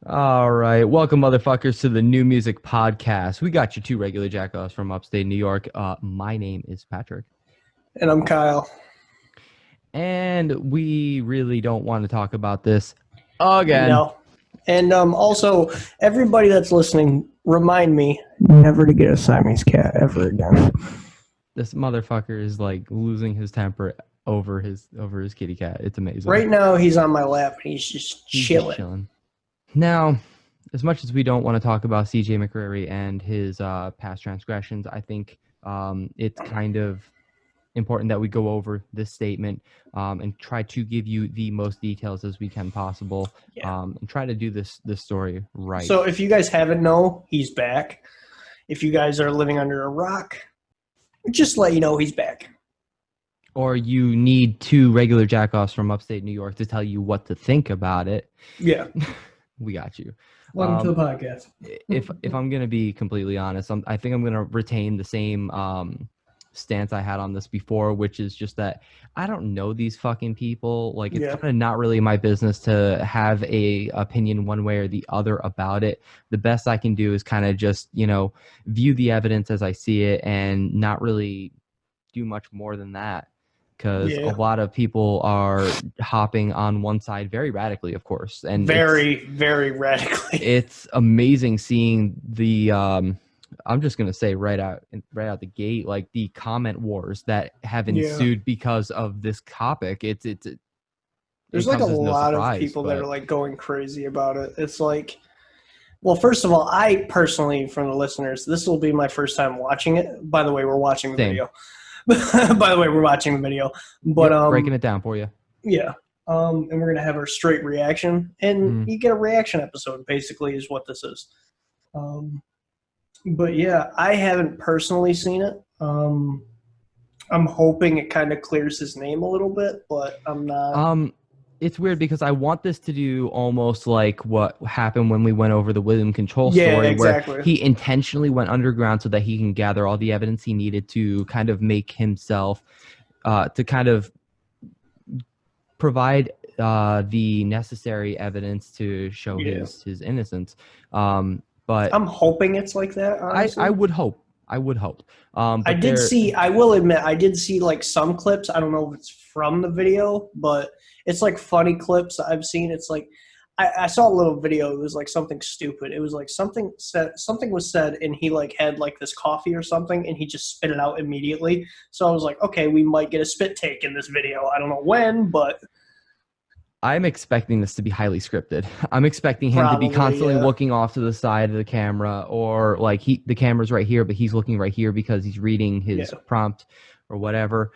All right, welcome, motherfuckers, to the New Music Podcast. We got your two regular jackoffs from upstate New York. My name is Patrick, And I'm Kyle. and we really don't want to talk about this again. No. And also, everybody that's listening, remind me never to get a Siamese cat ever again. This motherfucker is like losing his temper over his kitty cat. It's amazing. Right now, he's on my lap and he's just chilling. Now, as much as we don't want to talk about CJ McCreery and his past transgressions, I think it's kind of important that we go over this statement and try to give you the most details as we can possible, and try to do this story right. So if you guys haven't known, he's back. If you guys are living under a rock, just let you know he's back. Or you need two regular jackoffs from upstate New York to tell you what to think about it. Yeah. We got you. Welcome to the podcast. if I'm going to be completely honest, I think I'm going to retain the same stance I had on this before, which is just that I don't know these fucking people. Like, it's kind of not really my business to have a opinion one way or the other about it. The best I can do is kind of just, view the evidence as I see it and not really do much more than that. Because a lot of people are hopping on one side very radically, of course. And very radically. It's amazing seeing the I'm just gonna say right out the gate, like the comment wars that have ensued because of this topic. There's like a lot of people that are like going crazy about it. It's like, well, first of all, I personally, from the listeners, this will be my first time watching it. By the way, we're watching the video. By the way, we're watching the video. But breaking it down for you. Yeah. And we're gonna have our straight reaction, and you get a reaction episode. Basically, is what this is. But yeah, I haven't personally seen it. I'm hoping it kind of clears his name a little bit, but I'm not. It's weird because I want this to do almost like what happened when we went over the William Control story, exactly. Where he intentionally went underground so that he can gather all the evidence he needed to kind of make himself, to kind of provide the necessary evidence to show his innocence. But I'm hoping it's like that. Honestly. I would hope. I will admit, I did see like some clips. I don't know if it's from the video, but it's like funny clips I've seen. It's like, I saw a little video. It was like something stupid. It was like something was said, and he like had like this coffee or something, and he just spit it out immediately. So I was like, okay, we might get a spit take in this video. I don't know when, but I'm expecting this to be highly scripted. I'm expecting him to be constantly looking off to the side of the camera, or like the camera's right here, but he's looking right here because he's reading his prompt or whatever.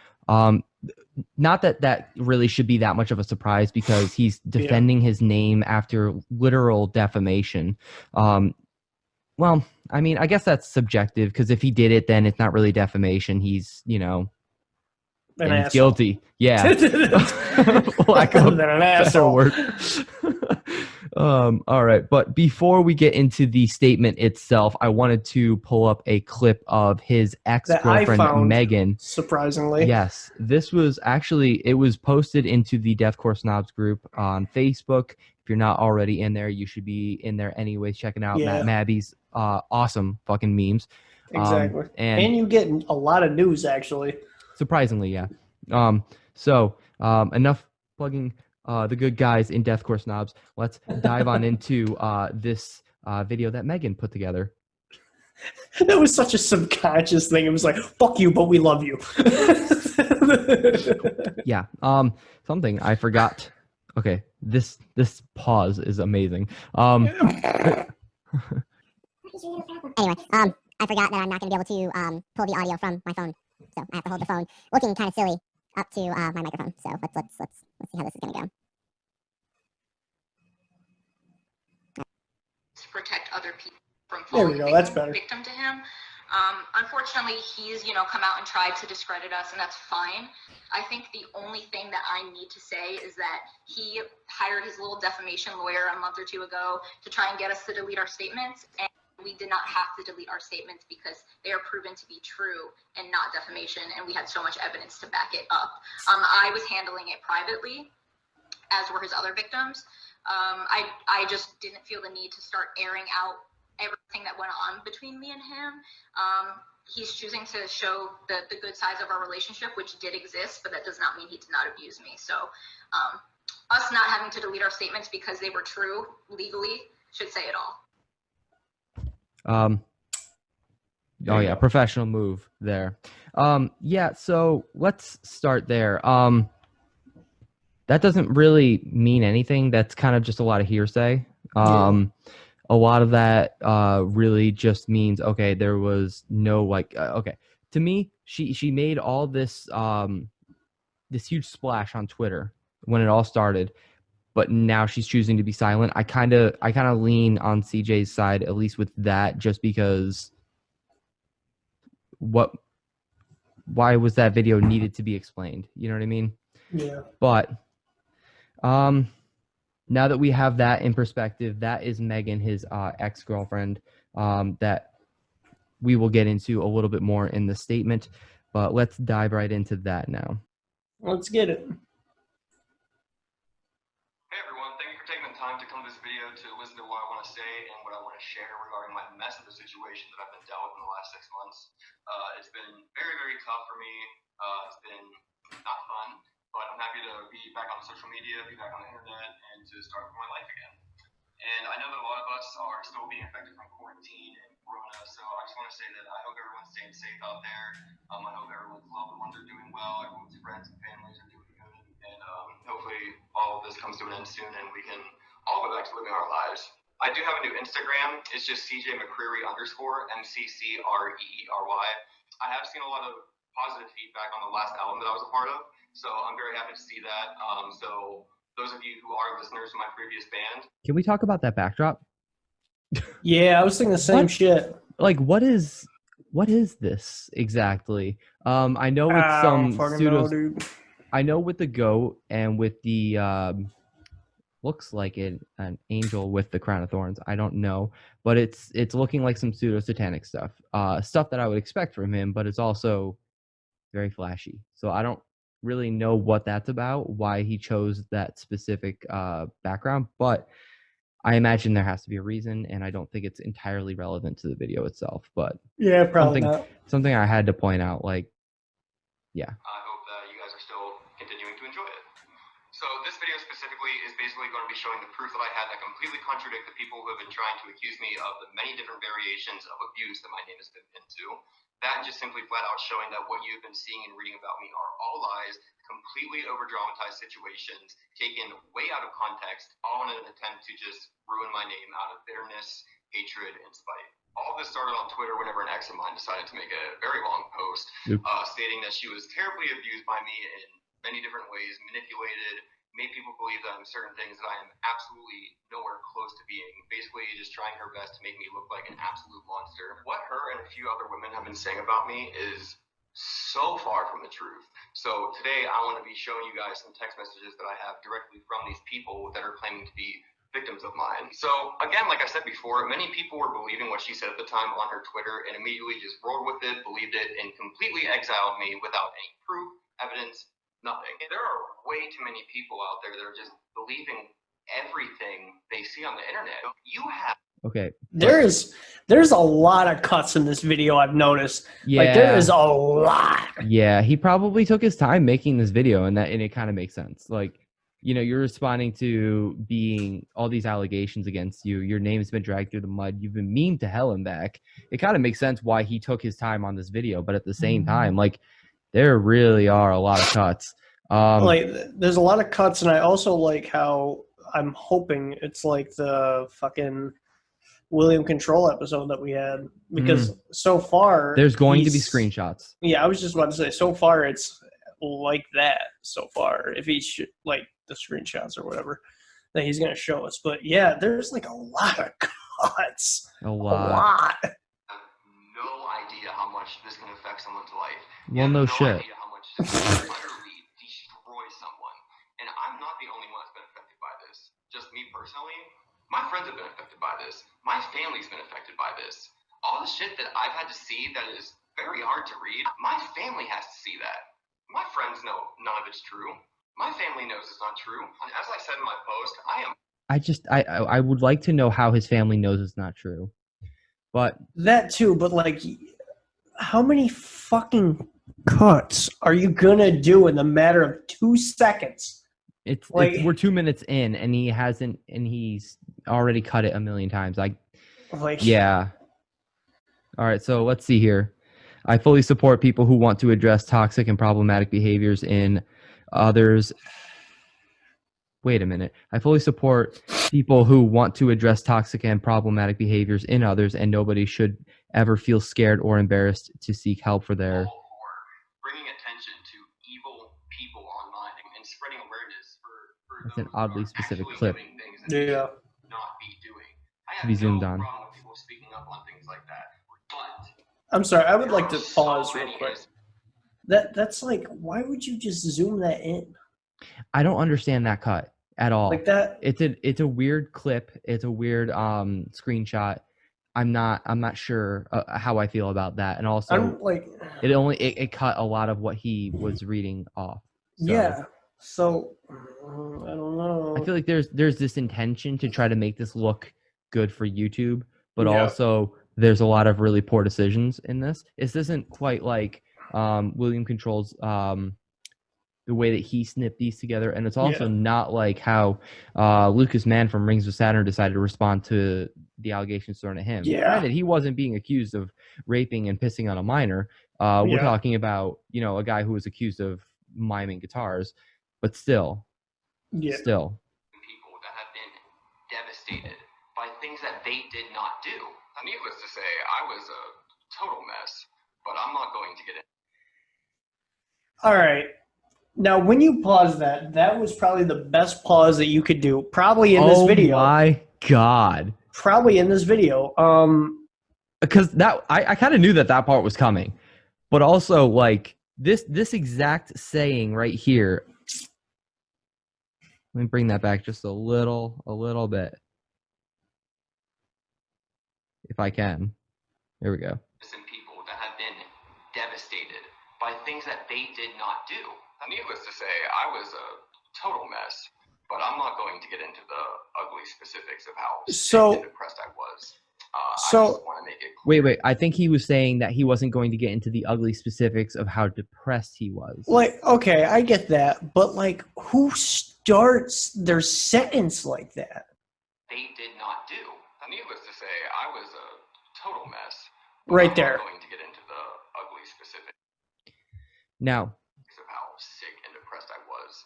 Not that really should be that much of a surprise because he's defending his name after literal defamation. Well, I mean, I guess that's subjective because if he did it, then it's not really defamation. He's, and he's guilty. Yeah. Lack of an asshole. Word. All right. But before we get into the statement itself, I wanted to pull up a clip of his ex-girlfriend, Megan. Surprisingly. Yes. This was it was posted into the Deathcore Snobs group on Facebook. If you're not already in there, you should be in there anyways, checking out Matt Mabby's awesome fucking memes. Exactly. And you get a lot of news, actually. Surprisingly, yeah. So enough plugging the good guys in Deathcore Snobs. Let's dive on into this video that Megan put together. That was such a subconscious thing. It was like, fuck you, but we love you. Yeah. Something I forgot. Okay, this pause is amazing. Anyway, I forgot that I'm not going to be able to pull the audio from my phone. So I have to hold the phone, looking kind of silly, up to my microphone. So let's see how this is going to go. To protect other people from falling victim to him. Unfortunately, he's come out and tried to discredit us, and that's fine. I think the only thing that I need to say is that he hired his little defamation lawyer a month or two ago to try and get us to delete our statements, and we did not have to delete our statements because they are proven to be true and not defamation, and we had so much evidence to back it up. I was handling it privately, as were his other victims. I just didn't feel the need to start airing out everything that went on between me and him. He's choosing to show the good sides of our relationship, which did exist, but that does not mean he did not abuse me. So us not having to delete our statements because they were true legally should say it all. Oh yeah, professional move there. Yeah, so let's start there. That doesn't really mean anything. That's kind of just a lot of hearsay. A lot of that really just means, okay, there was no like, okay. To me, she made all this this huge splash on Twitter when it all started, but now she's choosing to be silent. I kind of lean on CJ's side, at least with that, just because why was that video needed to be explained? You know what I mean? Yeah. But now that we have that in perspective, that is Megan, his ex-girlfriend, that we will get into a little bit more in the statement, but let's dive right into that now. Let's get it. Hey everyone, thank you for taking the time to come to this video to listen to what I want to say and what I want to share regarding my mess of the situation that I've been dealt with in the last 6 months. It's been very, very tough for me. It's been not fun, but I'm happy to be back on social media, be back on the internet, and to start my life again. And I know that a lot of us are still being affected from quarantine and Corona, so I just want to say that I hope everyone's staying safe out there. I hope everyone's loved ones are doing well, everyone's friends and families are doing good, and hopefully all of this comes to an end soon and we can all go back to living our lives. I do have a new Instagram. It's just CJ McCreery _ MCCREERY. I have seen a lot of positive feedback on the last album that I was a part of, so I'm very happy to see that. So those of you who are listeners to my previous band. Can we talk about that backdrop? Yeah, I was thinking the same shit. Like, what is this exactly? I know with some pseudo. I know with the goat and with the looks like an angel with the crown of thorns. I don't know, but it's looking like some pseudo satanic stuff. Stuff that I would expect from him, but it's also very flashy. So I don't really know what that's about, why he chose that specific background, but I imagine there has to be a reason, and I don't think it's entirely relevant to the video itself. But yeah, probably something I had to point out. Like, yeah. I hope that you guys are still continuing to enjoy it. So this video specifically is basically going to be showing the proof that I had that completely contradict the people who have been trying to accuse me of the many different variations of abuse that my name has been into. That and just simply flat out showing that what you've been seeing and reading about me are all lies, completely over-dramatized situations, taken way out of context, all in an attempt to just ruin my name out of bitterness, hatred, and spite. All this started on Twitter whenever an ex of mine decided to make a very long post stating that she was terribly abused by me in many different ways, manipulated, made people believe that I'm certain things that I am absolutely nowhere close to being, basically just trying her best to make me look like an absolute monster. What her and a few other women have been saying about me is so far from the truth. So today I want to be showing you guys some text messages that I have directly from these people that are claiming to be victims of mine. So again, like I said before, many people were believing what she said at the time on her Twitter and immediately just rolled with it, believed it, and completely exiled me without any proof, evidence, nothing. There are way too many people out there that are just believing everything they see on the internet. You have Okay. There's a lot of cuts in this video, I've noticed. Yeah. Like, there is a lot. Yeah, he probably took his time making this video, and it kind of makes sense. Like, you know, you're responding to being all these allegations against you. Your name's been dragged through the mud. You've been memed to hell and back. It kind of makes sense why he took his time on this video, but at the same time, like, there really are a lot of cuts. Like, there's a lot of cuts, and I also like how I'm hoping it's like the fucking William Control episode that we had, because so far there's going to be screenshots. Yeah, I was just about to say, so far it's like that. So far, if he should like the screenshots or whatever that he's gonna show us, but yeah, there's like a lot of cuts. A lot. I have no idea how much this can affect someone's life. Well, no shit. Idea how much this can literally destroy someone. And I'm not the only one that's been affected by this. Just me personally. My friends have been affected by this. My family's been affected by this. All the shit that I've had to see that is very hard to read, my family has to see that. My friends know none of it's true. My family knows it's not true. As I said in my post, I am I would like to know how his family knows it's not true. But that too, but like, how many fucking cuts are you gonna do in the matter of 2 seconds? We're 2 minutes in, and he's already cut it a million times. Yeah. All right, so let's see here. I fully support people who want to address toxic and problematic behaviors in others. Wait a minute. I fully support people who want to address toxic and problematic behaviors in others, and nobody should ever feel scared or embarrassed to seek help for their... Bringing attention to evil people online and spreading awareness for That's those an oddly who are specific actually clip. doing things that they should not be doing. I To be have zoomed no on. problem with people speaking up on things like that. But I'm sorry, I would like to so pause real many quick. That's like, why would you just zoom that in? I don't understand that cut at all. Like that. It's a weird clip. It's a weird screenshot. I'm not sure how I feel about that. And also, I'm like, it cut a lot of what he was reading off. So, yeah. So I don't know. I feel like there's this intention to try to make this look good for YouTube, but Yeah. also there's a lot of really poor decisions in this. This isn't quite like William Control's the way that he snipped these together, and it's also not like how Lucas Mann from Rings of Saturn decided to respond to the allegations thrown at him. Yeah. Granted, he wasn't being accused of raping and pissing on a minor. We're talking about, a guy who was accused of miming guitars, but still. People that have been devastated by things that they did not do. Needless to say, I was a total mess, but I'm not going to get in. All right. Now, when you pause that was probably the best pause that you could do. Probably in this video. Oh my God. Probably in this video. Because that I kind of knew that part was coming, but also like this exact saying right here. Let me bring that back just a little bit, if I can. There we go. Some people that have been devastated by things that they did not do. Needless to say, I was a total mess, but I'm not going to get into the ugly specifics of how sick and depressed I was. I just want to make it clear. Wait. I think he was saying that he wasn't going to get into the ugly specifics of how depressed he was. Like, okay, I get that, but like, who starts their sentence like that? They did not do. Needless to say, I was a total mess. Right there. I'm not going to get into the ugly specifics Now, of how sick and depressed I was.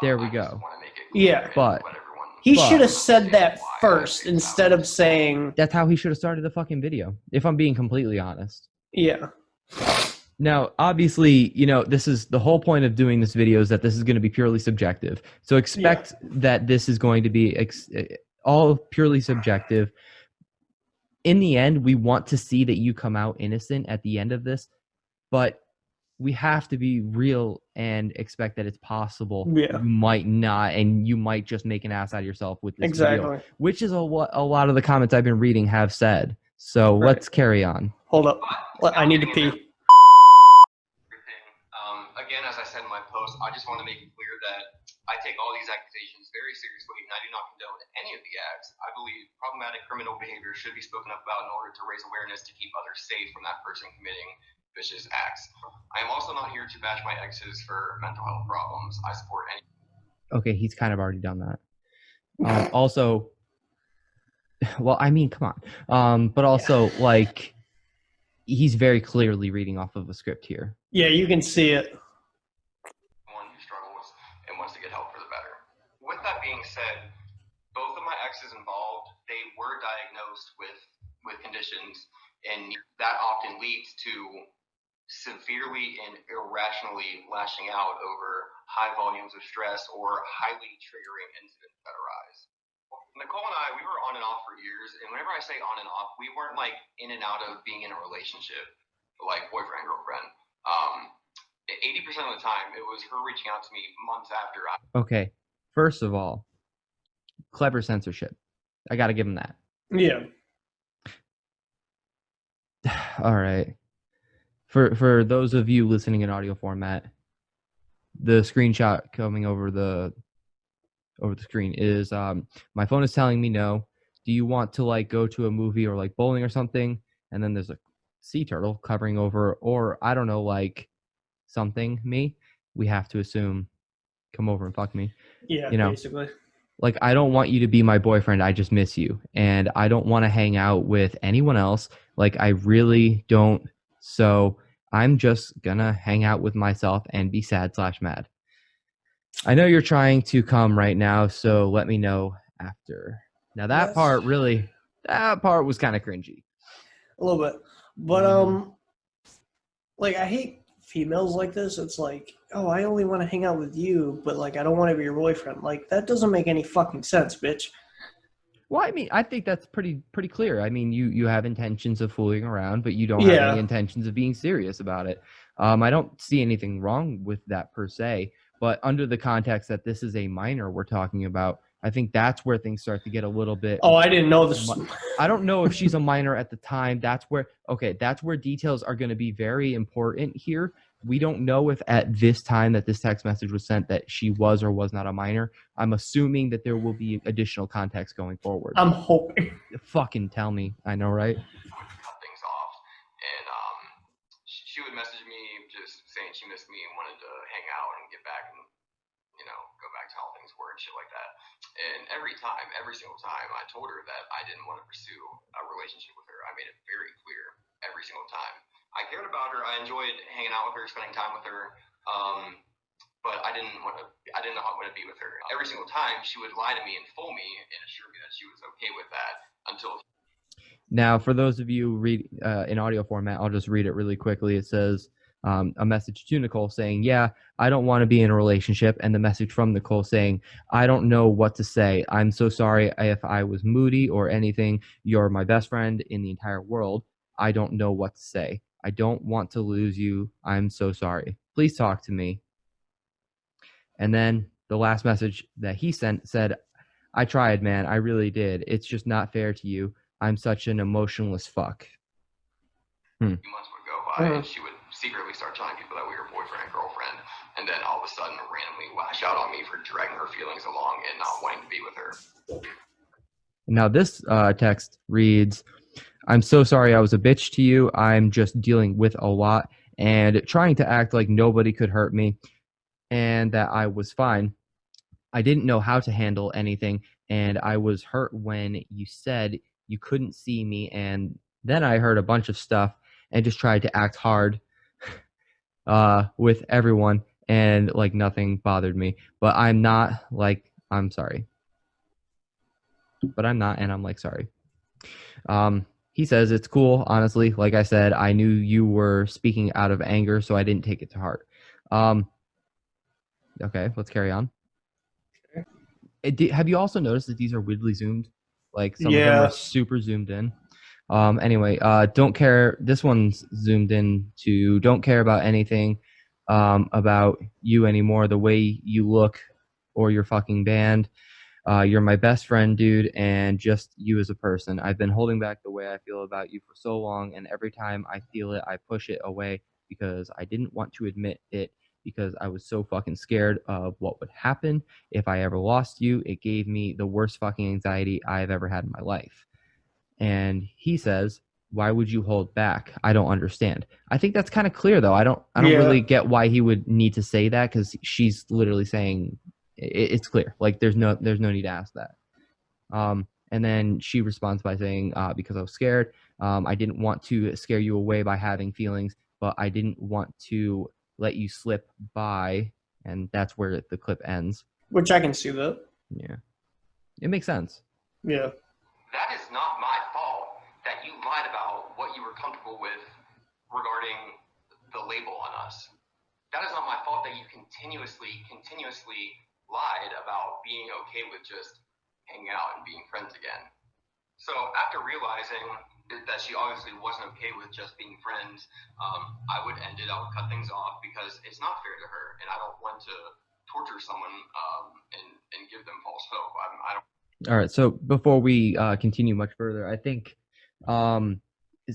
there we I go. just want to make it clear and But let everyone He But- should have said that why I first think instead of saying, that's how he should have started the fucking video, if I'm being completely honest. yeah. Now, obviously, this is the whole point of doing this video is that this is going to be purely subjective. So expect that this is going to be all purely subjective. In the end, we want to see that you come out innocent at the end of this, but we have to be real and expect that it's possible. Yeah. You might not, and you might just make an ass out of yourself with this Exactly. video, which is what a lot of the comments I've been reading have said. So let's carry on. Hold up. I need to pee. everything. Again, as I said in my post, I just want to make it clear that I take all these accusations very seriously, and I do not condone any of the acts. I believe problematic criminal behavior should be spoken up about in order to raise awareness to keep others safe from that person committing vicious acts. I am also not here to bash my exes for mental health problems. I support any. Okay, he's kind of already done that. Also, well, I mean, come on. But also, like, he's very clearly reading off of a script here. Yeah, you can see it. One who struggles and wants to get help for the better. With that being said, both of my exes involved, they were diagnosed with conditions, and that often leads to severely and irrationally lashing out over high volumes of stress or highly triggering incidents that arise. Nicole and I, we were on and off for years, and whenever I say on and off, we weren't like in and out of being in a relationship, like boyfriend, girlfriend. 80% of the time, it was her reaching out to me months after. Okay, first of all, clever censorship. I got to give him that. Yeah. All right. For those of you listening in audio format, the screenshot coming over the over the screen is my phone is telling me no. Do you want to like go to a movie or like bowling or something? And then there's a sea turtle covering over, or I don't know, like something me. We have to assume come over and fuck me. Yeah, you know, basically. like I don't want you to be my boyfriend. I just miss you, and I don't want to hang out with anyone else. Like I really don't. So I'm just gonna hang out with myself and be sad/mad. I know you're trying to come right now, so let me know after. Now that part was kind of cringy. A little bit. But like I hate females like this. It's like, oh, I only want to hang out with you, but like I don't want to be your boyfriend. Like that doesn't make any fucking sense, bitch. Well, I mean, I think that's pretty clear. I mean, you have intentions of fooling around, but you don't have any intentions of being serious about it. I don't see anything wrong with that per se, but under the context that this is a minor we're talking about, I think that's where things start to get a little bit. Oh, I didn't know this. I don't know if she's a minor at the time. That's where details are going to be very important here. We don't know if at this time that this text message was sent that she was or was not a minor. I'm assuming that there will be additional context going forward. I'm hoping. Fucking tell me. I know, right? Cut things off, and she would message me just saying she missed me and wanted to hang out and get back and go back to how things were and shit like that. And every single time, I told her that I didn't want to pursue a relationship with her. I made it very clear every single time. I cared about her. I enjoyed hanging out with her, spending time with her. But I didn't know how I wanted to be with her. Every single time, she would lie to me and fool me and assure me that she was okay with that until. Now, for those of you read in audio format, I'll just read it really quickly. It says a message to Nicole saying, "Yeah, I don't want to be in a relationship," and the message from Nicole saying, "I don't know what to say. I'm so sorry if I was moody or anything. You're my best friend in the entire world. I don't know what to say. I don't want to lose you. I'm so sorry. Please talk to me." And then the last message that he sent said, "I tried, man. I really did. It's just not fair to you. I'm such an emotionless fuck." A few months would go by and she would secretly start telling people that we were boyfriend and girlfriend, and then all of a sudden randomly lash out on me for dragging her feelings along and not wanting to be with her. Now this text reads, "I'm so sorry I was a bitch to you. I'm just dealing with a lot and trying to act like nobody could hurt me and that I was fine. I didn't know how to handle anything, and I was hurt when you said you couldn't see me, and then I heard a bunch of stuff and just tried to act hard with everyone, and like nothing bothered me. But I'm not, like, I'm sorry. But I'm not, and I'm like, sorry." He says, "It's cool, honestly. Like I said, I knew you were speaking out of anger, so I didn't take it to heart." Okay, let's carry on. Have you also noticed that these are weirdly zoomed? Like some of them are super zoomed in. Anyway, don't care. This one's zoomed in to don't care about anything about you anymore, the way you look or your fucking band. You're my best friend, dude, and just you as a person. I've been holding back the way I feel about you for so long, and every time I feel it, I push it away because I didn't want to admit it because I was so fucking scared of what would happen if I ever lost you. It gave me the worst fucking anxiety I've ever had in my life." And he says, "Why would you hold back? I don't understand." I think that's kind of clear, though. I don't really get why he would need to say that, because she's literally saying it's clear. Like there's no need to ask that. And then she responds by saying, "Because I was scared. I didn't want to scare you away by having feelings, but I didn't want to let you slip by." And that's where the clip ends. Which I can see that. Yeah, it makes sense. Yeah. That is not my fault that you lied about what you were comfortable with regarding the label on us. That is not my fault that you continuously lied about being okay with just hanging out and being friends again. So after realizing that she obviously wasn't okay with just being friends, I would end it. I would cut things off because it's not fair to her, and I don't want to torture someone and give them false hope. I don't. All right. So before we continue much further, I think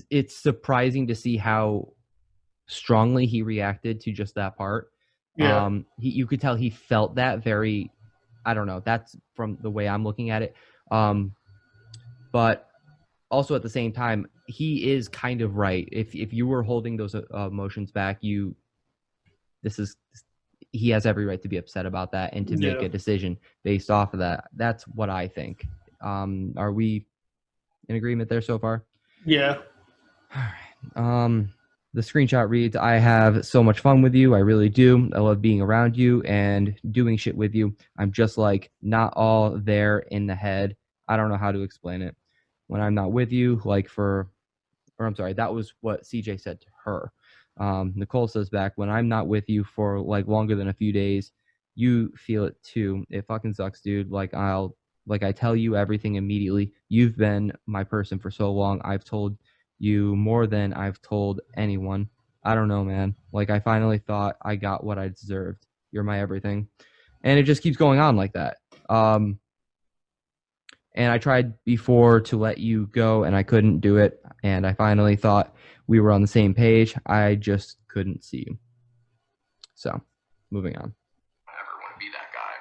it's surprising to see how strongly he reacted to just that part. Yeah. You could tell he felt that very. I don't know. That's from the way I'm looking at it. But also at the same time, he is kind of right. If you were holding those emotions back, he has every right to be upset about that and to make a decision based off of that. That's what I think. Are we in agreement there so far? Yeah. All right. The screenshot reads, I have so much fun with you. I really do. I love being around you and doing shit with you. I'm just like not all there in the head. I don't know how to explain it. When I'm not with you, that was what CJ said to her. Nicole says back, when I'm not with you for like longer than a few days, you feel it too. It fucking sucks, dude. I tell you everything immediately. You've been my person for so long. I've told you more than I've told anyone. I don't know, man. Like, I finally thought I got what I deserved. You're my everything. And it just keeps going on like that. And I tried before to let you go, and I couldn't do it. And I finally thought we were on the same page. I just couldn't see you. So, moving on. I never want to be that guy.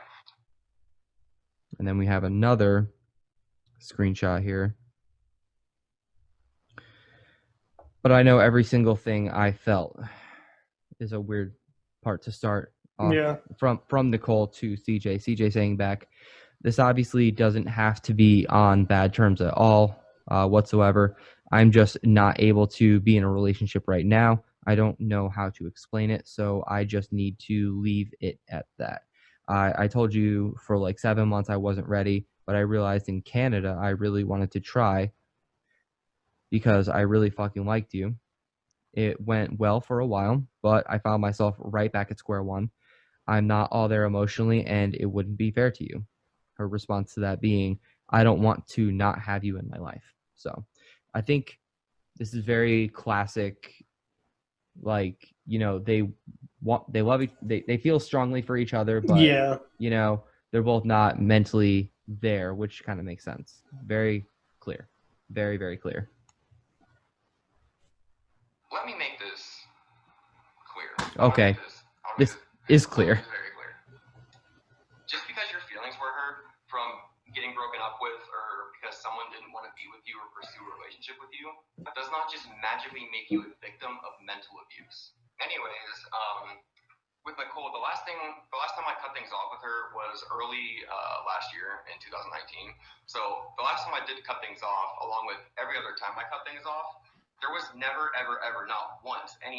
And then we have another screenshot here. But I know every single thing I felt is a weird part to start off. From Nicole to CJ. CJ saying back, this obviously doesn't have to be on bad terms at all whatsoever. I'm just not able to be in a relationship right now. I don't know how to explain it, so I just need to leave it at that. I told you for like 7 months I wasn't ready, but I realized in Canada I really wanted to try because I really fucking liked you. It went well for a while, but I found myself right back at square one. I'm not all there emotionally, and it wouldn't be fair to you. Her response to that being, I don't want to not have you in my life. So I think this is very classic. Like, you know, they love they feel strongly for each other, but you know, they're both not mentally there, which kind of makes sense. Very clear. Very, very clear. Let me make this clear. Okay. This is clear. Very clear. Just because your feelings were hurt from getting broken up with, or because someone didn't want to be with you or pursue a relationship with you, does not just magically make you a victim of mental abuse. Anyways, with Nicole, the last time I cut things off with her was early last year in 2019. So the last time I did cut things off, along with every other time I cut things off, there was never, ever, ever, not once, an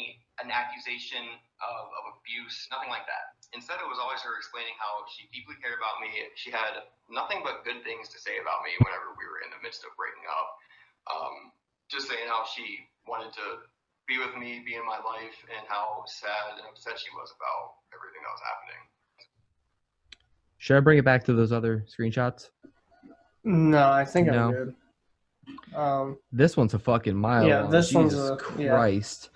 accusation of abuse, nothing like that. Instead, it was always her explaining how she deeply cared about me. She had nothing but good things to say about me whenever we were in the midst of breaking up. Just saying how she wanted to be with me, be in my life, and how sad and upset she was about everything that was happening. Should I bring it back to those other screenshots? No, I think I'm good. This one's a fucking mile long. This Jesus one's Christ.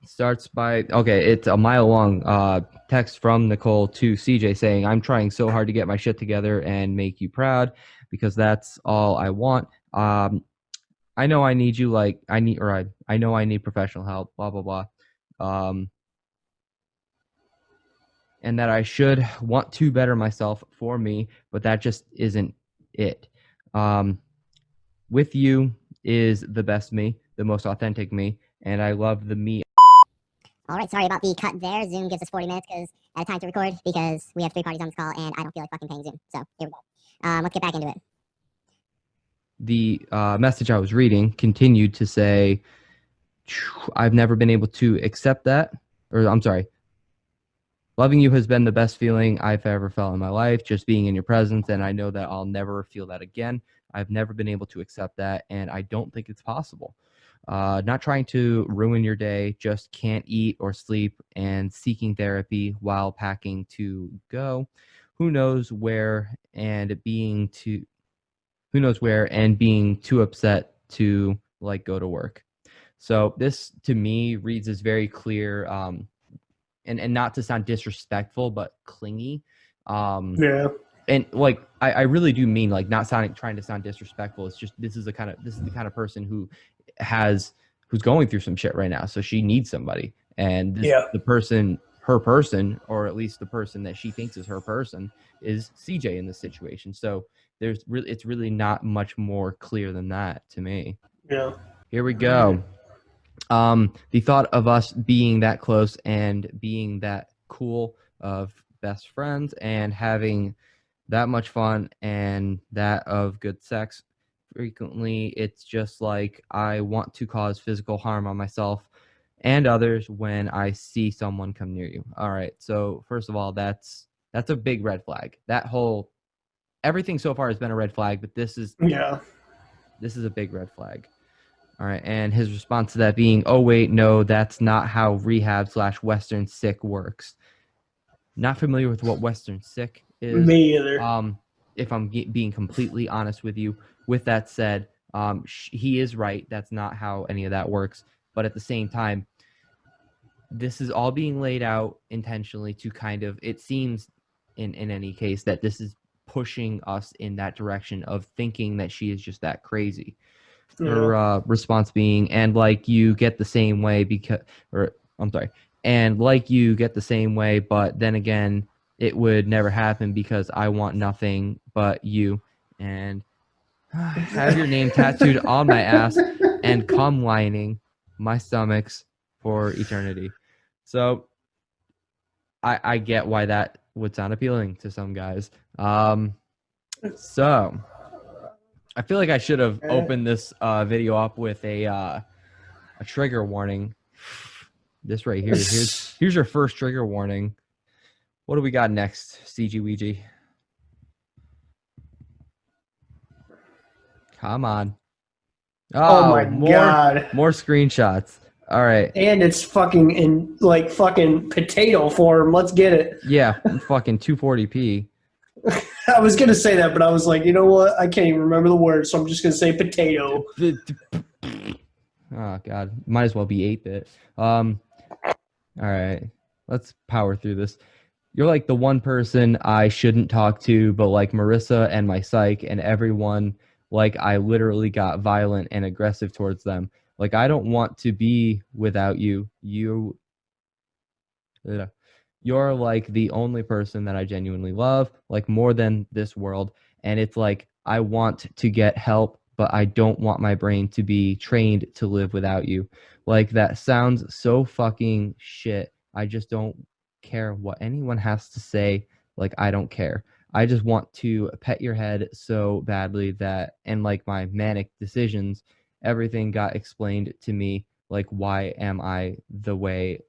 Starts by it's a mile long text from Nicole to CJ saying, I'm trying so hard to get my shit together and make you proud because that's all I want. I know I need you, I know I need professional help, blah blah blah. And that I should want to better myself for me, but that just isn't it. With you is the best me, the most authentic me, and I love the me. All right, sorry about the cut there. Zoom gives us 40 minutes because I had time to record because we have 3 parties on this call and I don't feel like fucking paying Zoom. So here we go. Let's get back into it. The message I was reading continued to say, I've never been able to accept that. Or I'm sorry. Loving you has been the best feeling I've ever felt in my life, just being in your presence, and I know that I'll never feel that again. I've never been able to accept that, and I don't think it's possible. Not trying to ruin your day, just can't eat or sleep, and seeking therapy while packing to go. Who knows where, and being too upset to go to work. So this to me reads as very clear, and not to sound disrespectful, but clingy. And I really do mean not trying to sound disrespectful. It's just this is the kind of person who's going through some shit right now. So she needs somebody, and the person, her person, or at least the person that she thinks is her person, is CJ in this situation. So it's really not much more clear than that to me. Yeah. Here we go. The thought of us being that close and being that cool of best friends and having that much fun and that of good sex, frequently it's just like I want to cause physical harm on myself and others when I see someone come near you. All right, so first of all, that's a big red flag. Everything so far has been a red flag, but this is a big red flag. All right, and his response to that being, "Oh wait, no, that's not how rehab/Western sick works." Not familiar with what Western sick is. Me either. If I'm being completely honest with you. With that said, he is right. That's not how any of that works. But at the same time, this is all being laid out intentionally to kind of, it seems in any case, that this is pushing us in that direction of thinking that she is just that crazy. Her response being, and like you get the same way and like you get the same way, but then again, it would never happen because I want nothing but you, and have your name tattooed on my ass and come lining my stomachs for eternity. So I get why that would sound appealing to some guys. So I feel like I should have opened this video up with a trigger warning. This right here. Here's your first trigger warning. What do we got next, CG Ouija? Come on. Oh my God. More screenshots. All right. And it's fucking in like fucking potato form. Let's get it. Yeah, fucking 240p. I was going to say that, but I was like, you know what? I can't even remember the word, so I'm just going to say potato. Oh, God. Might as well be 8-bit. All right. Let's power through this. You're like the one person I shouldn't talk to, but like Marissa and my psych and everyone, like I literally got violent and aggressive towards them. Like I don't want to be without you. You're like the only person that I genuinely love, like more than this world. And it's like, I want to get help, but I don't want my brain to be trained to live without you. Like that sounds so fucking shit. I just don't care what anyone has to say. Like I don't care. I just want to pet your head so badly that, and like my manic decisions, everything got explained to me. Like why am I the way,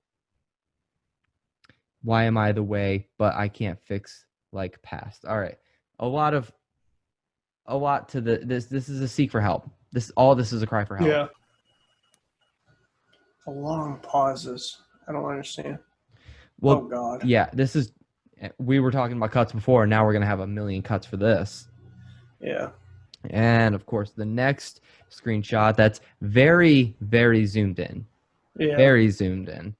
but I can't fix like past. All right. A lot to this is a seek for help. This is a cry for help. Yeah. The long pauses. I don't understand. Well, oh God. Yeah, we were talking about cuts before, and now we're gonna have a million cuts for this. Yeah. And of course, the next screenshot that's very, very zoomed in. Yeah. Very zoomed in.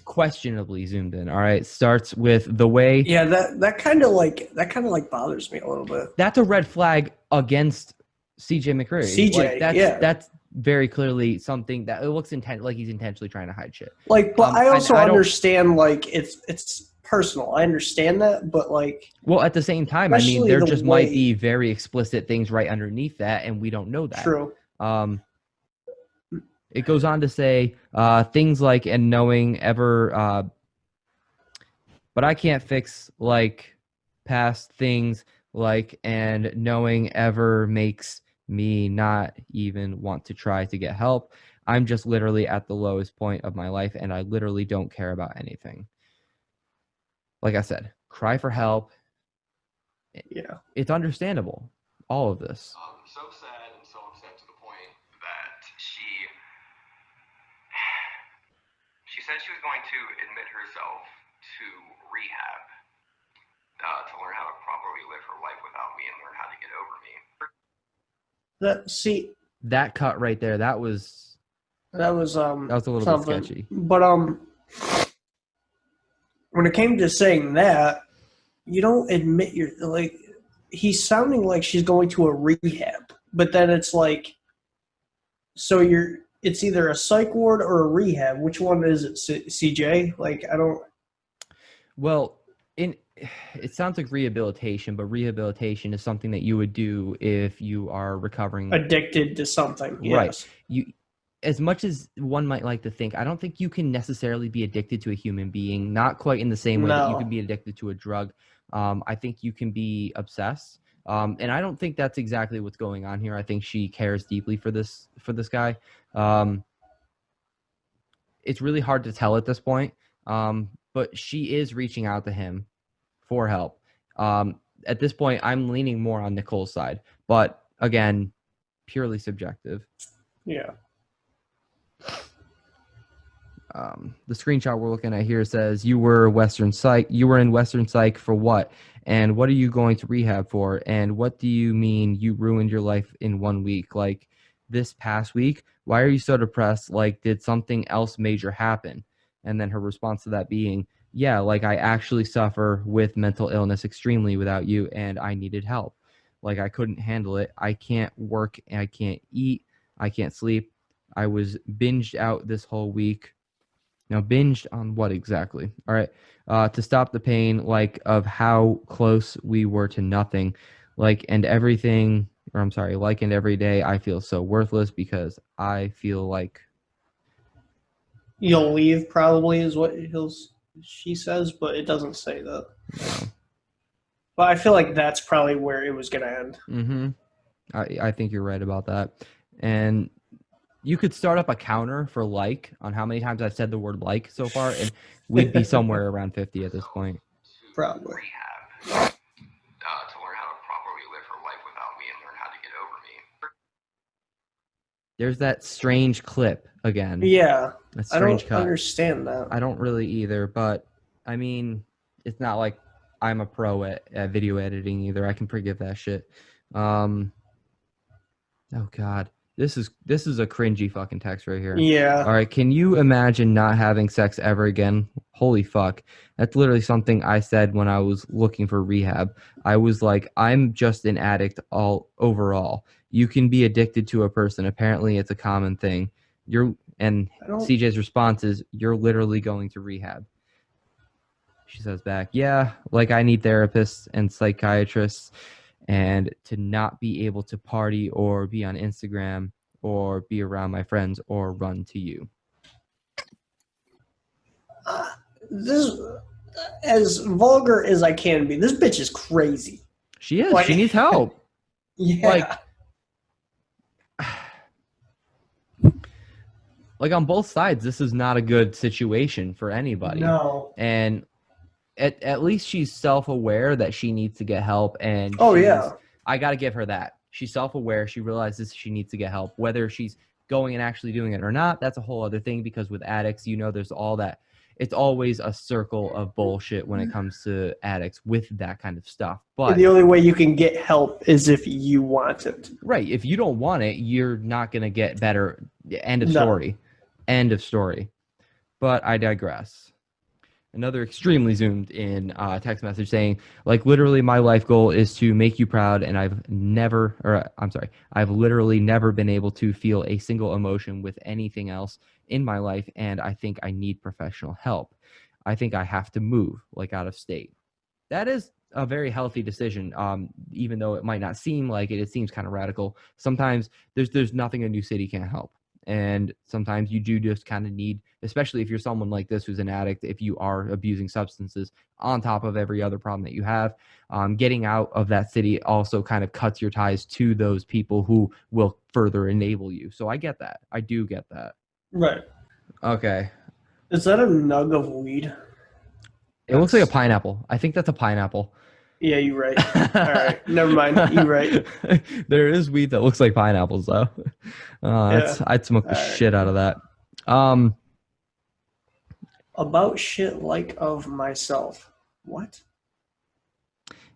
Questionably zoomed in. All right. Starts with the way. Yeah, that kind of like bothers me a little bit. That's a red flag against CJ McCreery. CJ, that's very clearly something that it looks like he's intentionally trying to hide shit. Like, but I also understand like it's personal. I understand that, but like, well, at the same time, I mean, there just might be very explicit things right underneath that, and we don't know that. True. It goes on to say things like, and knowing ever, but I can't fix like past things, like, and knowing ever makes me not even want to try to get help. I'm just literally at the lowest point of my life, and I literally don't care about anything. Like I said, cry for help. Yeah. It's understandable, all of this. So sad and so upset to the point that she said she was going to admit herself to rehab to learn how to properly live her life without me and learn how to get over me. That cut right there, that was a little bit sketchy. But when it came to saying that, you don't admit you're like, he's sounding like she's going to a rehab, but then it's like, so it's either a psych ward or a rehab. Which one is it, CJ? Like, I don't. Well, it sounds like rehabilitation, but rehabilitation is something that you would do if you are recovering. Addicted to something, right. yes. As much as one might like to think, I don't think you can necessarily be addicted to a human being, not quite in the same way that you can be addicted to a drug. I think you can be obsessed. And I don't think that's exactly what's going on here. I think she cares deeply for this guy. It's really hard to tell at this point. But she is reaching out to him for help. At this point, I'm leaning more on Nicole's side, but again, purely subjective. Yeah. The screenshot we're looking at here says you were in Western Psych for what? And what are you going to rehab for? And what do you mean you ruined your life in 1 week? Like this past week? Why are you so depressed? Like, did something else major happen? And then her response to that being, yeah, like I actually suffer with mental illness extremely without you, and I needed help. Like I couldn't handle it. I can't work, and I can't eat. I can't sleep. I was binged out this whole week. Now, binged on what exactly? All right. To stop the pain, like, of how close we were to nothing. Like, and every day, I feel so worthless because I feel like... You'll leave, probably, is what she says, but it doesn't say that. No. But I feel like that's probably where it was going to end. Mm-hmm. I think you're right about that. And... you could start up a counter for like on how many times I've said the word like so far, and we'd be somewhere around 50 at this point. Probably. Rehab. To learn how to properly live her life without me and learn how to get over me. There's that strange clip again. Yeah. That strange cut. Understand that. I don't really either, but I mean, it's not like I'm a pro at video editing either. I can forgive that shit. Oh God. This is a cringy fucking text right here. Yeah. All right. Can you imagine not having sex ever again? Holy fuck. That's literally something I said when I was looking for rehab. I was like, I'm just an addict overall. You can be addicted to a person. Apparently it's a common thing. CJ's response is, you're literally going to rehab. She says back, yeah, like I need therapists and psychiatrists. And to not be able to party or be on Instagram or be around my friends or run to you. This, as vulgar as I can be, this bitch is crazy. She is. She needs help. Yeah. Like on both sides, this is not a good situation for anybody. No. And at least she's self-aware that she needs to get help, and I got to give her that. She's self-aware. She realizes she needs to get help. Whether she's going and actually doing it or not, that's a whole other thing, because with addicts, there's all that. It's always a circle of bullshit when it comes to addicts with that kind of stuff. But the only way you can get help is if you want it. Right. If you don't want it, you're not going to get better. End of story. End of story. But I digress. Another extremely zoomed in text message saying, like, literally my life goal is to make you proud, and I've literally never been able to feel a single emotion with anything else in my life, and I think I need professional help. I think I have to move, like, out of state. That is a very healthy decision, even though it might not seem like it. It seems kind of radical. Sometimes there's nothing a new city can't help. And sometimes you do just kind of need, especially if you're someone like this who's an addict, if you are abusing substances on top of every other problem that you have, getting out of that city also kind of cuts your ties to those people who will further enable you. So I get that. I do get that. Right. Okay. Is that a nug of weed? It looks like a pineapple. I think that's a pineapple. Yeah, you're right. All right. Never mind. You're right. There is weed that looks like pineapples, though. I'd smoke the shit out of that. About shit like of myself. What?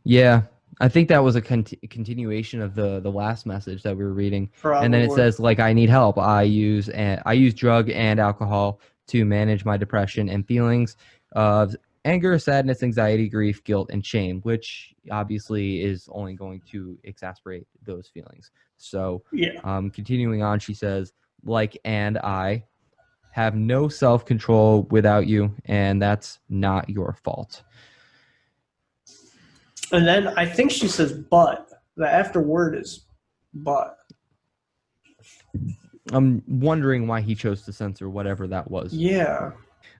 Yeah. I think that was a continuation of the last message that we were reading. Probably. And then it says, like, I need help. I use drug and alcohol to manage my depression and feelings of anger, sadness, anxiety, grief, guilt, and shame, which obviously is only going to exacerbate those feelings. So, continuing on, she says, like, and I have no self-control without you, and that's not your fault. And then I think she says but. The after word is but. I'm wondering why he chose to censor whatever that was. Yeah.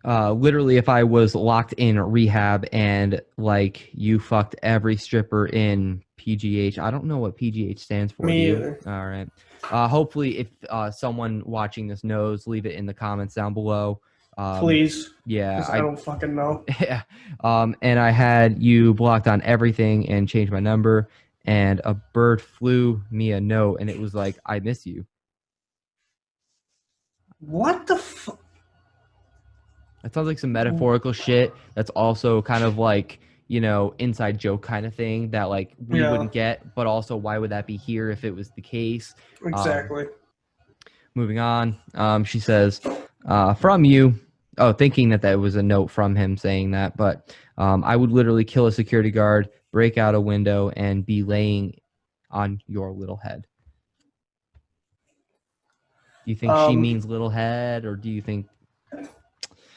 Literally, if I was locked in rehab and like you fucked every stripper in PGH, I don't know what PGH stands for. Me do you? either. All right. Hopefully, if someone watching this knows, leave it in the comments down below. Please. Yeah, Because I don't fucking know. Yeah. And I had you blocked on everything and changed my number. And a bird flew me a note, and it was like, "I miss you." What the fuck? That sounds like some metaphorical shit. That's also kind of like, you know, inside joke kind of thing that like we wouldn't get. But also, why would that be here if it was the case? Exactly. Moving on. She says, "From you." Oh, thinking that that was a note from him saying that, but I would literally kill a security guard, break out a window, and be laying on your little head. Do you think she means little head, or do you think?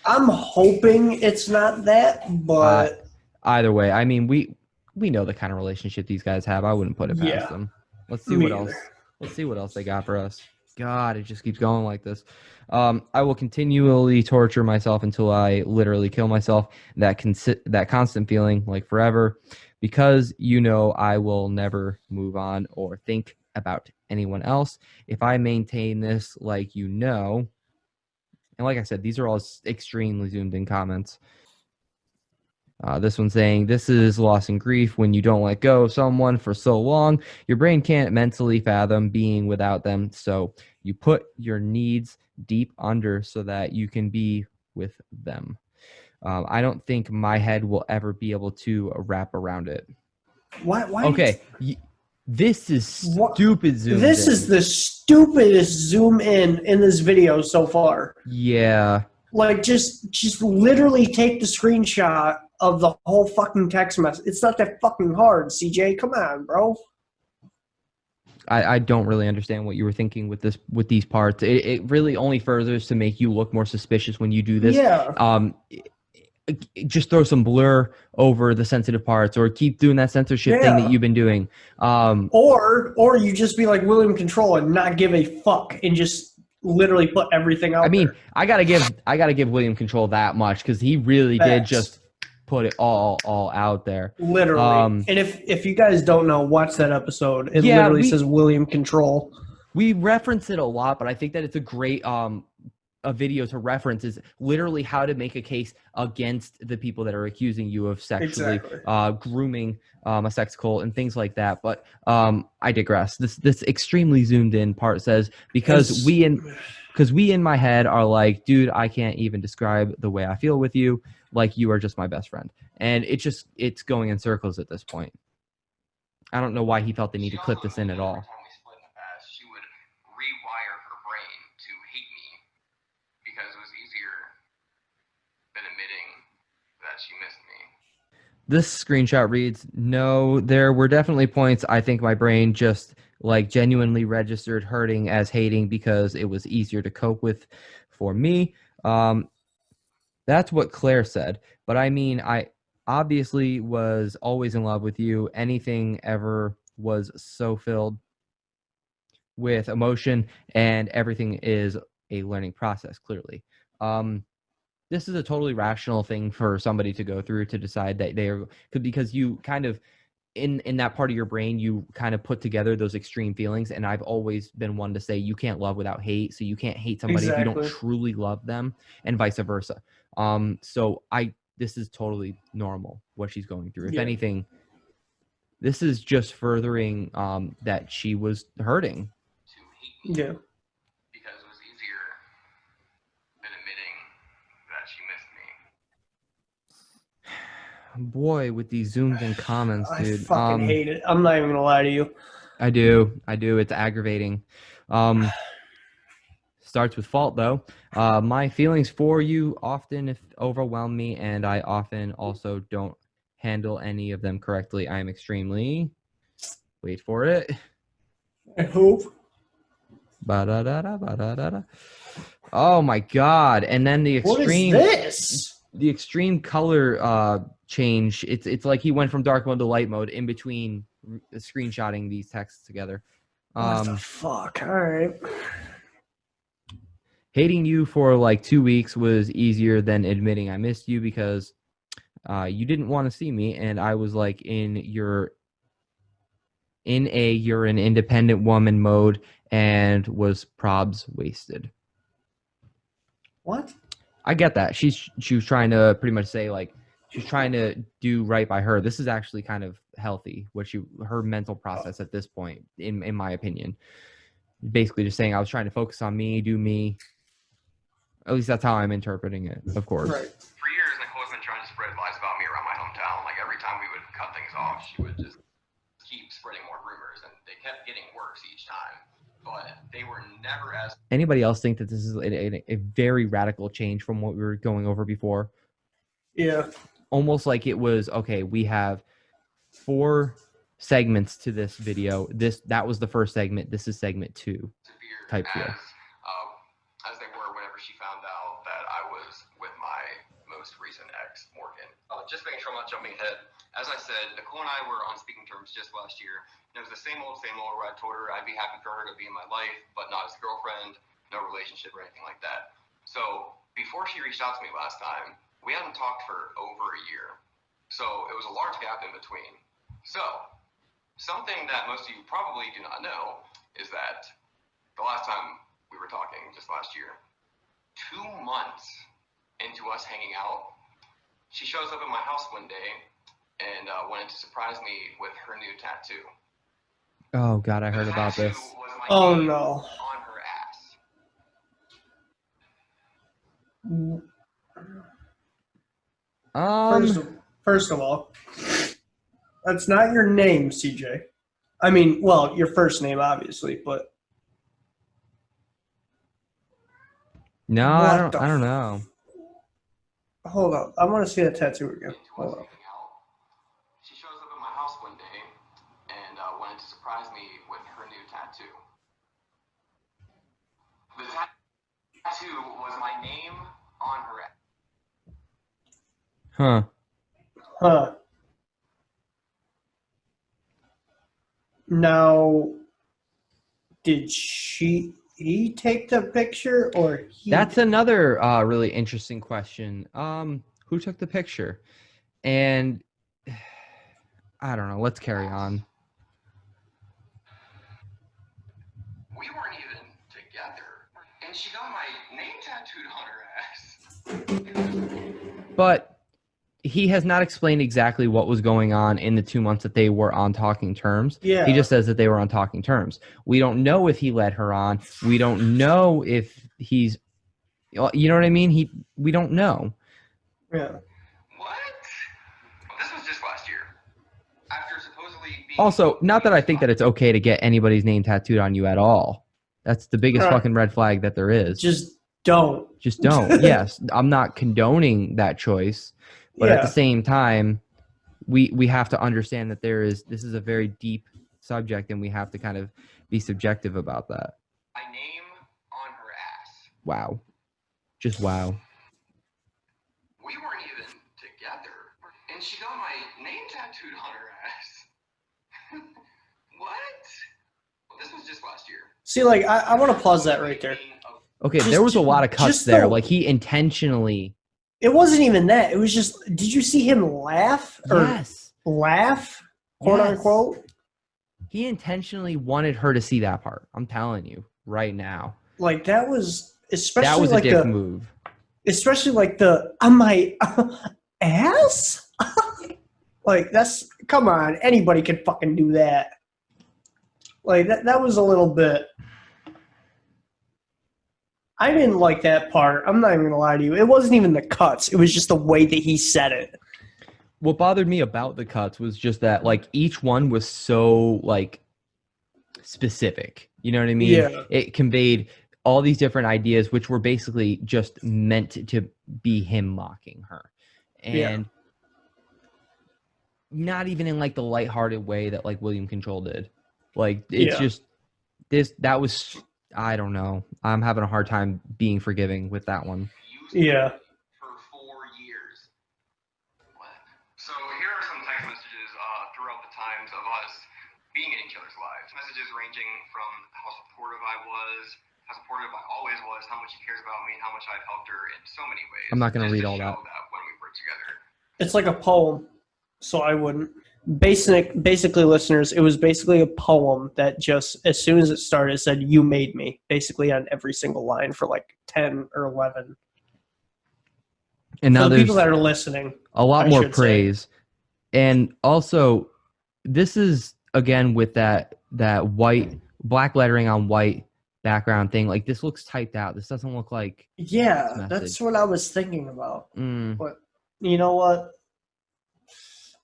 I'm hoping it's not that, but either way, I mean, we know the kind of relationship these guys have. I wouldn't put it past them. Let's see what else. Let's see what else they got for us. God, it just keeps going like this. I will continually torture myself until I literally kill myself. That constant feeling, like forever, because you know I will never move on or think about anyone else. If I maintain this, like you know, and like I said, these are all extremely zoomed in comments. This one saying, "This is loss and grief when you don't let go of someone for so long. Your brain can't mentally fathom being without them. So you put your needs deep under so that you can be with them. I don't think my head will ever be able to wrap around it." why? Okay. This is stupid zoom. This is the stupidest zoom in this video so far. Yeah. Like, just literally take the screenshot of the whole fucking text message. It's not that fucking hard, CJ. Come on, bro. I don't really understand what you were thinking with these parts. It really only furthers to make you look more suspicious when you do this. Yeah. Just throw some blur over the sensitive parts, or keep doing that censorship thing that you've been doing. Or you just be like William Control and not give a fuck and just literally put everything out. I mean, I gotta give William Control that much, because he really did just put it all out there. Literally. And if you guys don't know, watch that episode. It literally says William Control. We reference it a lot, but I think that it's a great a video to reference, is literally how to make a case against the people that are accusing you of sexually grooming a sex cult and things like that. But I digress. This extremely zoomed in part says, because we in my head are like, dude, I can't even describe the way I feel with you. Like, you are just my best friend. And it's going in circles at this point. I don't know why he felt the need to clip this in at all. This screenshot reads, "No, there were definitely points I think my brain just like genuinely registered hurting as hating because it was easier to cope with for me." That's what Claire said. But I mean, I obviously was always in love with you. Anything ever was so filled with emotion, and everything is a learning process, clearly. This is a totally rational thing for somebody to go through, to decide that they are, because you kind of, in that part of your brain, you kind of put together those extreme feelings. And I've always been one to say you can't love without hate. So you can't hate somebody if you don't truly love them, and vice versa. So this is totally normal what she's going through. If anything, this is just furthering that she was hurting. Yeah. Boy, with these zoomed in comments, dude. I fucking hate it. I'm not even gonna lie to you. I do. It's aggravating. Starts with fault, though. My feelings for you often overwhelm me, and I often also don't handle any of them correctly. I am extremely, wait for it, I hope, Ba-da-da-da, ba-da-da-da. Oh my god. And then the extreme What is this? The extreme color change. It's like he went from dark mode to light mode in between screenshotting these texts together. What the fuck? All right. Hating you for like 2 weeks was easier than admitting I missed you because you didn't want to see me, and I was like you're an independent woman mode and was probs wasted. What? I get that. She was trying to pretty much say like she's trying to do right by her. This is actually kind of healthy, her mental process at this point, in my opinion. Basically just saying I was trying to focus on me, do me. At least that's how I'm interpreting it, of course. Right. For years, Nicole's been trying to spread lies about me around my hometown. Like every time we would cut things off, she would just keep spreading more rumors, and they kept getting worse each time. But they were never as... Anybody else think that this is a very radical change from what we were going over before? Yeah. Almost like it was, okay, we have 4 segments to this video. That was the first segment. This is segment 2 type feel. As they were whenever she found out that I was with my most recent ex, Morgan. Just making sure I'm not jumping ahead. As I said, Nicole and I were on speaking terms just last year. And it was the same old where I told her I'd be happy for her to be in my life, but not as a girlfriend, no relationship or anything like that. So before she reached out to me last time, we hadn't talked for over a year. So it was a large gap in between. So something that most of you probably do not know is that the last time we were talking just last year, 2 months into us hanging out, she shows up at my house one day and wanted to surprise me with her new tattoo. Oh god, I heard about this. Oh no. On her ass. First of all, that's not your name, CJ. I mean, well, your first name, obviously, but no, I don't know. Hold up, I want to see that tattoo again. Hold up. She shows up at my house one day and wanted to surprise me with her new tattoo. The tattoo was my name on her ass. Huh. Now, did he take the picture or he? That's another really interesting question. Who took the picture? And I don't know. Let's carry on. We weren't even together, and she got my name tattooed on her ass. But he has not explained exactly what was going on in the 2 months that they were on talking terms. Yeah. He just says that they were on talking terms. We don't know if he led her on. We don't know if he's, you know what I mean? We don't know. Yeah. What? This was just last year. After supposedly being... Also, not that I think that it's okay to get anybody's name tattooed on you at all. That's the biggest fucking red flag that there is. Just don't. Just don't. Yes, I'm not condoning that choice. But at the same time, we have to understand that this is a very deep subject, and we have to kind of be subjective about that. My name on her ass. Wow. Just wow. We weren't even together, and she got my name tattooed on her ass. What? This was just last year. See, like, I want to pause that right there. Okay, there was a lot of cuts there. Like, he intentionally... It wasn't even that. It was just, did you see him laugh? Yes. Laugh? Quote unquote? He intentionally wanted her to see that part. I'm telling you right now. Like, that was, especially that was like a dick move. Especially like on my ass? Like, that's, come on. Anybody can fucking do that. Like, that was a little bit. I didn't like that part. I'm not even going to lie to you. It wasn't even the cuts. It was just the way that he said it. What bothered me about the cuts was just that, like, each one was so, like, specific. You know what I mean? Yeah. It conveyed all these different ideas, which were basically just meant to be him mocking her. And not even in, like, the lighthearted way that, like, William Control did. Like, it's just, that was... I don't know. I'm having a hard time being forgiving with that one. Yeah. For 4 years. What? So here are some text messages throughout the times of us being in each other's lives. Messages ranging from how supportive I was, how supportive I always was, how much he cares about me, and how much I've helped her in so many ways. I'm not going to read to all that. show that when we were together. It's like a poem, so I wouldn't. Basically, listeners, it was basically a poem that just, as soon as it started, it said, "You made me," basically on every single line for like 10 or 11. And now for the there's people that are listening, a lot I more should praise. And also, this is, again, with that white, black lettering on white background thing. Like, this looks typed out. This doesn't look like Yeah, that's what I was thinking about. Mm. But you know what?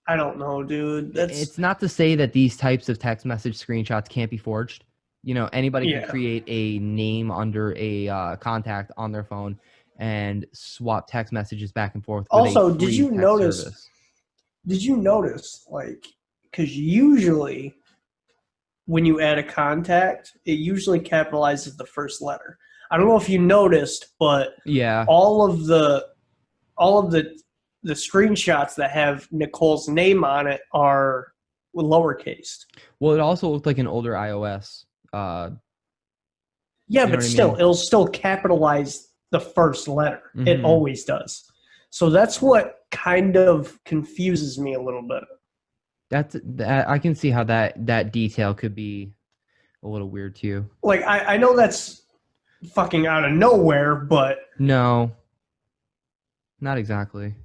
I don't know, dude. It's not to say that these types of text message screenshots can't be forged. You know, anybody can create a name under a contact on their phone and swap text messages back and forth. Also, with a free did you text notice? service. Did you notice, like, because usually when you add a contact, it usually capitalizes the first letter. I don't know if you noticed, but yeah, all of the screenshots that have Nicole's name on it are lowercase. Well, it also looked like an older iOS. Yeah, but still, it'll still capitalize the first letter. Mm-hmm. It always does. So that's what kind of confuses me a little bit. I can see how that detail could be a little weird to you. Like, I know that's fucking out of nowhere, but no, not exactly.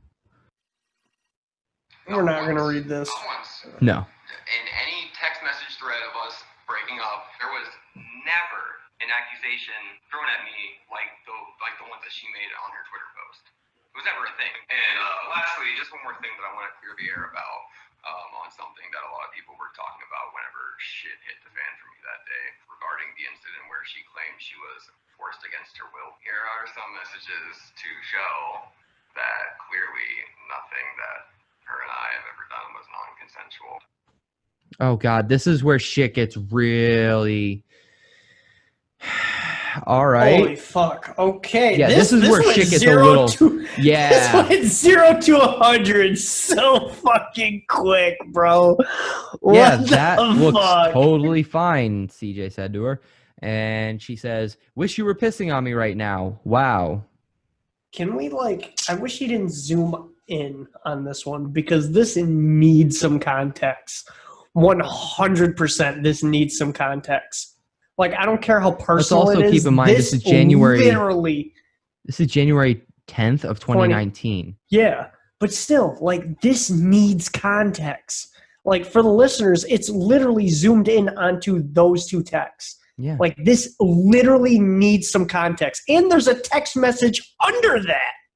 We're not going to read this. No. In any text message thread of us breaking up, there was never an accusation thrown at me like the ones that she made on her Twitter post. It was never a thing. And lastly, just one more thing that I want to clear the air about on something that a lot of people were talking about whenever shit hit the fan for me that day regarding the incident where she claimed she was forced against her will. Here are some messages to show that clearly nothing that her and I have ever done was non-consensual. Oh God, this is where shit gets really. All right. Holy fuck. Okay. Yeah, this is where shit gets a little. Yeah. This went 0 to 100 so fucking quick, bro. Yeah, that looks totally fine, CJ said to her. And she says, "Wish you were pissing on me right now." Wow. Can we, I wish he didn't zoom in on this one because this needs some context. 100% this needs some context. Like, I don't care how personal Let's also it is. keep in mind this is January. This is January 10th of 2019. Yeah, but still, this needs context. Like, for the listeners, it's literally zoomed in onto those two texts. Yeah. This literally needs some context. And there's a text message under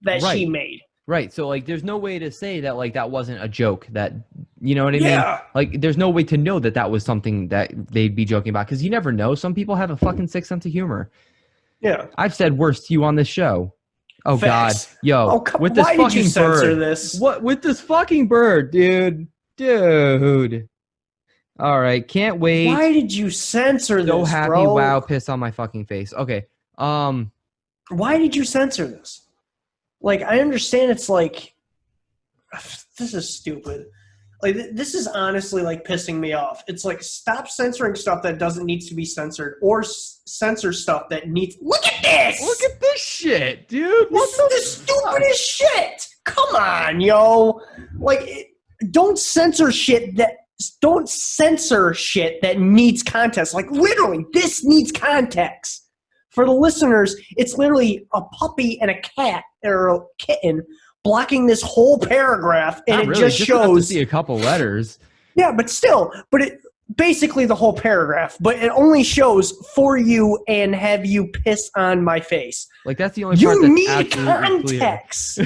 that she made. Right. So, there's no way to say that, that wasn't a joke. That, you know what I mean? There's no way to know that was something that they'd be joking about. Because you never know. Some people have a fucking sick sense of humor. Yeah. I've said worse to you on this show. Oh, Facts. God. Yo, with this why fucking did you censor bird. This? What? With this fucking bird, dude. Dude. All right. Can't wait. Why did you censor this, So happy. bro? Wow. Piss on my fucking face. Okay. Why did you censor this? I understand it's this is stupid. This is honestly pissing me off. It's stop censoring stuff that doesn't need to be censored, or censor stuff that needs. Look at this! Look at this shit, dude. This is the stupidest shit. Come on, yo. Don't censor shit that. Don't censor shit that needs context. Literally, this needs context. For the listeners, it's literally a puppy and a cat or a kitten blocking this whole paragraph, and Not really. just shows. To see a couple letters. Yeah, but still, it basically the whole paragraph, but it only shows "for you" and "have you piss on my face." That's the only part that's absolutely context.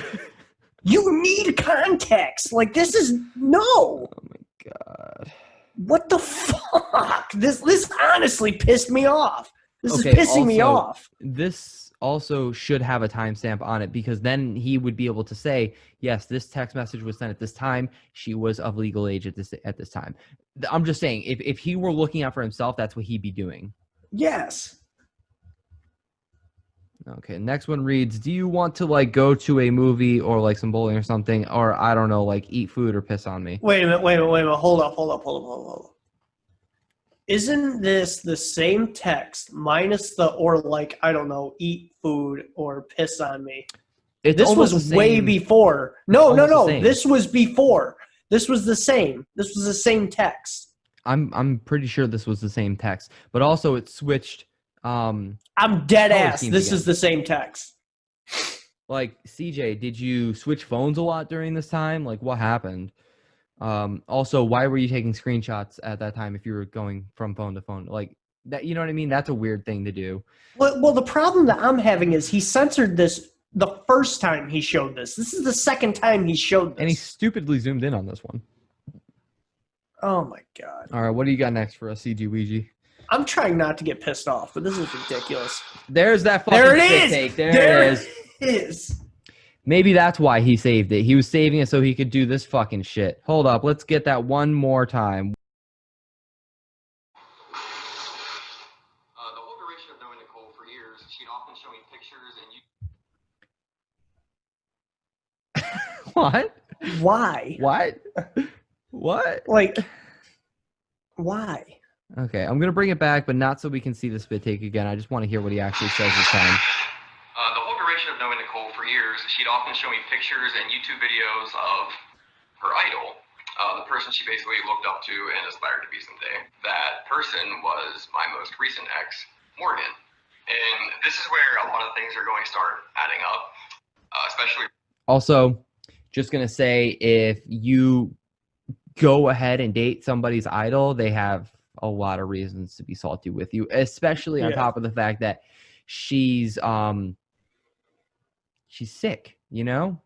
You need context. This is no. Oh my God. What the fuck? This honestly pissed me off. This is pissing me off. This also should have a timestamp on it, because then he would be able to say, yes, this text message was sent at this time. She was of legal age at this time. I'm just saying, if he were looking out for himself, that's what he'd be doing. Yes. Okay, next one reads, do you want to like go to a movie or like some bowling or something, or I don't know, like eat food or piss on me? Wait a minute. Hold up. Isn't this the same text minus the or like, I don't know, eat food or piss on me? This was way before. No. This was before. This was the same. This was the same text. I'm pretty sure this was the same text, but also it switched. I'm dead ass. This again. is the same text. Like, CJ, did you switch phones a lot during this time? Like, what happened? Also, why were you taking screenshots at that time if you were going from phone to phone? Like that, you know what I mean? That's a weird thing to do. Well, the problem that I'm having is he censored this the first time he showed this. This is the second time he showed this. And he stupidly zoomed in on this one. Oh my god. All right, what do you got next for us, CG Ouija? I'm trying not to get pissed off, but this is ridiculous. There's that fucking there it spit is. take. There it is. Maybe that's why he saved it. He was saving it so he could do this fucking shit. Hold up, let's get that one more time. The whole duration of knowing Nicole for years, she'd often show me pictures and What? Why? What? Like, why? Okay, I'm gonna bring it back, but not so we can see the spit take again. I just want to hear what he actually says this time. The whole duration of knowing Nicole for years, she'd often show me pictures and YouTube videos of her idol, the person she basically looked up to and aspired to be someday. That person was my most recent ex, Morgan. And this is where a lot of things are going to start adding up, especially... Also, just gonna say, if you go ahead and date somebody's idol, they have a lot of reasons to be salty with you, especially on top of the fact that she's sick, you know?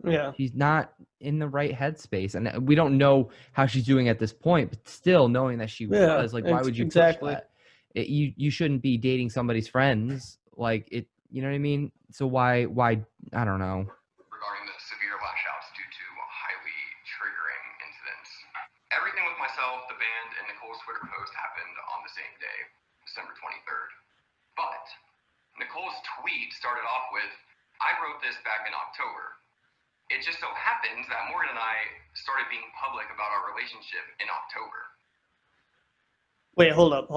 Yeah. She's not in the right headspace. And we don't know how she's doing at this point, but still knowing that she was, like, why would you push that? You shouldn't be dating somebody's friends. Like, it, you know what I mean? So why, I don't know. Regarding the severe lash outs due to highly triggering incidents. Everything with myself, the band, and Nicole's Twitter post happened on the same day, December 23rd. But Nicole's tweet started off with, I wrote this back in October. It just so happens that Morgan and I started being public about our relationship in October. Wait, hold up.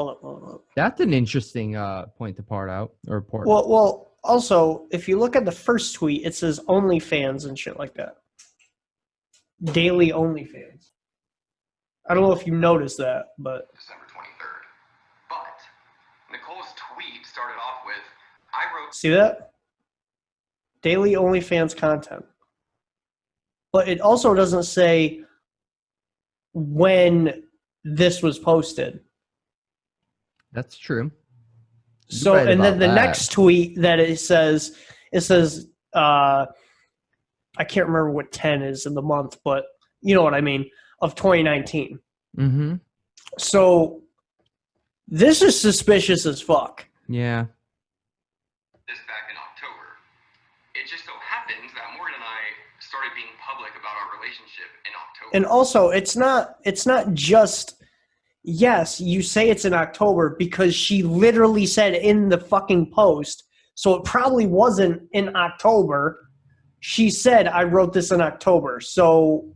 That's an interesting point to part out or report. Well, also, if you look at the first tweet, it says OnlyFans and shit like that. Daily OnlyFans. I don't know if you noticed that, but... December 23rd. But Nicole's tweet started off with, I wrote... See that? Daily OnlyFans content. But it also doesn't say when this was posted. That's true. So, and then the next tweet that it says, I can't remember what 10 is in the month, but you know what I mean, of 2019. Mm-hmm. So, this is suspicious as fuck. Yeah. This back in October. It just so happens that Morgan and I started being public about our relationship in October. And also, it's not just... Yes, you say it's in October because she literally said in the fucking post, so it probably wasn't in October. She said, I wrote this in October. So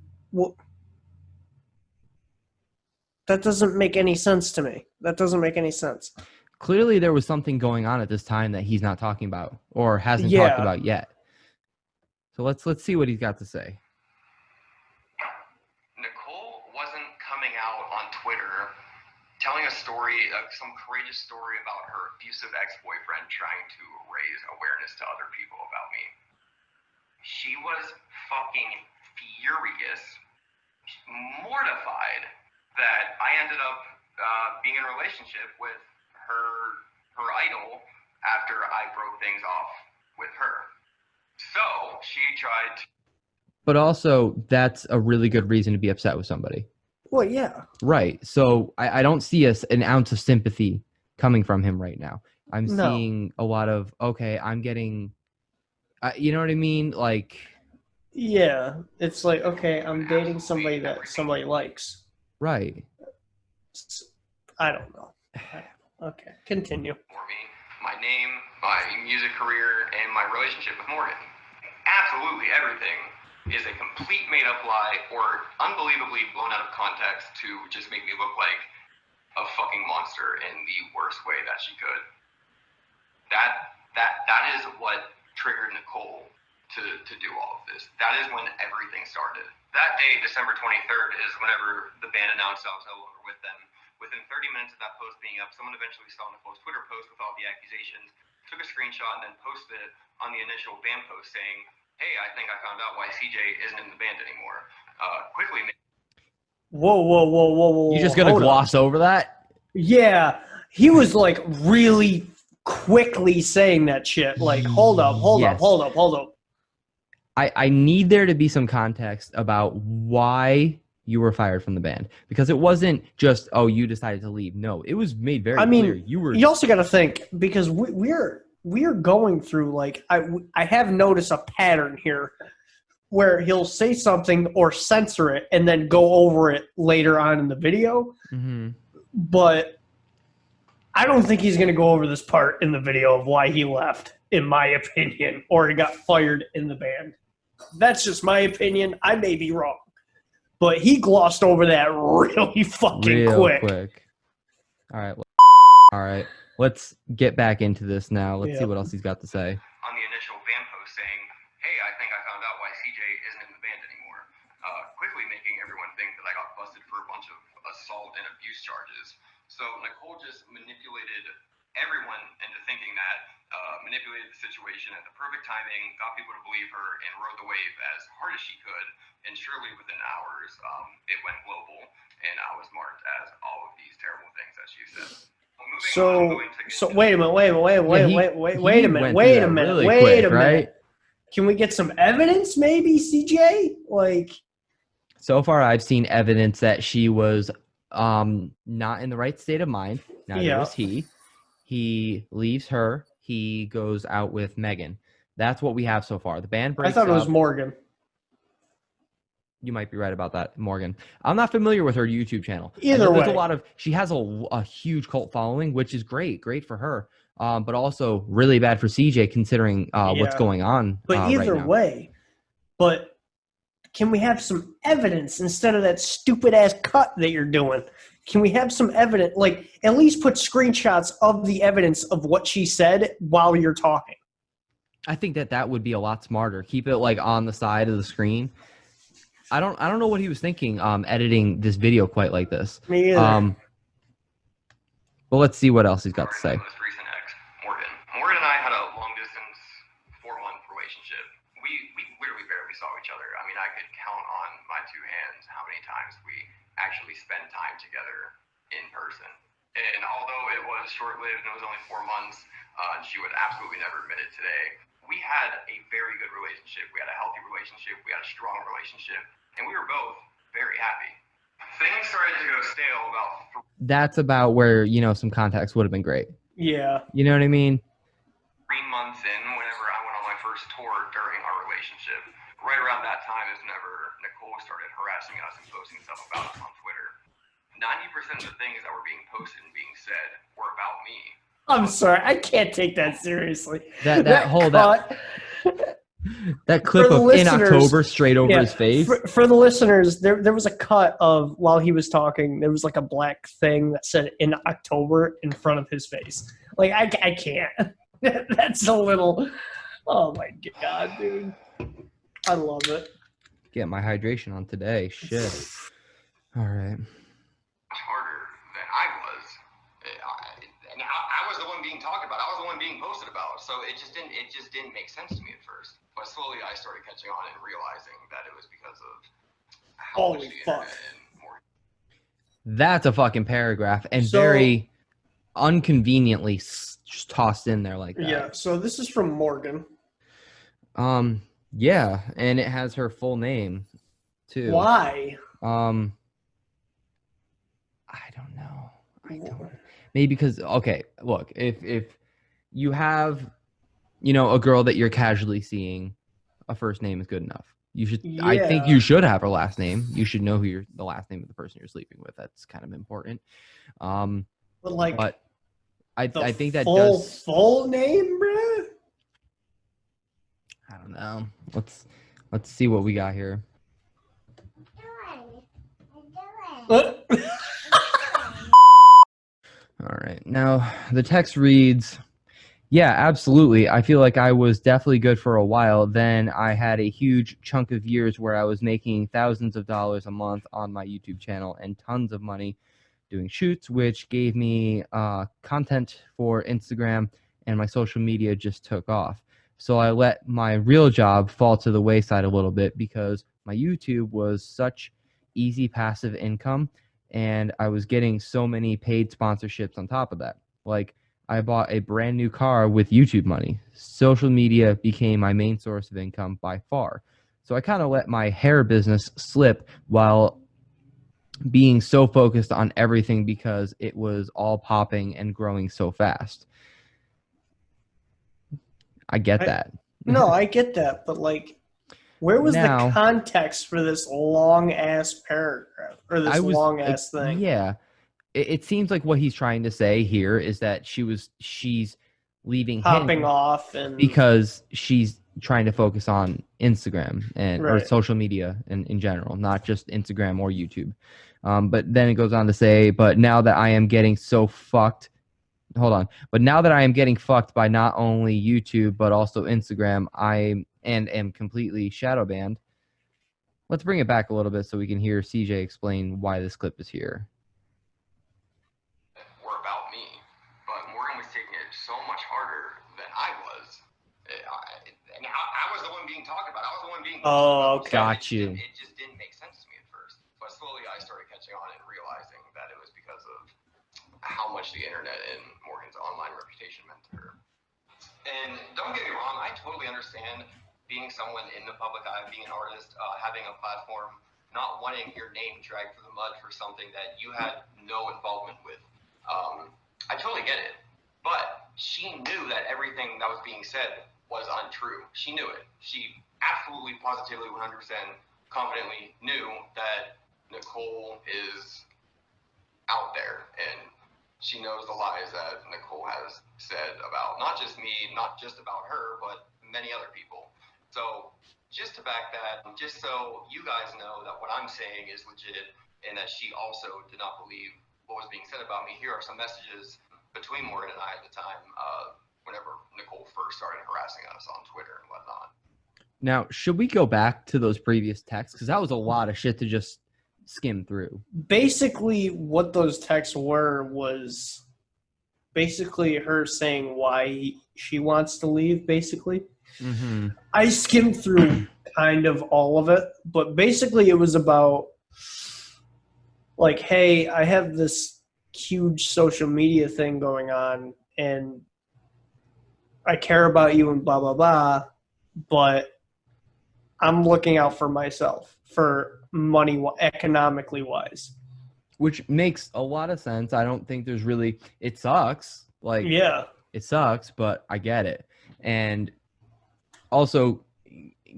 that doesn't make any sense to me. That doesn't make any sense. Clearly there was something going on at this time that he's not talking about or hasn't talked about yet. So let's see what he's got to say. Nicole wasn't coming out on Twitter telling a story, some courageous story about her abusive ex-boyfriend trying to raise awareness to other people about me. She was fucking furious, mortified that I ended up being in a relationship with her idol after I broke things off with her. So she tried to... But also, that's a really good reason to be upset with somebody. Well, yeah. Right. So I don't see an ounce of sympathy coming from him right now. I'm seeing a lot of, okay, I'm getting, you know what I mean? Like... Yeah. It's like, okay, I'm dating somebody that somebody likes. Right. I don't know. Okay, continue. For me, my name, my music career, and my relationship with Morgan. Absolutely everything is a complete made-up lie or unbelievably blown out of context to just make me look like a fucking monster in the worst way that she could. That is what triggered Nicole to do all of this. That is when everything started. That day, December 23rd, is whenever the band announced I was no longer with them. Within 30 minutes of that post being up, someone eventually saw Nicole's Twitter post with all the accusations, took a screenshot, and then posted it on the initial band post saying, "Hey, I think I found out why CJ isn't in the band anymore." Quickly. Whoa. You just gonna gloss over that? Yeah, he was like really quickly saying that shit. Like, hold up. I need there to be some context about why you were fired from the band, because it wasn't just, oh, you decided to leave. No, it was made very clear you were. You also got to think, because we're going through, like, I have noticed a pattern here where he'll say something or censor it and then go over it later on in the video. Mm-hmm. But I don't think he's going to go over this part in the video of why he left, in my opinion, or he got fired in the band. That's just my opinion. I may be wrong. But he glossed over that really fucking quick. All right. Let's get back into this now. Let's see what else he's got to say. On the initial band post saying, "Hey, I think I found out why CJ isn't in the band anymore." Quickly making everyone think that I got busted for a bunch of assault and abuse charges. So Nicole just manipulated everyone into thinking that, manipulated the situation at the perfect timing, got people to believe her, and rode the wave as hard as she could. And surely within hours, it went global, and I was marked as all of these terrible things that she said. So wait a minute. Can we get some evidence, maybe, CJ? Like, so far I've seen evidence that she was not in the right state of mind. Neither was he. He leaves her. He goes out with Megan. That's what we have so far. The band breaks up. I thought it was Morgan. You might be right about that, Morgan. I'm not familiar with her YouTube channel. Either way. She has a huge cult following, which is great for her. But also really bad for CJ considering what's going on. But either way, but can we have some evidence instead of that stupid ass cut that you're doing? Can we have some evidence? Like, at least put screenshots of the evidence of what she said while you're talking. I think that would be a lot smarter. Keep it like on the side of the screen. I don't know what he was thinking editing this video quite like this. Me either. Well, let's see what else he's got to say. Most recent ex, Morgan. Morgan and I had a long-distance 4-month relationship. We literally barely saw each other. I mean, I could count on my two hands how many times we actually spent time together in person. And although it was short-lived and it was only 4 months, she would absolutely never admit it today. We had a very good relationship. We had a healthy relationship. We had a strong relationship. And we were both very happy. Things started to go stale about... That's about where, some context would have been great. Yeah. You know what I mean? 3 months in, whenever I went on my first tour during our relationship, right around that time is whenever Nicole started harassing us and posting stuff about us on Twitter. 90% of the things that were being posted and being said were about me. I'm sorry, I can't take that seriously. That clip of in October straight over his face. For the listeners, there was a cut of while he was talking. There was like a black thing that said "in October" in front of his face. Like I can't. That's a little. Oh my god, dude! I love it. Get my hydration on today. Shit. All right. Harder than I was. And I was the one being talked about. I was the one being posted about. So it just didn't make sense to me at first. But slowly I started catching on and realizing that it was because of how much the internet and more. That's a fucking paragraph and very inconveniently just tossed in there like that. Yeah. So this is from Morgan. Yeah, and it has her full name too. Why? I don't know. Maybe because look, if you have a girl that you're casually seeing, a first name is good enough. You should I think you should have her last name. You should know who the last name of the person you're sleeping with. That's kind of important. But I think that full name, bro? I don't know. Let's see what we got here. What? All right. Now, the text reads, yeah, absolutely. I feel like I was definitely good for a while. Then I had a huge chunk of years where I was making thousands of dollars a month on my YouTube channel and tons of money doing shoots, which gave me content for Instagram, and my social media just took off. So I let my real job fall to the wayside a little bit because my YouTube was such easy passive income, and I was getting so many paid sponsorships on top of that. Like, I bought a brand new car with YouTube money. Social media became my main source of income by far. So I kind of let my hair business slip while being so focused on everything because it was all popping and growing so fast. I get that. No, I get that, but like, where was Now, the context for this long ass paragraph or this long ass thing? Yeah, it seems like what he's trying to say here is that she's leaving Hopping off and because she's trying to focus on Instagram and or Right. social media in general, not just Instagram or YouTube. But then it goes on to say, but now that I am getting so fucked, but now that I am getting fucked by not only YouTube but also Instagram, I am completely shadow banned. Let's bring it back a little bit so we can hear CJ explain why this clip is here. Were about me, but Morgan was taking it so much harder than I was. And I was the one being talked about. I was the one being. Oh, okay. Got you. It just didn't make sense to me at first, but slowly I started catching on and realizing that it was because of how much the internet and Morgan's online reputation meant to her. And don't get me wrong, I totally understand being someone in the public eye, being an artist, having a platform, not wanting your name dragged through the mud for something that you had no involvement with. I totally get it, but she knew that everything that was being said was untrue. She knew it. She absolutely, positively, 100% confidently knew that Nicole is out there, and she knows the lies that Nicole has said about not just me, not just about her, but many other people. So just to back that, just so you guys know that what I'm saying is legit and that she also did not believe what was being said about me, here are some messages between Morgan and I at the time, whenever Nicole first started harassing us on Twitter and whatnot. Now, should we go back to those previous texts? Because that was a lot of shit to just skim through. Basically, what those texts were was basically her saying why she wants to leave, basically. Mm-hmm. I skimmed through kind of all of it, but basically it was about, like, hey, I have this huge social media thing going on, and I care about you and blah, blah, blah, but I'm looking out for myself, for money, economically wise. Which makes a lot of sense. I don't think there's really, it sucks. Like, Yeah. It sucks, but I get it. And also,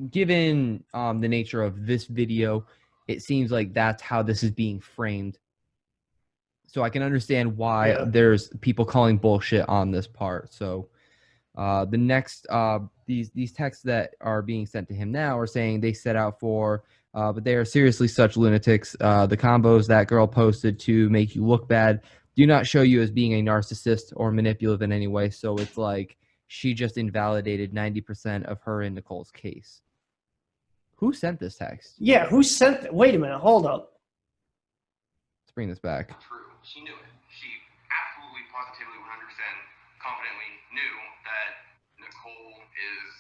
given the nature of this video, it seems like that's how this is being framed. So I can understand why there's people calling bullshit on this part. So the next, these texts that are being sent to him now are saying they set out for, but they are seriously such lunatics. The combos that girl posted to make you look bad do not show you as being a narcissist or manipulative in any way. So it's like she just invalidated 90% of her and Nicole's case. Who sent this text? Yeah, who sent it? Wait a minute, hold up. Let's bring this back. True. She knew it. She absolutely, positively, 100% confidently knew that Nicole is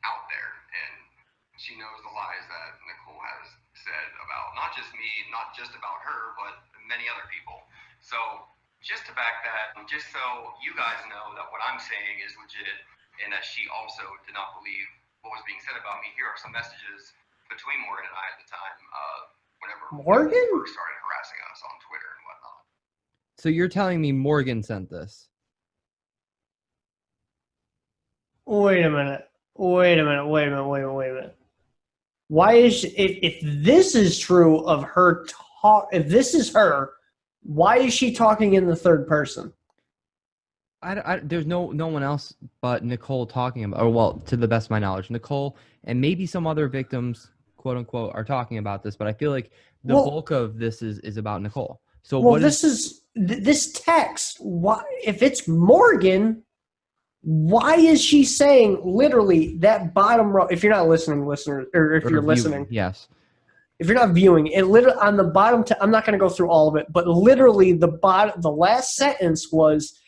out there, and she knows the lies that Nicole has said about not just me, not just about her, but many other people. So just to back that, just so you guys know that what I'm saying is legit and that she also did not believe what was being said about me, here are some messages between Morgan and I at the time, whenever Morgan Nicole first started harassing us on Twitter and whatnot. So you're telling me Morgan sent this? Wait a minute. Why is if this is true of her talk, if this is her, why is she talking in the third person? There's no one else but Nicole talking about, or well, to the best of my knowledge, Nicole and maybe some other victims, quote unquote, are talking about this. But I feel like the bulk of this is about Nicole. So this text. Why, if it's Morgan, why is she saying literally that bottom row? If you're not listening, listeners, or if you're listening, yes. If you're not viewing it, literally on the bottom. I'm not going to go through all of it, but literally the last sentence was.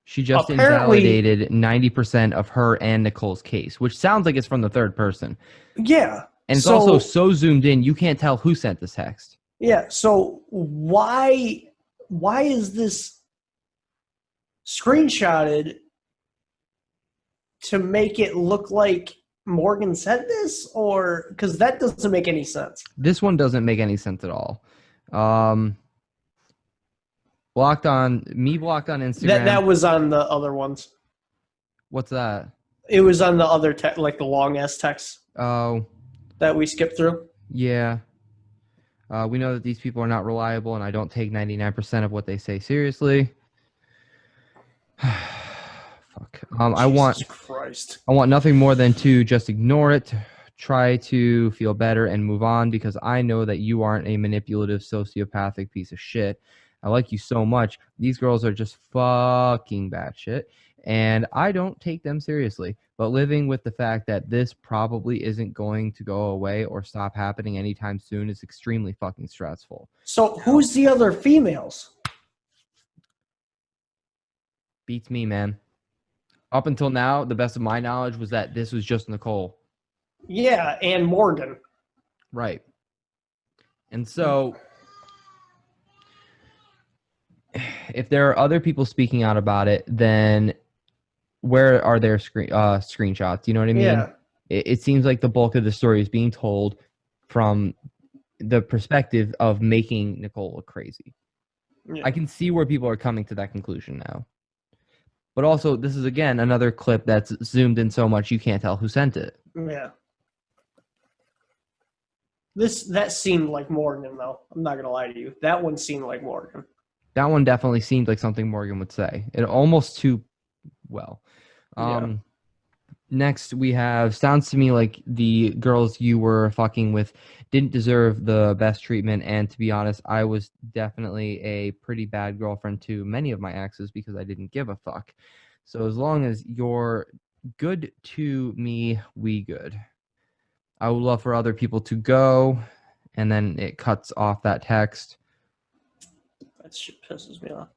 She just invalidated 90% of her and Nicole's case, which sounds like it's from the third person. Yeah. And it's also so zoomed in, you can't tell who sent this text. Yeah. So why is this screenshotted to make it look like Morgan said this? Or because that doesn't make any sense. This one doesn't make any sense at all. Blocked on Instagram. That was on the other ones. What's that? It was on the other like the long ass text. Oh, that we skipped through. Yeah. We know that these people are not reliable, and I don't take 99% of what they say seriously. Fuck. I want nothing more than to just ignore it, try to feel better, and move on, because I know that you aren't a manipulative, sociopathic piece of shit. I like you so much. These girls are just fucking batshit, and I don't take them seriously. But living with the fact that this probably isn't going to go away or stop happening anytime soon is extremely fucking stressful. So who's the other females? Beats me, man. Up until now, the best of my knowledge was that this was just Nicole. Yeah, and Morgan. Right. And so if there are other people speaking out about it, then where are their screenshots? You know what I mean? Yeah. It seems like the bulk of the story is being told from the perspective of making Nicole look crazy. Yeah. I can see where people are coming to that conclusion now. But also, this is, again, another clip that's zoomed in so much you can't tell who sent it. Yeah. That seemed like Morgan, though. I'm not going to lie to you. That one seemed like Morgan. That one definitely seemed like something Morgan would say. It almost too well. Yeah. Next, we have, sounds to me like the girls you were fucking with didn't deserve the best treatment. And to be honest, I was definitely a pretty bad girlfriend to many of my exes because I didn't give a fuck. So as long as you're good to me, we good. I would love for other people to go. And then it cuts off that text. That shit pisses me off.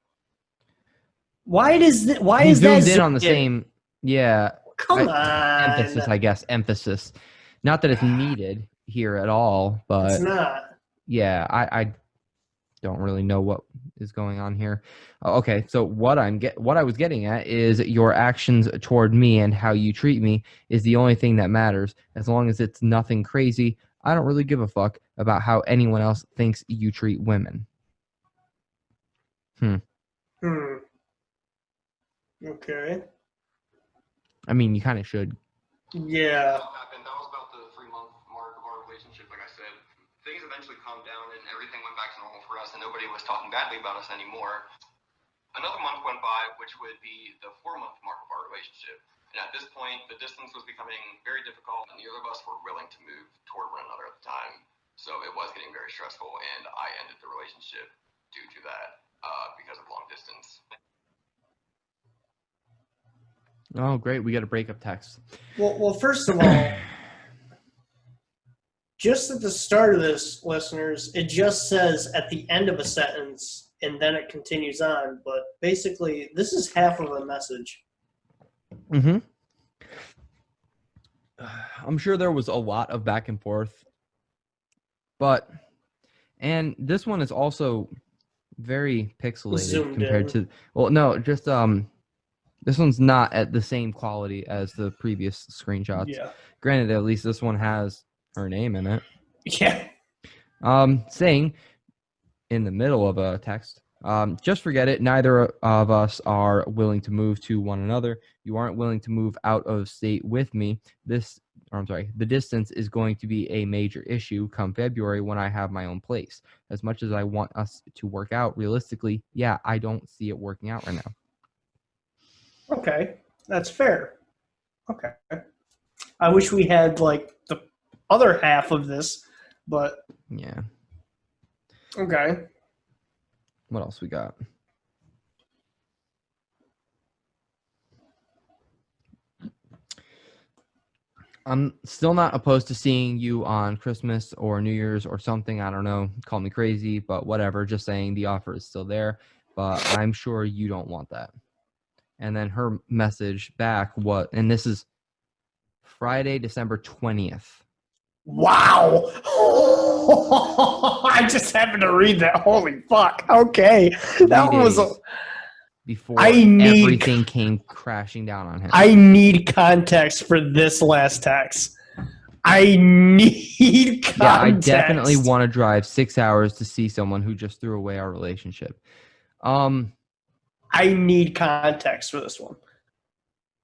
Why is that zoomed in on the same? Yeah. Come on. Emphasis, I guess. Emphasis. Not that it's needed here at all, but it's not. Yeah, I don't really know what is going on here. Okay, so what I was getting at is your actions toward me and how you treat me is the only thing that matters. As long as it's nothing crazy, I don't really give a fuck about how anyone else thinks you treat women. Okay. I mean, you kind of should. Yeah. That was about the 3-month mark of our relationship. Like I said, things eventually calmed down and everything went back to normal for us, and nobody was talking badly about us anymore. Another month went by, which would be the 4-month mark of our relationship. And at this point, the distance was becoming very difficult, and neither of us were willing to move toward one another at the time. So it was getting very stressful, and I ended the relationship due to that because of long distance. Oh, great. We got a breakup text. Well, first of all, just at the start of this, listeners, it just says at the end of a sentence, and then it continues on. But basically, this is half of a message. Mm-hmm. I'm sure there was a lot of back and forth. And this one is also very pixelated compared to... Well, no, just... This one's not at the same quality as the previous screenshots. Yeah. Granted, at least this one has her name in it. Yeah. Saying in the middle of a text, just forget it. Neither of us are willing to move to one another. You aren't willing to move out of state with me. The distance is going to be a major issue come February when I have my own place. As much as I want us to work out realistically, yeah, I don't see it working out right now. Okay, that's fair. Okay. I wish we had like the other half of this, but Yeah. okay. What else we got? I'm still not opposed to seeing you on Christmas or New Year's or something. I don't know. Call me crazy, but whatever. Just saying the offer is still there, but I'm sure you don't want that. And then her message back, and this is Friday, December 20th. Wow. I just happened to read that. Holy fuck. Okay. That was before everything came crashing down on him. I need context for this last text. I need context. Yeah, I definitely want to drive 6 hours to see someone who just threw away our relationship. I need context for this one.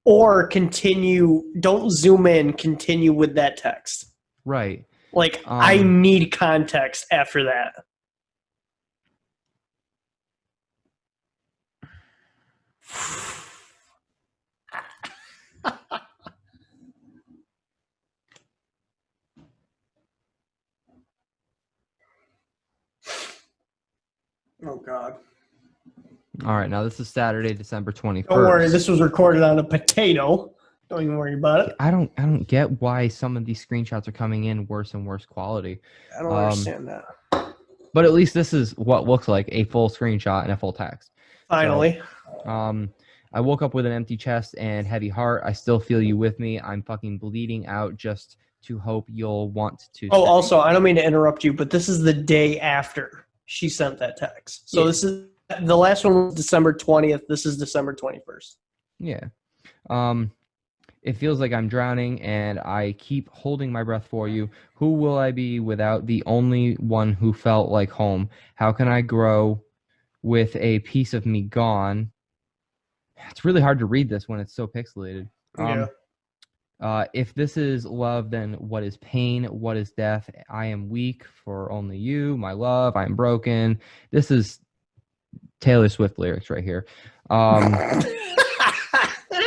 Or continue, don't zoom in, continue with that text. Right. Like, I need context after that. Oh, God. All right, now this is Saturday, December 21st. Don't worry, this was recorded on a potato. Don't even worry about it. I don't get why some of these screenshots are coming in worse and worse quality. I don't understand that. But at least this is what looks like a full screenshot and a full text. Finally. So, I woke up with an empty chest and heavy heart. I still feel you with me. I'm fucking bleeding out just to hope you'll want to. Oh, also, I don't mean to interrupt you, but this is the day after she sent that text. So This is the last one was December 20th. This is December 21st. Yeah. It feels like I'm drowning and I keep holding my breath for you. Who will I be without the only one who felt like home? How can I grow with a piece of me gone? It's really hard to read this when it's so pixelated. If this is love, then what is pain? What is death? I am weak for only you, my love. I am broken. This is Taylor Swift lyrics right here.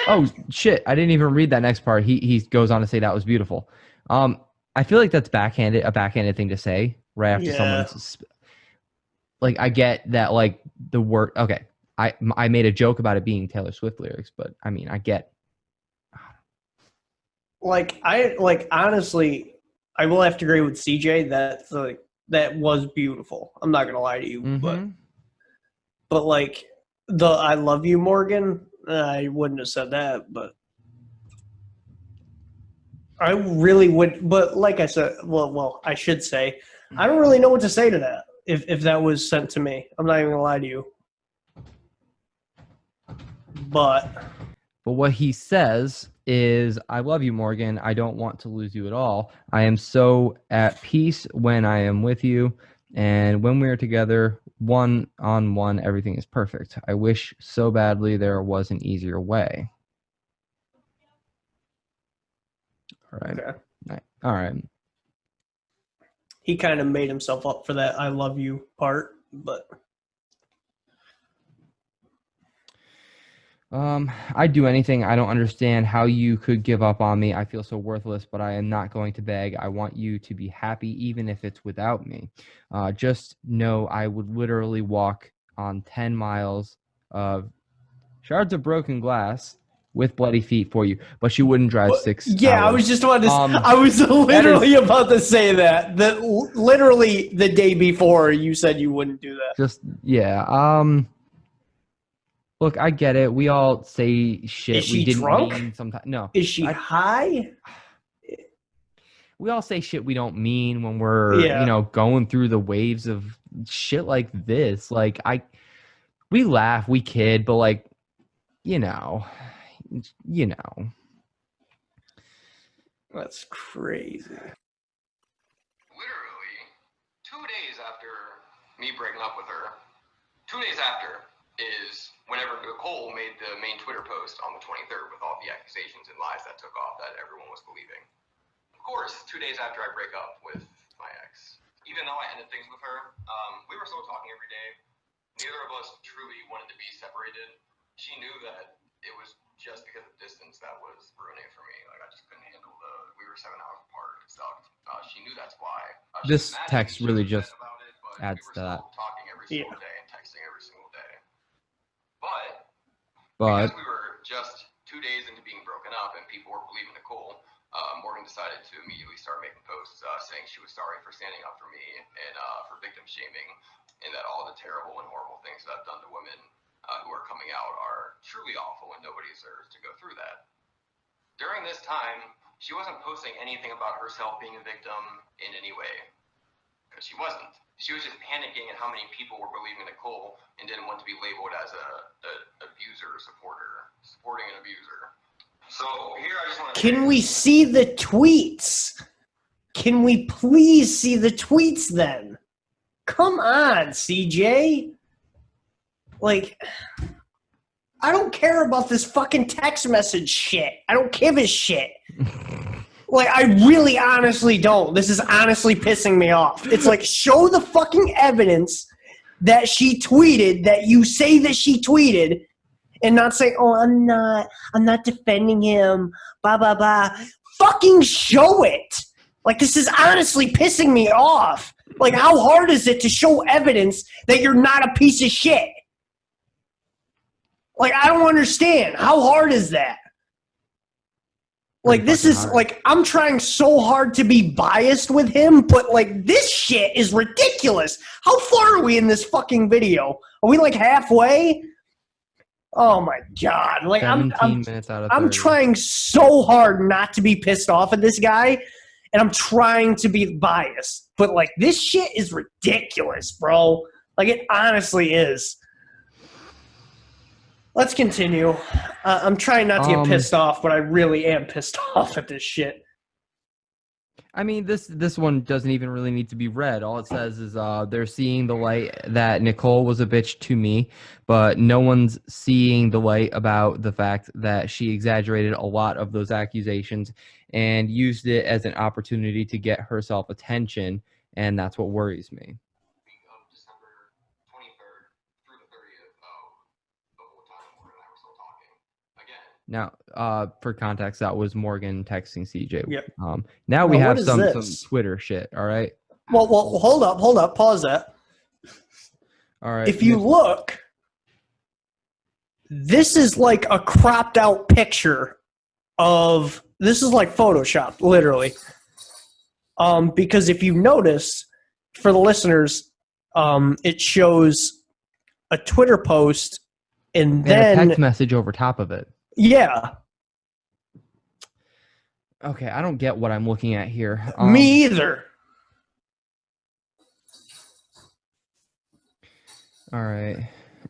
Oh shit! I didn't even read that next part. He goes on to say that was beautiful. I feel like that's a backhanded thing to say right after someone's. Like, I get that, like, the word. Okay, I made a joke about it being Taylor Swift lyrics, but I mean, I get. Honestly, I will have to agree with CJ that that was beautiful. I'm not gonna lie to you, but like the "I love you, Morgan," I wouldn't have said that, but I really would. But like I said, well, I should say, I don't really know what to say to that. If that was sent to me, I'm not even gonna lie to you. But what he says is, I love you, Morgan. I don't want to lose you at all. I am so at peace when I am with you. And when we are together, one-on-one, everything is perfect. I wish so badly there was an easier way. All right. Okay. All right. He kind of made himself up for that "I love you" part, but I'd do anything. I don't understand how you could give up on me. I feel so worthless, but I am not going to beg. I want you to be happy, even if it's without me. Just know I would literally walk on 10 miles of shards of broken glass with bloody feet for you, but you wouldn't drive 6 hours. Yeah, I was just about to. I was literally about to say that. That literally the day before you said you wouldn't do that. Just look, I get it. We all say shit. Is she we didn't drunk? mean sometimes. No. Is she high? We all say shit we don't mean when we're, going through the waves of shit like this. Like, we laugh, we kid, but like, That's crazy. Literally, 2 days after me breaking up with her, 2 days after is whenever Nicole made the main Twitter post on the 23rd with all the accusations and lies that took off that everyone was believing. Of course, 2 days after I break up with my ex, even though I ended things with her, we were still talking every day. Neither of us truly wanted to be separated. She knew that it was just because of distance that was ruining it for me. Like, I just couldn't handle we were 7 hours apart and stuff. She knew that's why. This text really just adds to that. Talking every single day and texting every single day. But But because we were just 2 days into being broken up and people were believing Nicole, Morgan decided to immediately start making posts saying she was sorry for standing up for me and for victim shaming, and that all the terrible and horrible things that I've done to women who are coming out are truly awful and nobody deserves to go through that. During this time, she wasn't posting anything about herself being a victim in any way, because she wasn't. She was just panicking at how many people were believing Nicole and didn't want to be labeled as a abuser supporting an abuser. So here I just want to... Can we see the tweets? Can we please see the tweets then? Come on, CJ. Like, I don't care about this fucking text message shit. I don't give a shit. Like, I really honestly don't. This is honestly pissing me off. It's like, show the fucking evidence that she tweeted, that you say that she tweeted, and not say, oh, I'm not defending him, blah, blah, blah. Fucking show it. Like, this is honestly pissing me off. Like, how hard is it to show evidence that you're not a piece of shit? Like, I don't understand. How hard is that? Like, this is, like, I'm trying so hard to be biased with him, but, like, this shit is ridiculous. How far are we in this fucking video? Are we, like, halfway? Oh, my God. Like, 17 minutes out of 30. I'm trying so hard not to be pissed off at this guy, and I'm trying to be biased. But, like, this shit is ridiculous, bro. Like, it honestly is. Let's continue. I'm trying not to get pissed off, but I really am pissed off at this shit. I mean, this one doesn't even really need to be read. All it says is they're seeing the light that Nicole was a bitch to me, but no one's seeing the light about the fact that she exaggerated a lot of those accusations and used it as an opportunity to get herself attention, and that's what worries me. Now, for context, that was Morgan texting CJ. Yep. Now we have some Twitter shit, all right? Well, hold up. Pause that. All right. If you look, this is like a cropped out picture of, this is like Photoshop, literally. Because if you notice, for the listeners, it shows a Twitter post and then a text message over top of it. Yeah. Okay, I don't get what I'm looking at here. Me either. All right.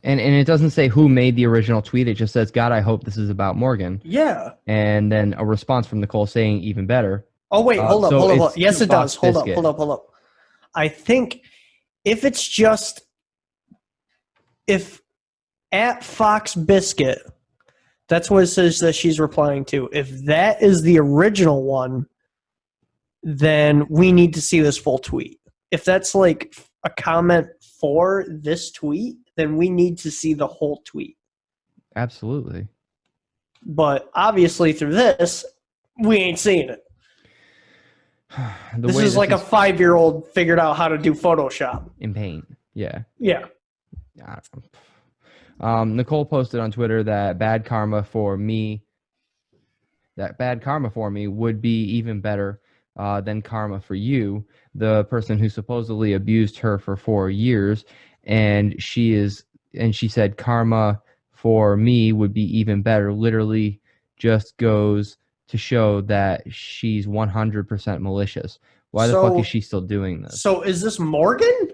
And it doesn't say who made the original tweet. It just says, God, I hope this is about Morgan. Yeah. And then a response from Nicole saying even better. Oh, wait, hold up. Yes, it does. Hold up. I think if it's just, if at Fox Biscuit, that's what it says that she's replying to. If that is the original one, then we need to see this full tweet. If that's like a comment for this tweet, then we need to see the whole tweet. Absolutely. But obviously through this, we ain't seeing it. This is like a 5-year-old figured out how to do Photoshop. In Paint. Yeah. Yeah. Nicole posted on Twitter that bad karma for me would be even better than karma for you, the person who supposedly abused her for 4 years, and she said karma for me would be even better. Literally just goes to show that she's 100% malicious. Why the fuck is she still doing this? So is this Morgan?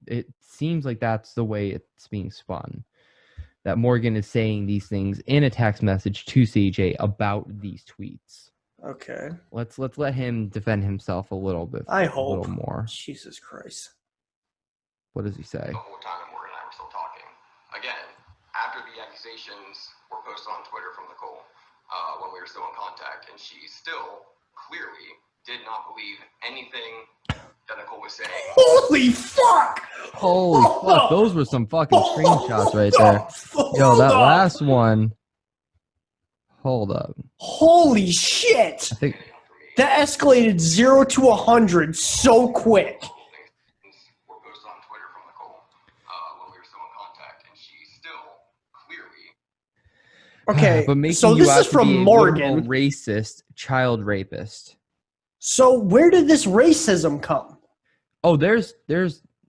It seems like that's the way it's being spun. That Morgan is saying these things in a text message to CJ about these tweets. Okay. Let's let him defend himself a little bit. I hope. A little more. Jesus Christ. What does he say? The whole time Morgan and I were still talking. Again, after the accusations were posted on Twitter from Nicole, when we were still in contact, and she still clearly did not believe anything that Nicole was saying. Holy fuck! Holy fuck! Those were some fucking screenshots right there. Yo, that last one. Hold up. Holy shit! I think That escalated 0 to 100 so quick. Were posted on Twitter from Nicole when we were still in contact, and she still clearly. Okay, but making so you this out is to from be a Morgan. literal racist child rapist. So where did this racism come? Oh, there's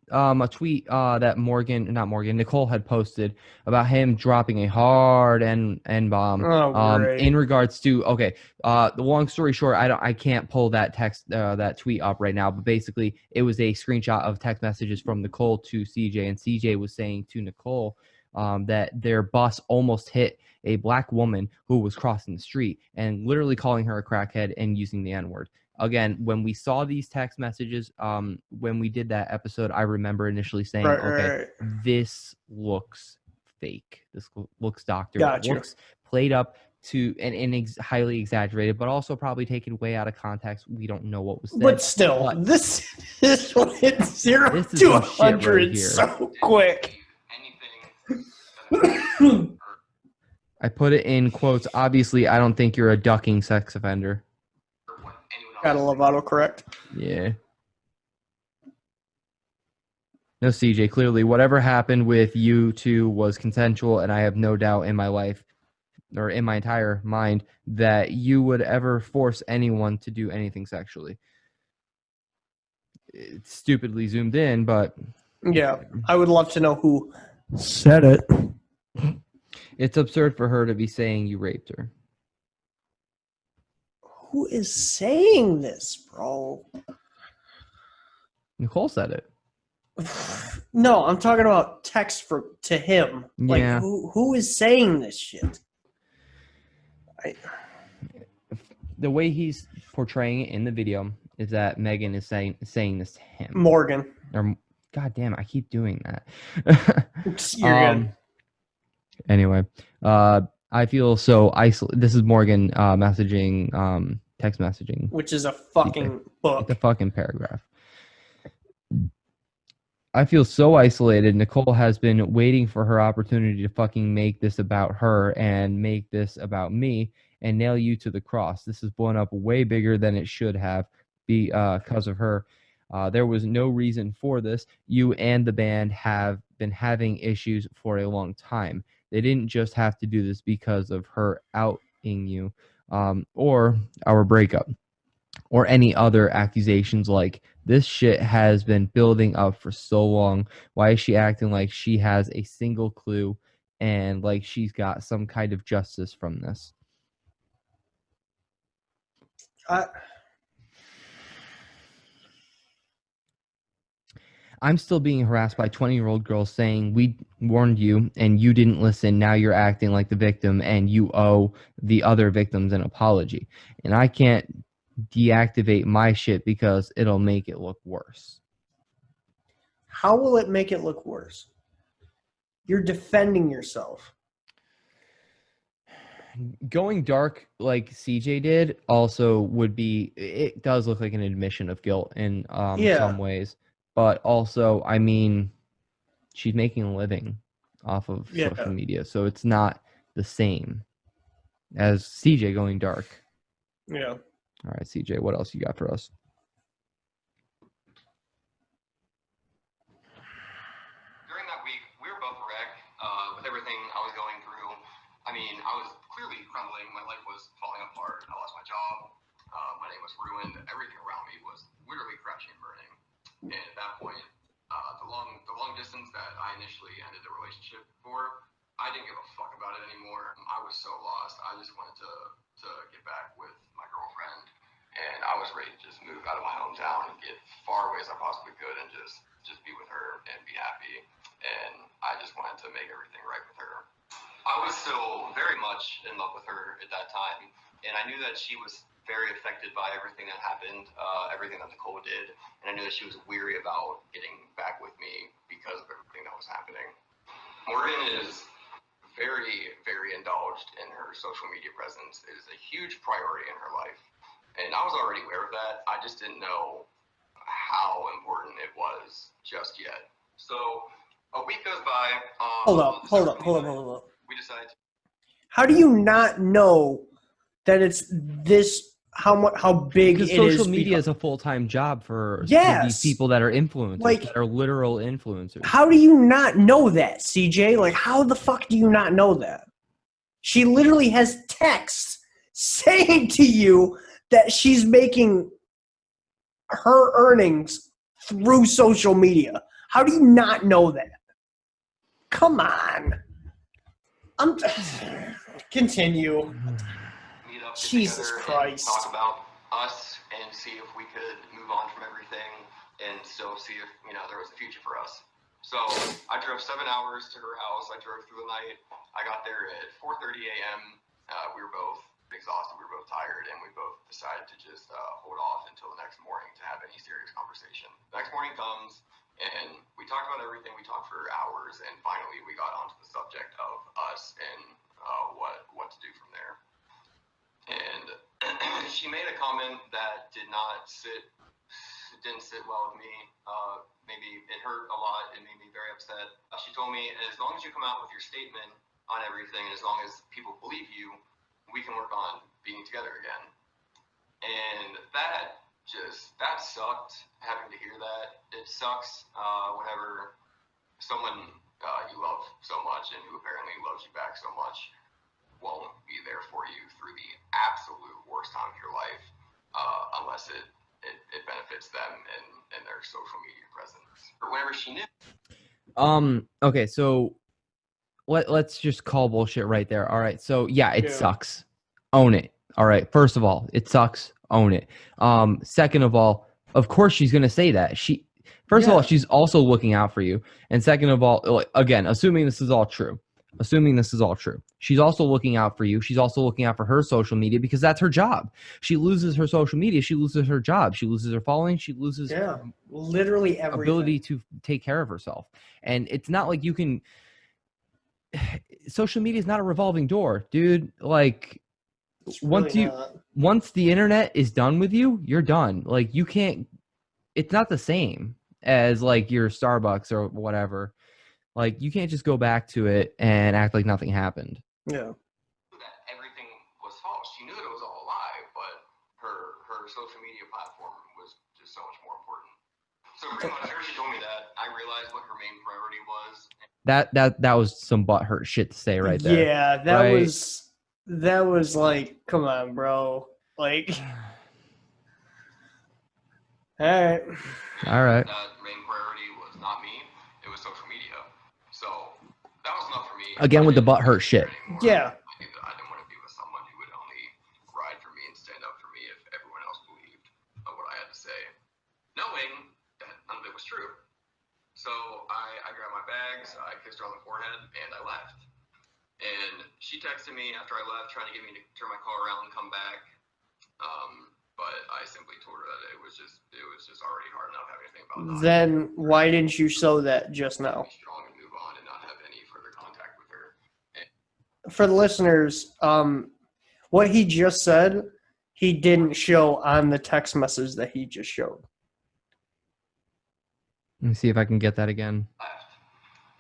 a tweet that Nicole had posted about him dropping a hard N bomb in regards to the long story short, I can't pull that that tweet up right now, but basically it was a screenshot of text messages from Nicole to CJ, and CJ was saying to Nicole that their bus almost hit a black woman who was crossing the street and literally calling her a crackhead and using the N-word. Again, when we saw these text messages, when we did that episode, I remember initially saying, this looks fake. This looks doctored. Gotcha. It looks played up to and highly exaggerated, but also probably taken way out of context. We don't know what was said. But still, this one hit 0 this is to some shit 100 right here. so quick. I put it in quotes. Obviously, I don't think you're a ducking sex offender. Gotta love autocorrect. Yeah. No, CJ, clearly whatever happened with you two was consensual, and I have no doubt in my life, or in my entire mind, that you would ever force anyone to do anything sexually. It's stupidly zoomed in, but... Yeah, I would love to know who said it. It's absurd for her to be saying you raped her. Who is saying this, bro? Nicole said it. No, I'm talking about text to him. Like, Yeah. who is saying this shit? The way he's portraying it in the video is that Megan is saying this to him. Morgan. God damn it, I keep doing that. You're good. Anyway, I feel so isolated. This is Morgan messaging, text messaging. Which is a fucking book. It's a fucking paragraph. I feel so isolated. Nicole has been waiting for her opportunity to fucking make this about her and make this about me and nail you to the cross. This has blown up way bigger than it should have because of her. There was no reason for this. You and the band have been having issues for a long time. They didn't just have to do this because of her outing you or our breakup or any other accusations. Like, this shit has been building up for so long. Why is she acting like she has a single clue and like she's got some kind of justice from this? I'm still being harassed by 20-year-old girls saying, we warned you and you didn't listen. Now you're acting like the victim and you owe the other victims an apology. And I can't deactivate my shit because it'll make it look worse. How will it make it look worse? You're defending yourself. Going dark like CJ did also would be, it does look like an admission of guilt in some ways. But also, I mean, she's making a living off of social media. So it's not the same as CJ going dark. Yeah. All right, CJ, what else you got for us? During that week, we were both wrecked with everything I was going through. I mean, I was clearly crumbling. My life was falling apart. I lost my job. My name was ruined. Everything around me was literally crashing and burning. And at that point, the long distance that I initially ended the relationship for, I didn't give a fuck about it anymore. I was so lost. I just wanted to get back with my girlfriend, and I was ready to just move out of my hometown and get far away as I possibly could and just be with her and be happy. And I just wanted to make everything right with her. I was still very much in love with her at that time, and I knew that she was very affected by everything that happened, everything that Nicole did, and I knew that she was weary about getting back with me because of everything that was happening. Morgan is very, very indulged in her social media presence. It is a huge priority in her life, and I was already aware of that. I just didn't know how important it was just yet. So a week goes by. Hold up. We decided. How do you not know that it's this? How big because it social is? media is a full-time job for Yes. these people that are influencers, Like, that are literal influencers. How do you not know that, CJ? Like, how the fuck do you not know that? She literally has texts saying to you that she's making her earnings through social media. How do you not know that? Come on. Continue. Meet up, get Jesus together, Christ. and talk about us and see if we could move on from everything and still see if there was a future for us. So I drove 7 hours to her house. I drove through the night. I got there at 4:30 a.m. We were both exhausted. We were both tired, and we both decided to just hold off until the next morning to have any serious conversation. The next morning comes, and we talked about everything. We talked for hours, and finally we got onto the subject of us and what to do from there. And she made a comment that didn't sit well with me. Maybe it hurt a lot. It made me very upset. She told me, as long as you come out with your statement on everything, as long as people believe you, we can work on being together again. And that sucked, having to hear that. It sucks whenever someone you love so much and who apparently loves you back so much won't be there for you through the absolute worst time of your life, unless it benefits them and their social media presence. Or whenever she knew. Okay, so let's just call bullshit right there. All right, so yeah, it sucks. Own it. All right, first of all, it sucks. Own it. Second of all, of course she's gonna say that. First of all, she's also looking out for you, and second of all, again, assuming this is all true, she's also looking out for you. She's also looking out for her social media because that's her job. She loses her social media, she loses her job, she loses her following, she loses her literally everything. Ability to take care of herself. And it's not like you can. Social media is not a revolving door, dude. Like, once the internet is done with you, you're done. Like, you can't. It's not the same as like your Starbucks or whatever. Like, you can't just go back to it and act like nothing happened. Yeah. That everything was false. She knew that it was all a lie, but her social media platform was just so much more important. So pretty much after she told me that, I realized what her main priority was. That was some butthurt shit to say right there. Yeah, that was like, come on, bro. Like, all right. That main priority was not me. It was social media. So that was enough for me. Again with the butthurt shit. Yeah. I didn't want to be with someone who would only ride for me and stand up for me if everyone else believed what I had to say, knowing that none of it was true. So I grabbed my bags, I kissed her on the forehead, and I left. And she texted me after I left, trying to get me to turn my car around and come back. But I simply told her that it was just already hard enough having to think about that. Then why didn't you show that just now? Be strong and move on and not have any further contact with her. For the listeners, what he just said, he didn't show on the text message that he just showed. Let me see if I can get that again. Left.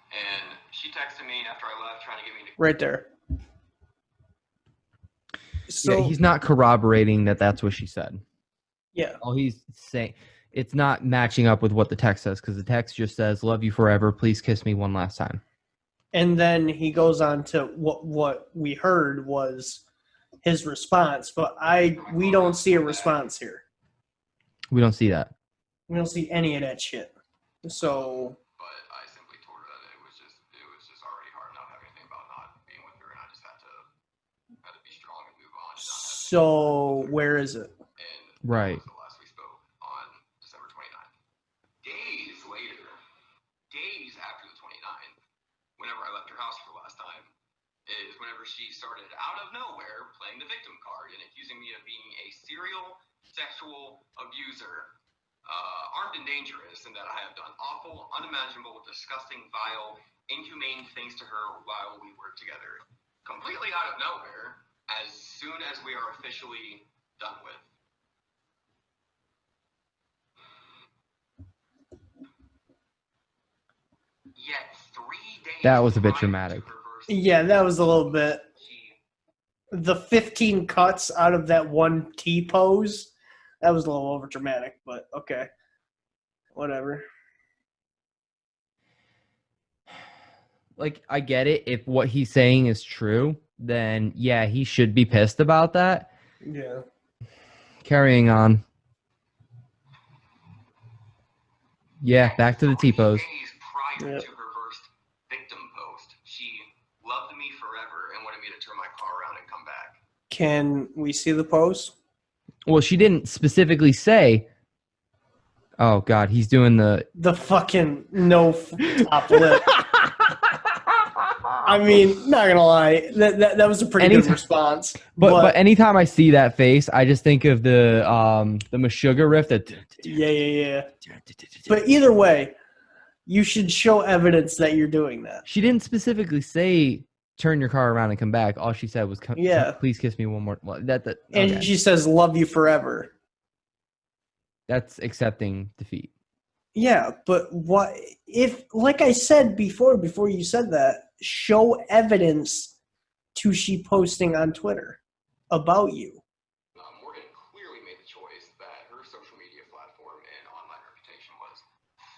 And she texted me after I left, trying to get me to Right there. So yeah, he's not corroborating that that's what she said. Yeah. All he's saying, it's not matching up with what the text says, because the text just says, "Love you forever. Please kiss me one last time." And then he goes on to what we heard was his response, but we don't see a response here. We don't see that. We don't see any of that shit. So. But I simply told her that it was just already hard enough having to think about not being with her, and I just had to be strong and move on. So where is it? And right. that was the last we spoke on December 29th. Days later, days after the 29th, whenever I left her house for the last time, is whenever she started out of nowhere playing the victim card and accusing me of being a serial sexual abuser. Armed and dangerous, and that I have done awful, unimaginable, disgusting, vile, inhumane things to her while we work together. Completely out of nowhere, as soon as we are officially done with. Yet 3 days. That was a bit dramatic. Yeah, that was a little bit. She The 15 cuts out of that one T pose, that was a little over dramatic, but okay. Whatever. Like, I get it. If what he's saying is true, then yeah, he should be pissed about that. Yeah. Carrying on. Yeah, back to the T-pose. Days prior to her first victim post, she loved me forever and wanted me to turn my car around and come back. Can we see the pose? Well, she didn't specifically say. Oh God, he's doing the fucking no top lip. I mean, not gonna lie, that was a pretty good response. But anytime I see that face, I just think of the Meshuggah riff. That yeah. But either way, you should show evidence that you're doing that. She didn't specifically say turn your car around and come back. All she said was, please kiss me one more." Well, okay. And she says, "Love you forever." That's accepting defeat. Yeah, but what if, like I said before you said that, show evidence to she posting on Twitter about you. Morgan clearly made the choice that her social media platform and online reputation was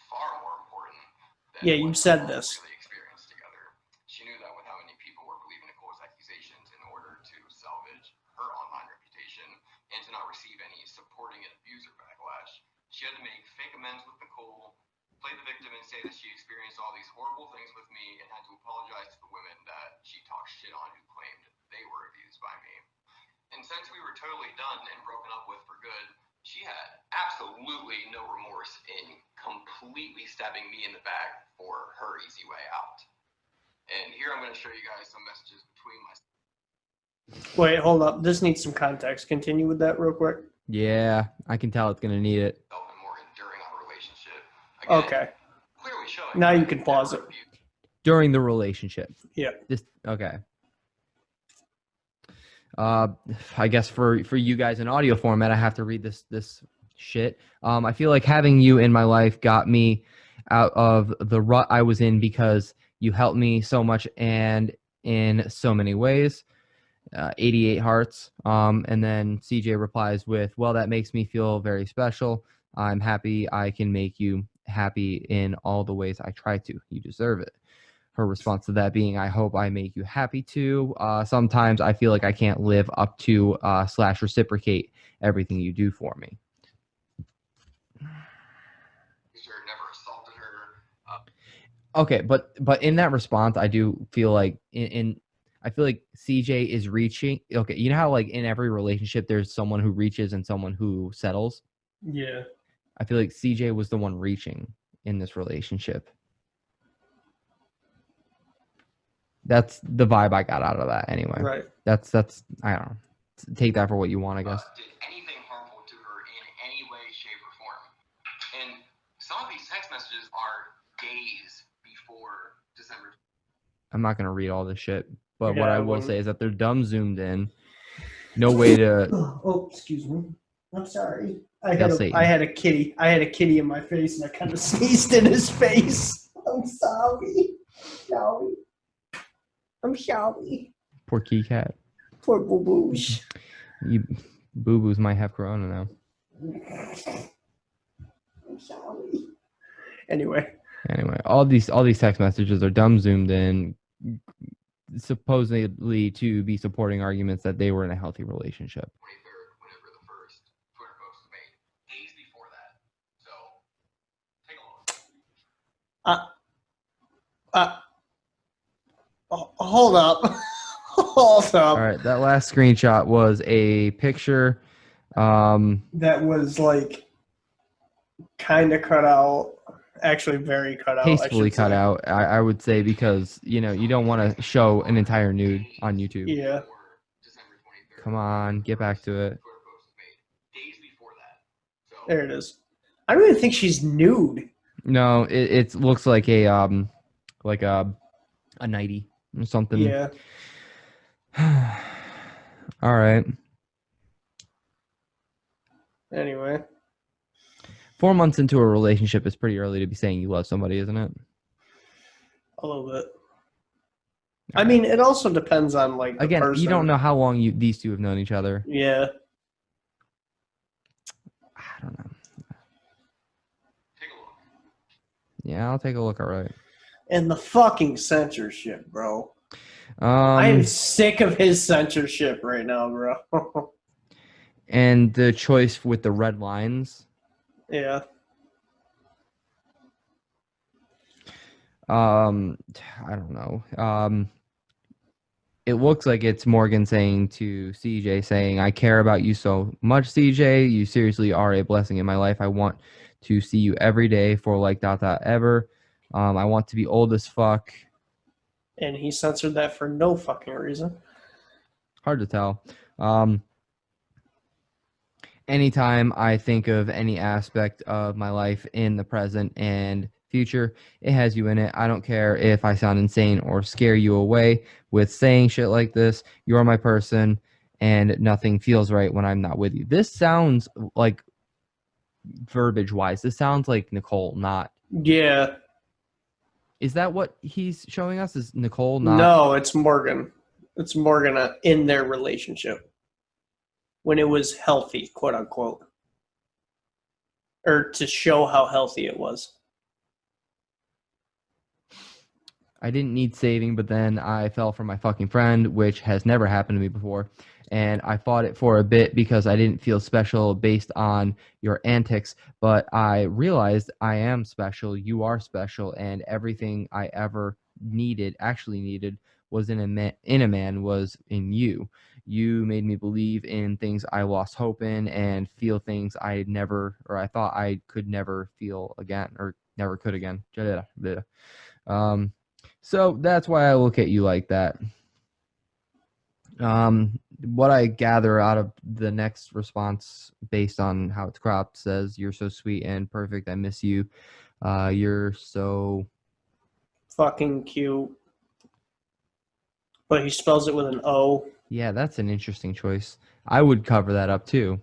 far more important than you said this. Really experienced together. She knew that with how many people were believing Nicole's accusations, in order to salvage her online reputation and to not receive any supporting an abuser backlash, she had to make fake amends with Nicole, play the victim and say that she experienced all these horrible things with me and had to apologize to the women that she talked shit on who claimed they were abused by me. And since we were totally done and broken up with for good, she had absolutely no remorse in completely stabbing me in the back for her easy way out. And here I'm going to show you guys some messages between my... Wait, hold up. This needs some context. Continue with that real quick. Yeah, I can tell it's going to need it. During our relationship. Again, okay. Clearly showing now you can pause it. During the relationship. Yeah. Okay. I guess for you guys in audio format, I have to read this shit. I feel like having you in my life got me out of the rut I was in because you helped me so much and in so many ways. 88 hearts. And then CJ replies with, "Well, that makes me feel very special. I'm happy I can make you happy in all the ways I try to. You deserve it." Her response to that being, "I hope I make you happy too. Sometimes I feel like I can't live up to / reciprocate everything you do for me." Never assaulted her. Okay, but in that response, I do feel like I feel like CJ is reaching. Okay, you know how like in every relationship there's someone who reaches and someone who settles? Yeah. I feel like CJ was the one reaching in this relationship. That's the vibe I got out of that anyway. Right. That's I don't know. Take that for what you want, I guess. Did anything harmful to her in any way, shape, or form. And some of these text messages are days before December. I'm not gonna read all this shit, but what I will say is that they're dumb zoomed in. No way to. Oh, excuse me. I'm sorry. I had a kitty. I had a kitty in my face, and I kind of sneezed in his face. I'm sorry. I'm sorry. Poor kitty cat. Poor boo boos. You boo boos might have corona now. I'm sorry. Anyway, all these text messages are dumb zoomed in, supposedly to be supporting arguments that they were in a healthy relationship. 23rd, whenever the first Twitter post was made, days before that. So, take a look. Hold up. Hold up. All right, that last screenshot was a picture. That was like kind of cut out. Actually, very cut out. Tastefully cut out, I would say, because you don't want to show an entire nude on YouTube. Yeah. Come on, get back to it. There it is. I don't even think she's nude. No, it looks like a nightie or something. Yeah. All right. Anyway. 4 months into a relationship is pretty early to be saying you love somebody, isn't it? A little bit. I mean, it also depends on like the again, person. you don't know how long these two have known each other. Yeah. I don't know. Take a look. Yeah, I'll take a look. All right. And the fucking censorship, bro. I Um, am sick of his censorship right now, bro. and the choice with the red lines. Yeah. I don't know. It looks like it's Morgan saying to CJ, saying, "I care about you so much, CJ. You seriously are a blessing in my life. I want to see you every day for like ... ever. I want to be old as fuck." And he censored that for no fucking reason. Hard to tell. Anytime I think of any aspect of my life in the present and future, it has you in it. I don't care if I sound insane or scare you away with saying shit like this. You are my person, and nothing feels right when I'm not with you. This sounds like, verbiage-wise, this sounds like Nicole, not... Yeah. Is that what he's showing us? Is Nicole not... No, it's Morgan. It's Morgan in their relationship. When it was healthy, quote unquote. Or to show how healthy it was. I didn't need saving, but then I fell for my fucking friend, which has never happened to me before. And I fought it for a bit because I didn't feel special based on your antics. But I realized I am special. You are special. And everything I ever actually needed, was in a man was in you. You made me believe in things I lost hope in and feel things I thought I could never feel again, or never could again. So that's why I look at you like that. What I gather out of the next response, based on how it's cropped, says, "You're so sweet and perfect. I miss you. You're so fucking cute." But he spells it with an O. Yeah, that's an interesting choice. I would cover that up too.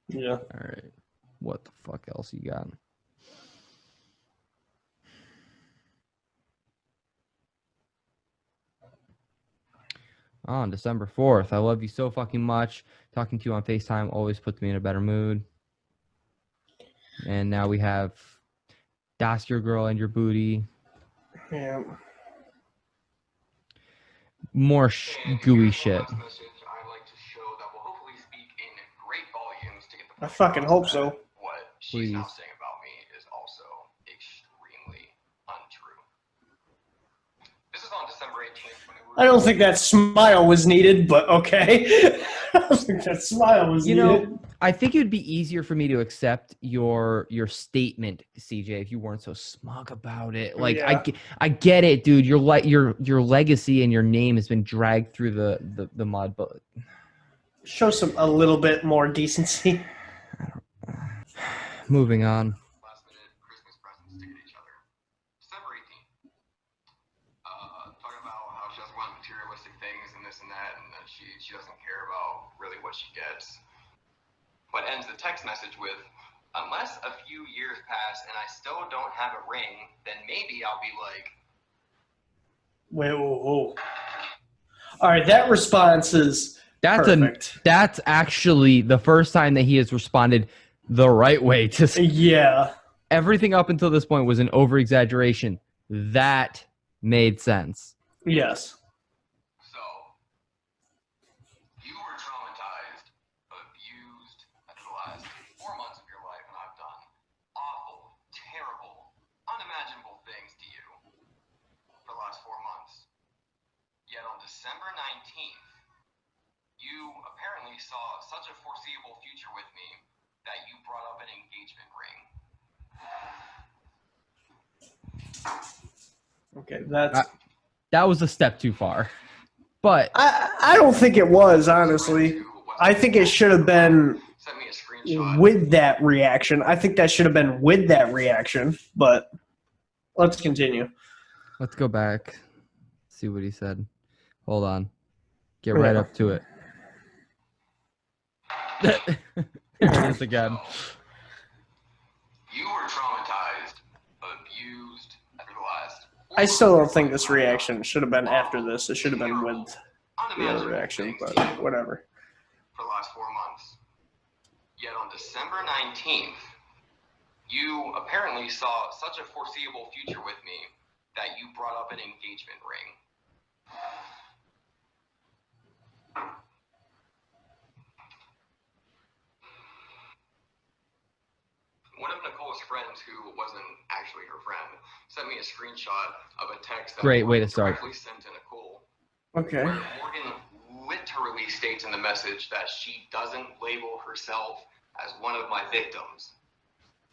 Yeah. All right. What the fuck else you got? On December 4th. I love you so fucking much. Talking to you on FaceTime always puts me in a better mood. And now we have "Das your girl and your booty." Yeah. More gooey shit. I fucking hope so. What she's Please. now saying about me is also extremely untrue. This is on December 18th. I don't think that smile was needed, but okay. I don't think that smile was needed. I think it would be easier for me to accept your statement, CJ, if you weren't so smug about it. Like, Yeah. I get it, dude. Your legacy and your name has been dragged through the mud, but Show a little bit more decency. moving on. Last minute Christmas presents to get each other. December 18th. Talking about how she doesn't want materialistic things and this and that, and that she doesn't care about really what she gets. But ends the text message with, "Unless a few years pass and I still don't have a ring, then maybe I'll be like..." Wait, whoa. All right, that response is perfect. That's actually the first time that he has responded the right way to. Yeah. Everything up until this point was an over-exaggeration. That made sense. Yes. So, you were traumatized, abused after the last 4 months of your life, and I've done awful, terrible, unimaginable things to you for the last 4 months. Yet on December 19th, you apparently saw such a foreseeable future with me that you brought up an engagement ring. Okay, that was a step too far. But I don't think it was, honestly. I think it should have been Sent me a screenshot. with that reaction. I think that should have been with that reaction, but let's continue. let's go back. See what he said. Hold on. Get right up to it. Here it is again. You were traumatized, abused after the last I still don't think this reaction should have been after this. It should have been with the other reaction, but whatever. For the last 4 months. Yet on December 19th, you apparently saw such a foreseeable future with me that you brought up an engagement ring. One of Nicole's friends, who wasn't actually her friend, sent me a screenshot of a text that Great way to start. directly sent to Nicole. Okay. Where Morgan literally states in the message that she doesn't label herself as one of my victims.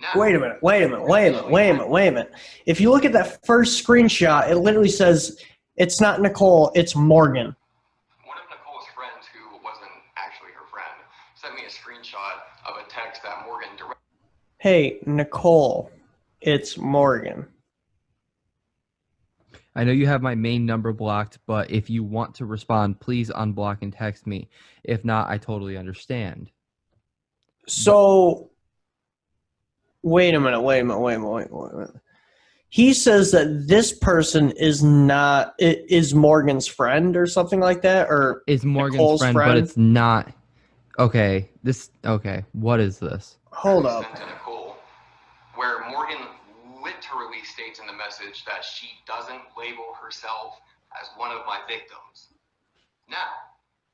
Now, Wait a minute. If you look at that first screenshot, it literally says, it's not Nicole, it's Morgan. one of Nicole's friends, who wasn't actually her friend, sent me a screenshot of a text that Morgan directly. Hey, Nicole, it's Morgan. I know you have my main number blocked, but if you want to respond, please unblock and text me. If not, I totally understand. So, wait a minute. He says that this person is Morgan's friend or something like that, or Is Morgan's Nicole's friend, but it's not. Okay, what is this? Hold up. Sent to Nicole, where Morgan literally states in the message that she doesn't label herself as one of my victims. Now,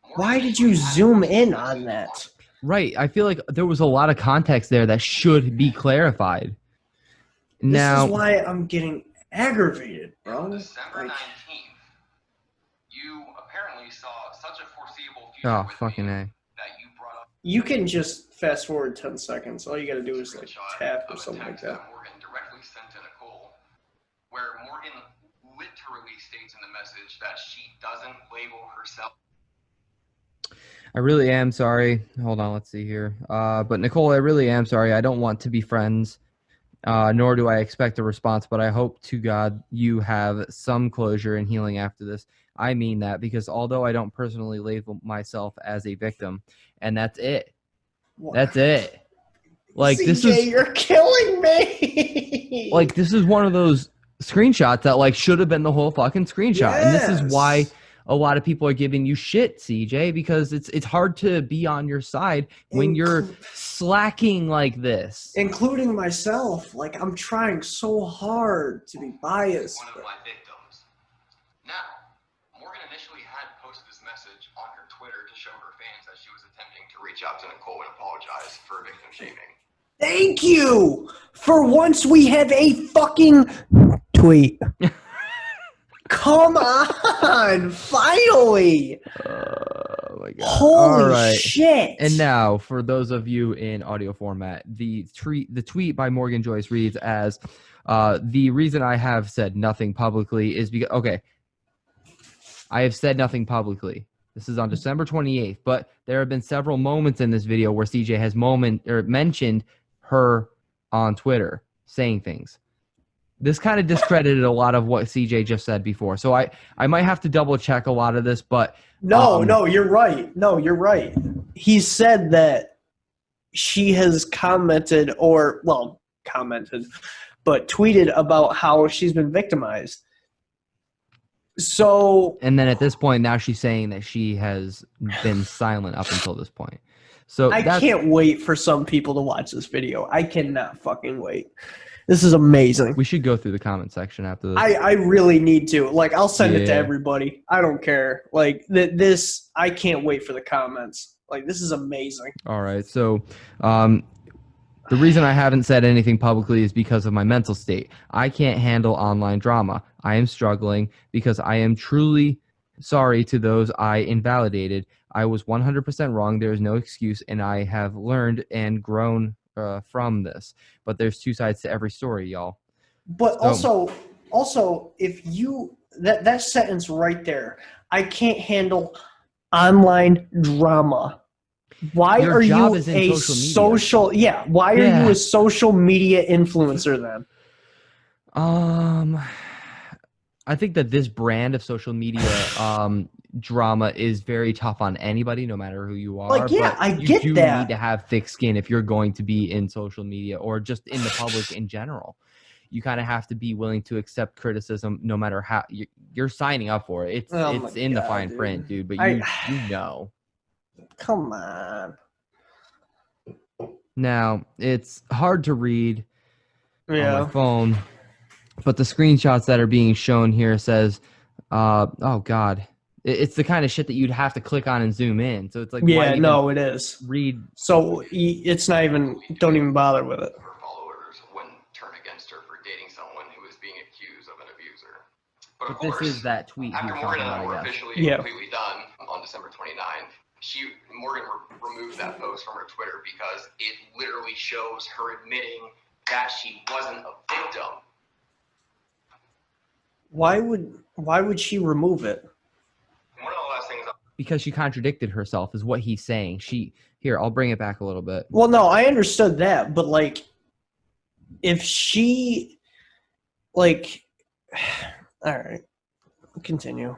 Morgan Why did you had zoom a in message on that? Right, I feel like there was a lot of context there that should be clarified. Now, This is why I'm getting aggravated, bro. On December Like, 19th, you apparently saw such a foreseeable future oh, with fucking me A. that you brought up you can just fast forward 10 seconds. All you gotta do is like screenshot tap or of a something like text that. Morgan directly sent to Nicole, where Morgan literally states in the message that she doesn't label herself. I really am sorry. Hold on, let's see here. But Nicole, I really am sorry. I don't want to be friends, nor do I expect a response, but I hope to God you have some closure and healing after this. I mean that because although I don't personally label myself as a victim, and that's it. That's it. Like CJ, this is you're killing me. like this is one of those screenshots that like should have been the whole fucking screenshot. And this is why Yes. a lot of people are giving you shit, CJ, because it's hard to be on your side when you're slacking like this. Including myself. Like, I'm trying so hard to be biased. One of my victims. Now, Morgan initially had posted this message on her Twitter to show her fans that she was attempting to reach out to Nicole and apologize for victim shaming. Thank you! For once we have a fucking tweet. Come on! Finally! Oh my god. Holy All right. shit! And now, for those of you in audio format, the tweet by Morgan Joyce reads as, the reason I have said nothing publicly is because, okay, I have said nothing publicly. This is on December 28th, but there have been several moments in this video where CJ has mentioned her on Twitter saying things. This kind of discredited a lot of what CJ just said before. So I might have to double check a lot of this, but No, you're right. No, you're right. He said that she has commented but tweeted about how she's been victimized. So, and then at this point, now she's saying that she has been silent up until this point. So I can't wait for some people to watch this video. I cannot fucking wait. This is amazing. We should go through the comment section after this. I really need to. Like, I'll send it to Yeah. everybody. I don't care. Like, this, I can't wait for the comments. Like, this is amazing. All right. So the reason I haven't said anything publicly is because of my mental state. I can't handle online drama. I am struggling because I am truly sorry to those I invalidated. I was 100% wrong. There is no excuse, and I have learned and grown from this. But there's two sides to every story, y'all. But also, if you that sentence right there, I can't handle online drama. Why Your are job you is in a social media. why are you a social media influencer then? I think that this brand of social media drama is very tough on anybody, no matter who you are. Like, yeah, but I you get do that. need to have thick skin if you're going to be in social media or just in the public in general. you kind of have to be willing to accept criticism no matter how you're signing up for it. It's in the fine print, dude, but you know. Come on. Now, it's hard to read on Yeah. my phone, but the screenshots that are being shown here says, oh God, it's the kind of shit that you'd have to click on and zoom in. So it's like, Yeah, no, it is. Read. So it's not even, don't even bother with it. Her followers wouldn't turn against her for dating someone who is being accused of an abuser. But of course, this is that tweet he after was Morgan talking and I about, were I guess. officially completely done on December 29th, Morgan removed that post from her Twitter because it literally shows her admitting that she wasn't a victim. Why would she remove it? One of the last things Because she contradicted herself is what he's saying. Here, I'll bring it back a little bit. Well, no, I understood that, but like, if she, like, all right, continue.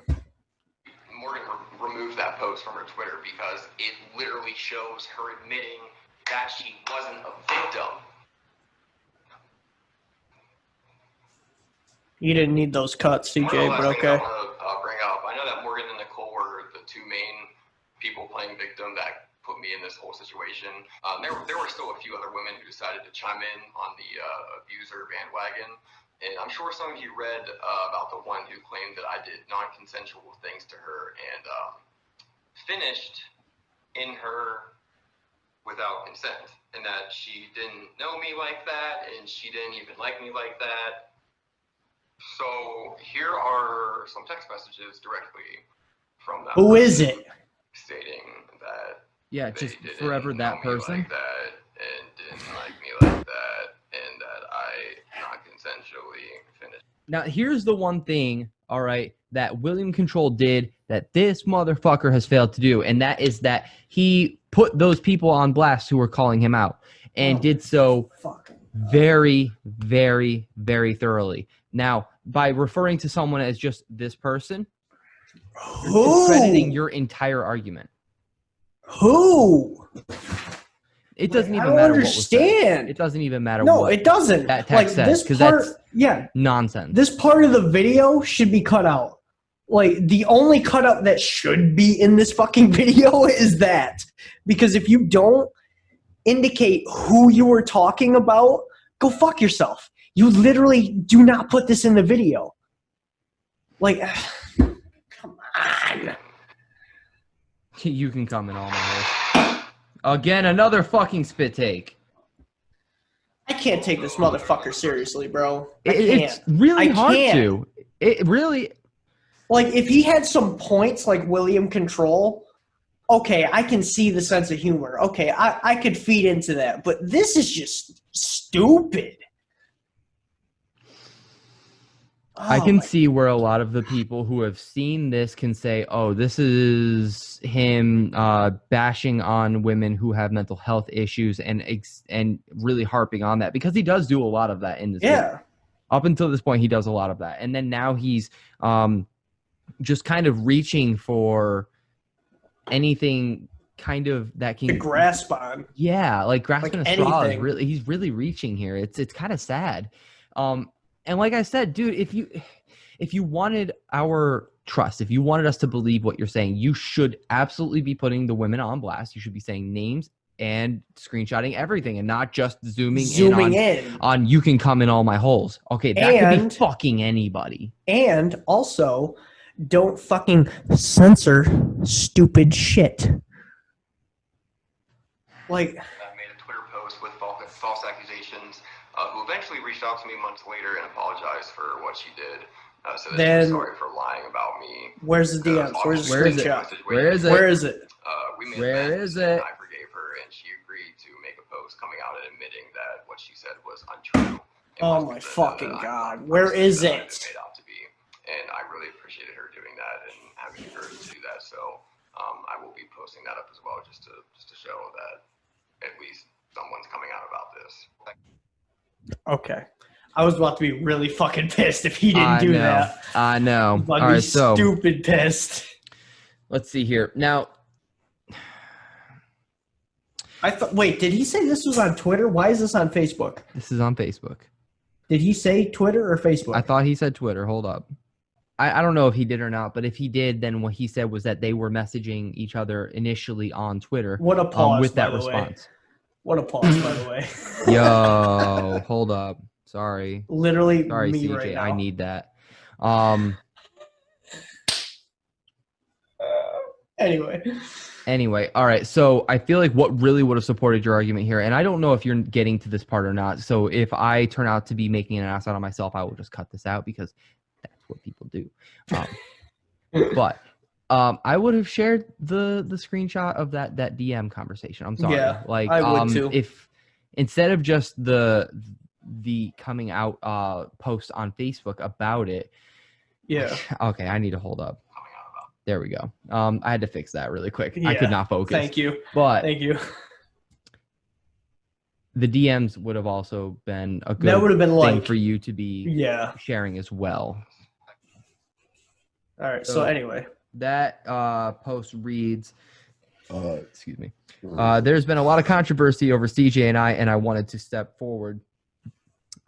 Morgan removed that post from her Twitter because it literally shows her admitting that she wasn't a victim. You didn't need those cuts, CJ, but okay. I want to bring up, I know that Morgan and Nicole were the two main people playing victim that put me in this whole situation. There were still a few other women who decided to chime in on the abuser bandwagon. And I'm sure some of you read about the one who claimed that I did non-consensual things to her and finished in her without consent. And that she didn't know me like that and she didn't even like me like that. So here are some text messages directly from that. Who is it? Stating that just forever that person. like that and didn't like me like that, and that I non-consensually finished. Now, here's the one thing, all right, that William Control did that this motherfucker has failed to do, and that is that he put those people on blast who were calling him out, and did so very, very, very thoroughly. Now, by referring to someone as just this person, you're discrediting your entire argument. Who? It doesn't even I don't matter understand. what was said. It doesn't even matter No, what it doesn't. that text says, because that's nonsense. This part of the video should be cut out. Like, the only cutout that should be in this fucking video is that. Because if you don't indicate who you were talking about, go fuck yourself. You literally do not put this in the video. Like, come on. You can come in all my holes. Again, another fucking spit take. I can't take this motherfucker seriously, bro. It's really hard to. It really... Like, if he had some points like William Control, okay, I can see the sense of humor. Okay, I could feed into that. But this is just stupid. I can see where a lot of the people who have seen this can say, oh, this is him bashing on women who have mental health issues and really harping on that, because he does do a lot of that in this video. Up until this point, he does a lot of that. And then now he's just kind of reaching for anything kind of that can grasp on. Yeah, like grasping a straw is really, he's really reaching here. It's kind of sad. And like I said, dude, if you wanted our trust, if you wanted us to believe what you're saying, you should absolutely be putting the women on blast. You should be saying names and screenshotting everything and not just zooming in on you can come in all my holes. Okay, that could be fucking anybody. And also, don't fucking censor stupid shit. Like, I made a Twitter post with false accusations, who eventually reached out to me months later and apologized for what she did. So that she was sorry for lying about me. Where's the DMs? Where's the screenshot? Where is it? Where is it? We made amends, and I forgave her, and she agreed to make a post coming out and admitting that what she said was untrue. Oh my fucking god! Where is it? Made out to be, and I really appreciated her doing that and having the courage to do that. So I will be posting that up as well, just to show that at least someone's coming out about this. Okay. I was about to be really fucking pissed if he didn't do that. I know. All right, so stupid pissed. Let's see here. Now, I thought. Wait, did he say this was on Twitter? Why is this on Facebook? This is on Facebook. Did he say Twitter or Facebook? I thought he said Twitter. Hold up. I don't know if he did or not, but if he did, then what he said was that they were messaging each other initially on Twitter. What a pause, with that by the way. response. What a pause, by the way. Yo, hold up. Sorry. Literally Sorry, me CJ. right now. I need that. Anyway, all right. So I feel like what really would have supported your argument here, and I don't know if you're getting to this part or not. So if I turn out to be making an ass out of myself, I will just cut this out because that's what people do. But I would have shared the screenshot of that DM conversation. I'm sorry. Yeah, like I would too. If instead of just the coming out post on Facebook about it. Yeah. Okay, I need to hold up. There we go. I had to fix that really quick. Yeah, I could not focus. Thank you. But thank you. The DMs would have also been a good That would have been thing like for you to be sharing as well. All right. So anyway, that post reads, excuse me. There's been a lot of controversy over CJ and I wanted to step forward.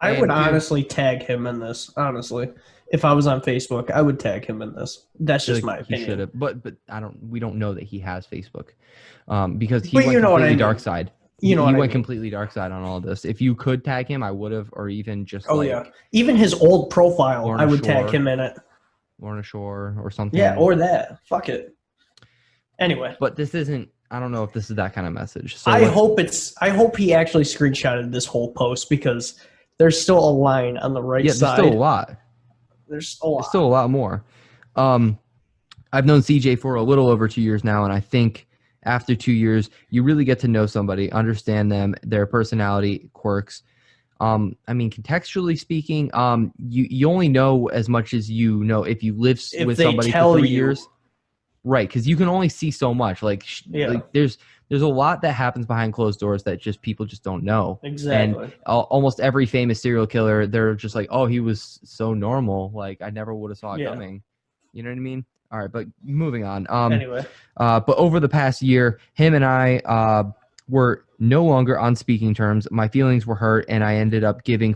I would honestly tag him in this. Honestly, if I was on Facebook, I would tag him in this. That's just my opinion. He should have, but we don't know that he has Facebook, because he But went you know completely what I mean. dark side. You know he what I went mean. completely dark side on all of this. If you could tag him, I would have, or even just even his old profile, Lorna I would Shore. tag him in it. Lorna Shore or something. Yeah, or that. Fuck it. Anyway, but this isn't. I don't know if this is that kind of message. So I hope he actually screenshotted this whole post because there's still a line on the right side. There's still a lot. There's a lot. There's still a lot more. I've known CJ for a little over 2 years now, and I think after 2 years, you really get to know somebody, understand them, their personality quirks. I mean, contextually speaking, you only know as much as you know if you live with somebody for 3 years. Right, because you can only see so much. Like there's a lot that happens behind closed doors that just people just don't know. Exactly. And almost every famous serial killer, they're just like, oh, he was so normal. Like I never would have saw it coming. You know what I mean? All right, but moving on. Anyway. But over the past year, him and I were no longer on speaking terms. My feelings were hurt, and I ended up giving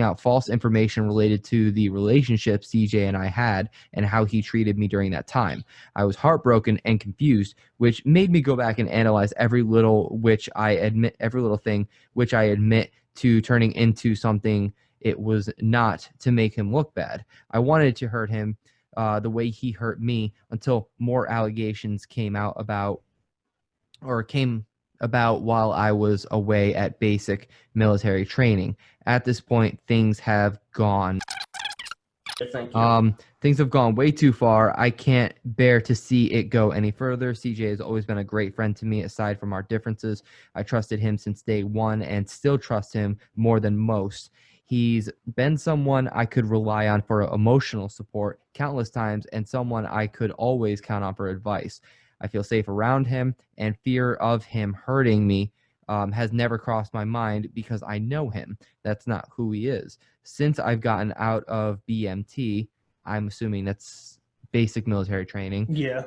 out false information related to the relationship CJ and I had and how he treated me during that time. I was heartbroken and confused, which made me go back and analyze every little thing which I admit to turning into something it was not to make him look bad. I wanted to hurt him the way he hurt me until more allegations came about while I was away at basic military training. At this point, things have gone. Thank you. Things have gone way too far. I can't bear to see it go any further. CJ has always been a great friend to me aside from our differences. I trusted him since day one and still trust him more than most. He's been someone I could rely on for emotional support countless times and someone I could always count on for advice. I feel safe around him, and fear of him hurting me has never crossed my mind because I know him. That's not who he is. Since I've gotten out of BMT, I'm assuming that's basic military training. Yeah.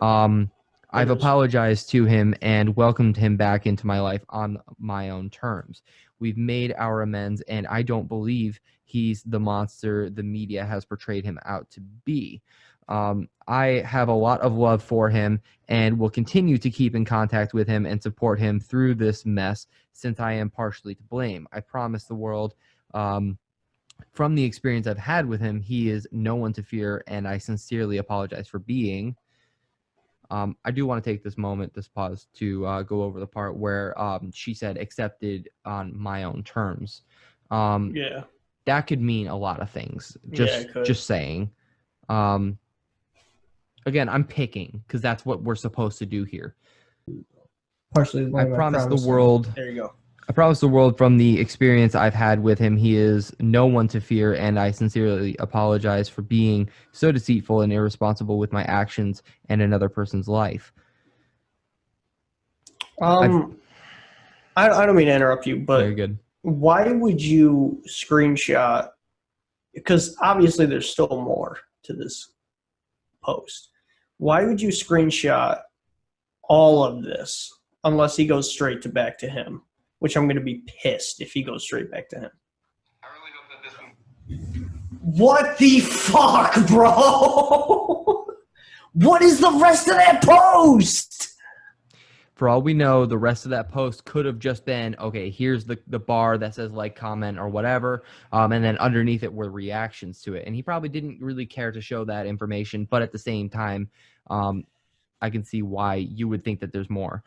I've apologized to him and welcomed him back into my life on my own terms. We've made our amends, and I don't believe he's the monster the media has portrayed him out to be. I have a lot of love for him and will continue to keep in contact with him and support him through this mess since I am partially to blame. I promise the world, from the experience I've had with him, he is no one to fear, and I sincerely apologize for being. I do want to take this pause to go over the part where she said accepted on my own terms. That could mean a lot of things. Just saying. Again, I'm picking because that's what we're supposed to do here. Partially. I promise the world. There you go. I promise the world from the experience I've had with him, he is no one to fear, and I sincerely apologize for being so deceitful and irresponsible with my actions and another person's life. I don't mean to interrupt you, but very good. Why would you screenshot? Because obviously there's still more to this post. Why would you screenshot all of this unless he goes back to him? Which I'm going to be pissed if he goes straight back to him. I really hope that this one What the fuck, bro? What is the rest of that post? For all we know, the rest of that post could have just been, okay, here's the bar that says like, comment, or whatever, and then underneath it were reactions to it. And he probably didn't really care to show that information, but at the same time, I can see why you would think that there's more.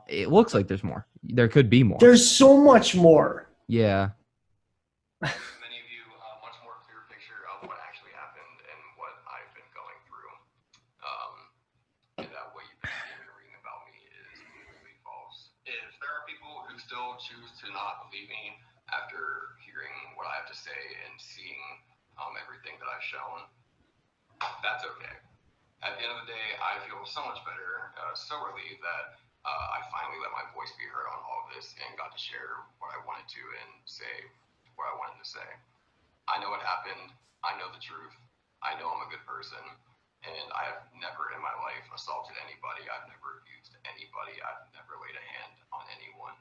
It looks like there's more. There could be more. There's so much more. Yeah. Many of you a much more clear picture of what actually happened and what I've been going through. And that what you've been seeing and reading about me is completely false. If there are people who still choose to not believe me after hearing what I have to say and seeing everything that I've shown, that's okay. At the end of the day, I feel so much better, so relieved that I finally let my voice be heard on all of this and got to share what I wanted to and say what I wanted to say. I know what happened. I know the truth. I know I'm a good person. And I have never in my life assaulted anybody. I've never abused anybody. I've never laid a hand on anyone.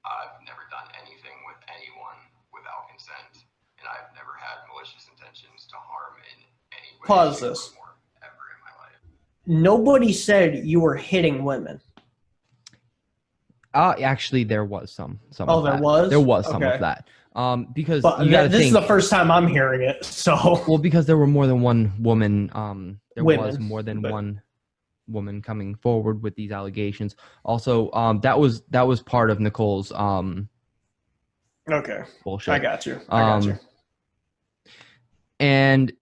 I've never done anything with anyone without consent. And I've never had malicious intentions to harm in any way. Pause this. Ever in my life. Nobody said you were hitting women. Actually, there was some. Oh, there was? There was some Okay. of that. Because But you got to this think. is the first time I'm hearing it, so. Well, because there were more than one woman. There Women, was more than but- one woman coming forward with these allegations. Also, that was part of Nicole's Okay. bullshit. I got you. I got you. And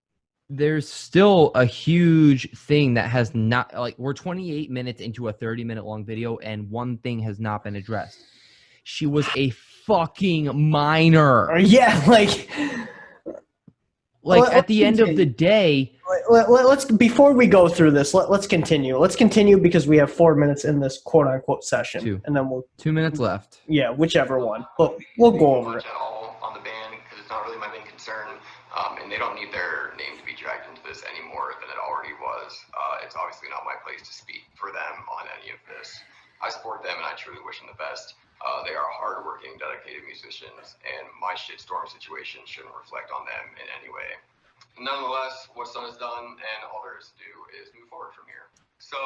there's still a huge thing that has not, like, we're 28 minutes into a 30-minute long video, and one thing has not been addressed. She was a fucking minor. Yeah, like At the end of the day, let's before we go through this, let's continue. Let's continue because we have 4 minutes in this quote unquote session, 2. and then we'll 2 minutes left. whichever one. But we'll go over it. At all on the ban because it's not really my main concern, and they don't need their name to be dragged into this any more than it already was. It's obviously not my place to speak for them on any of this. I support them and I truly wish them the best. They are hardworking, dedicated musicians, and my shitstorm situation shouldn't reflect on them in any way. Nonetheless, what's done is done, and all there is to do is move forward from here. So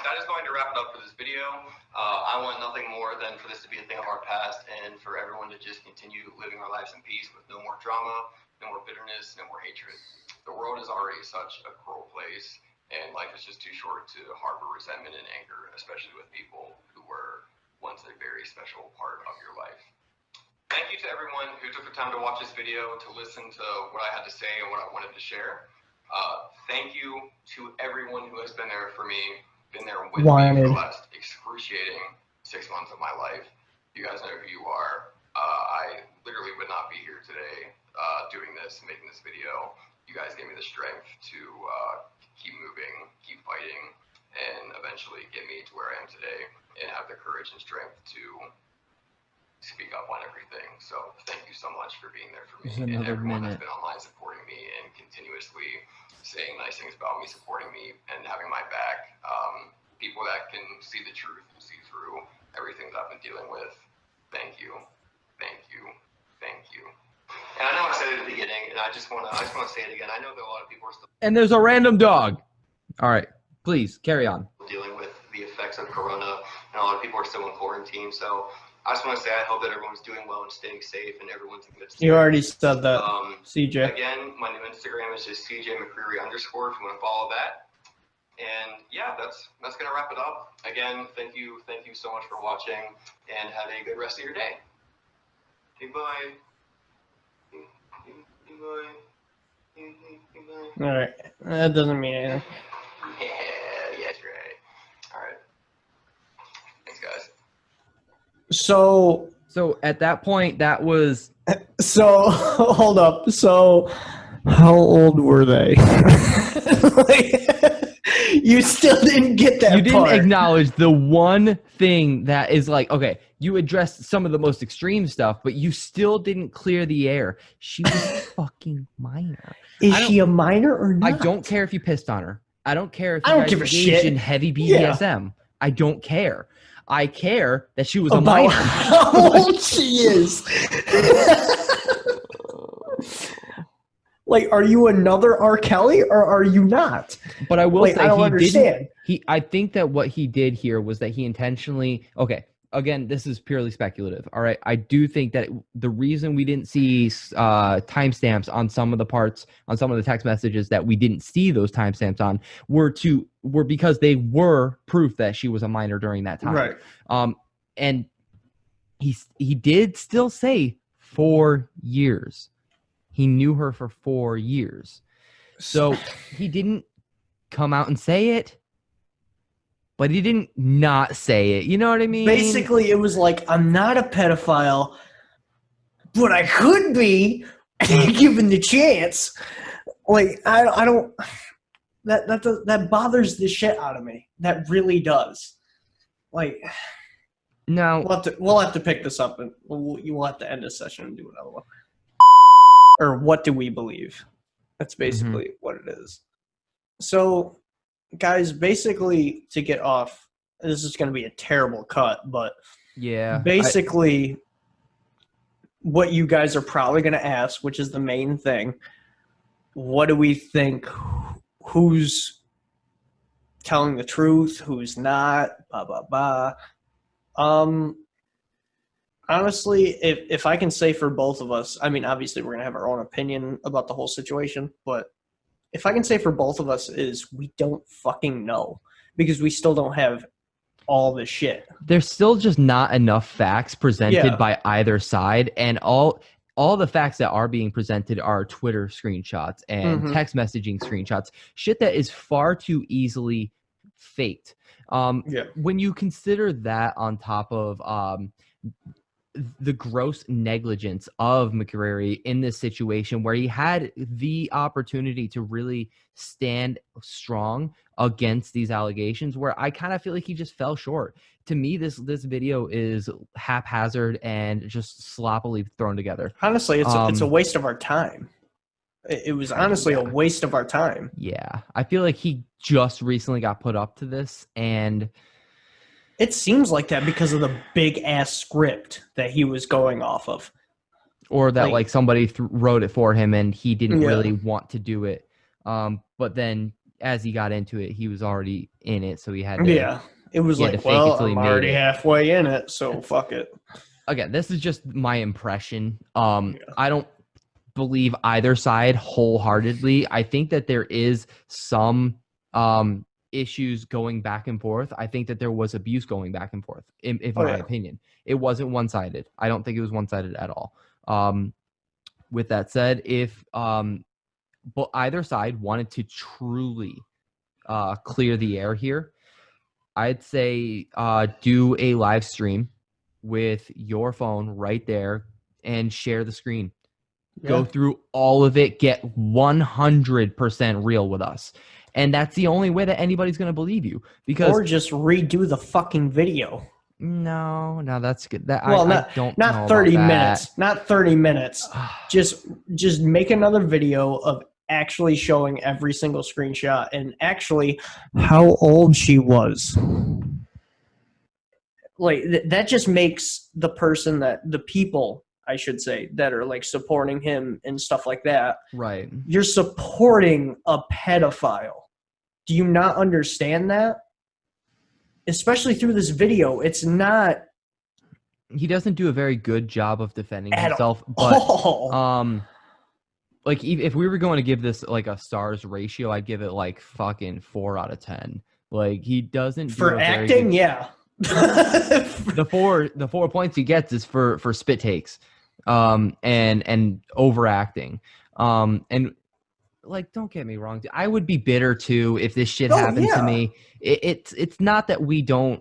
that is going to wrap it up for this video. I want nothing more than for this to be a thing of our past and for everyone to just continue living our lives in peace with no more drama, no more bitterness, no more hatred. The world is already such a cruel place, and life is just too short to harbor resentment and anger, especially with people who were once a very special part of your life. Thank you to everyone who took the time to watch this video, to listen to what I had to say and what I wanted to share. Thank you to everyone who has been there for me, been there with me for the last excruciating 6 months of my life. You guys know who you are. I literally would not be here today doing this, making this video. You guys gave me the strength to keep moving, keep fighting, and eventually get me to where I am today and have the courage and strength to speak up on everything. So thank you so much for being there for me and everyone that's been online supporting me and continuously saying nice things about me, supporting me, and having my back. People that can see the truth and see through everything that I've been dealing with. Thank you, thank you, thank you. And I know I said it at the beginning, and I just want to say it again. I know that a lot of people are still And there's a random dog. All right, please carry on. Dealing with the effects of Corona, and a lot of people are still in quarantine. So I just want to say I hope that everyone's doing well and staying safe, and everyone's in good stead. You already said that, CJ. Again, my new Instagram is just CJ McCreery _ if you want to follow that. And yeah, that's gonna wrap it up. Again, thank you so much for watching, and have a good rest of your day. Goodbye. All right, that doesn't mean anything. Yeah, that's right. All right. Thanks, guys. So at that point, that was hold up. So how old were they? You still didn't get that. you didn't part. acknowledge the one thing that is like, okay, you addressed some of the most extreme stuff, but you still didn't clear the air. She was fucking minor. Is she a minor or not? I don't care if you pissed on her. I don't care if I you don't guys give a engaged shit. in heavy BDSM. I don't care. I care that she was a About minor. how old she is. Like, are you another R. Kelly or are you not? But I will say I don't understand. I think that what he did here was that he intentionally. Okay, again, this is purely speculative. All right, I do think that the reason we didn't see timestamps on some of the parts on some of the text messages that we didn't see those timestamps on were because they were proof that she was a minor during that time. Right. And he did still say 4 years. He knew her for 4 years. So he didn't come out and say it, but he didn't not say it. You know what I mean? Basically, it was like, I'm not a pedophile, but I could be given the chance. Like, I don't that bothers the shit out of me. That really does. Like, no, we'll have to pick this up, and we'll have to end this session and do another one. Or what do we believe? That's basically what it is. So, guys, basically, to get off, this is going to be a terrible cut, but yeah, basically, what you guys are probably going to ask, which is the main thing, what do we think? Who's telling the truth? Who's not? Blah blah blah. Honestly, if I can say for both of us, I mean, obviously we're going to have our own opinion about the whole situation, but if I can say for both of us is we don't fucking know because we still don't have all the shit. There's still just not enough facts presented by either side, and all the facts that are being presented are Twitter screenshots and text messaging screenshots, shit that is far too easily faked. When you consider that on top of the gross negligence of McCreery in this situation where he had the opportunity to really stand strong against these allegations, where I kind of feel like he just fell short. To me, this video is haphazard and just sloppily thrown together. Honestly, it's a waste of our time. It was honestly a waste of our time. Yeah. I feel like he just recently got put up to this, and it seems like that because of the big-ass script that he was going off of. Or that, like somebody wrote it for him and he didn't really want to do it. But then as he got into it, he was already in it, so he had to... Yeah, it was like, well, I'm already halfway in it, so fuck it. Again, this is just my impression. I don't believe either side wholeheartedly. I think that there is some... issues going back and forth. I think that there was abuse going back and forth, in my opinion. It wasn't one-sided. I don't think it was one-sided at all. With that said, if but either side wanted to truly clear the air here, I'd say do a live stream with your phone right there and share the screen. Go through all of it. Get 100% real with us. And that's the only way that anybody's going to believe you. Or just redo the fucking video. No, that's good. That I don't not know 30 minutes. That. Not 30 minutes. just make another video of actually showing every single screenshot and actually how old she was. Like that just makes the people, I should say, that are like supporting him and stuff like that. Right. You're supporting a pedophile. Do you not understand that? Especially through this video, it's not. He doesn't do a very good job of defending himself, but like if we were going to give this like a stars ratio, I'd give it like fucking 4 out of 10. Like he doesn't do for acting, the 4 points he gets is for spit takes, and overacting, and like don't get me wrong, I would be bitter too if this shit happened to me. It's not that we don't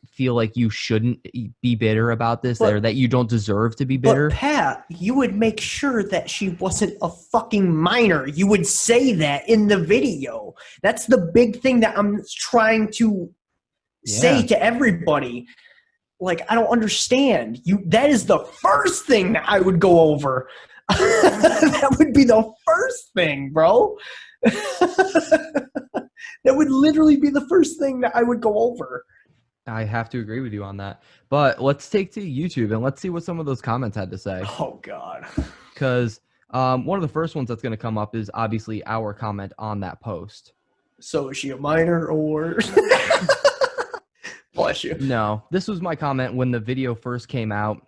feel like you shouldn't be bitter about this, or that you don't deserve to be bitter. But Pat, you would make sure that she wasn't a fucking minor. You would say that in the video. That's the big thing that I'm trying to say to everybody. Like, I don't understand. That is the first thing that I would go over. That would be the first thing, bro. That would literally be the first thing that I would go over. I have to agree with you on that. But let's take to YouTube and let's see what some of those comments had to say. Oh, God. Because One of the first ones that's going to come up is obviously our comment on that post. So is she a minor or? Bless you. No, this was my comment when the video first came out.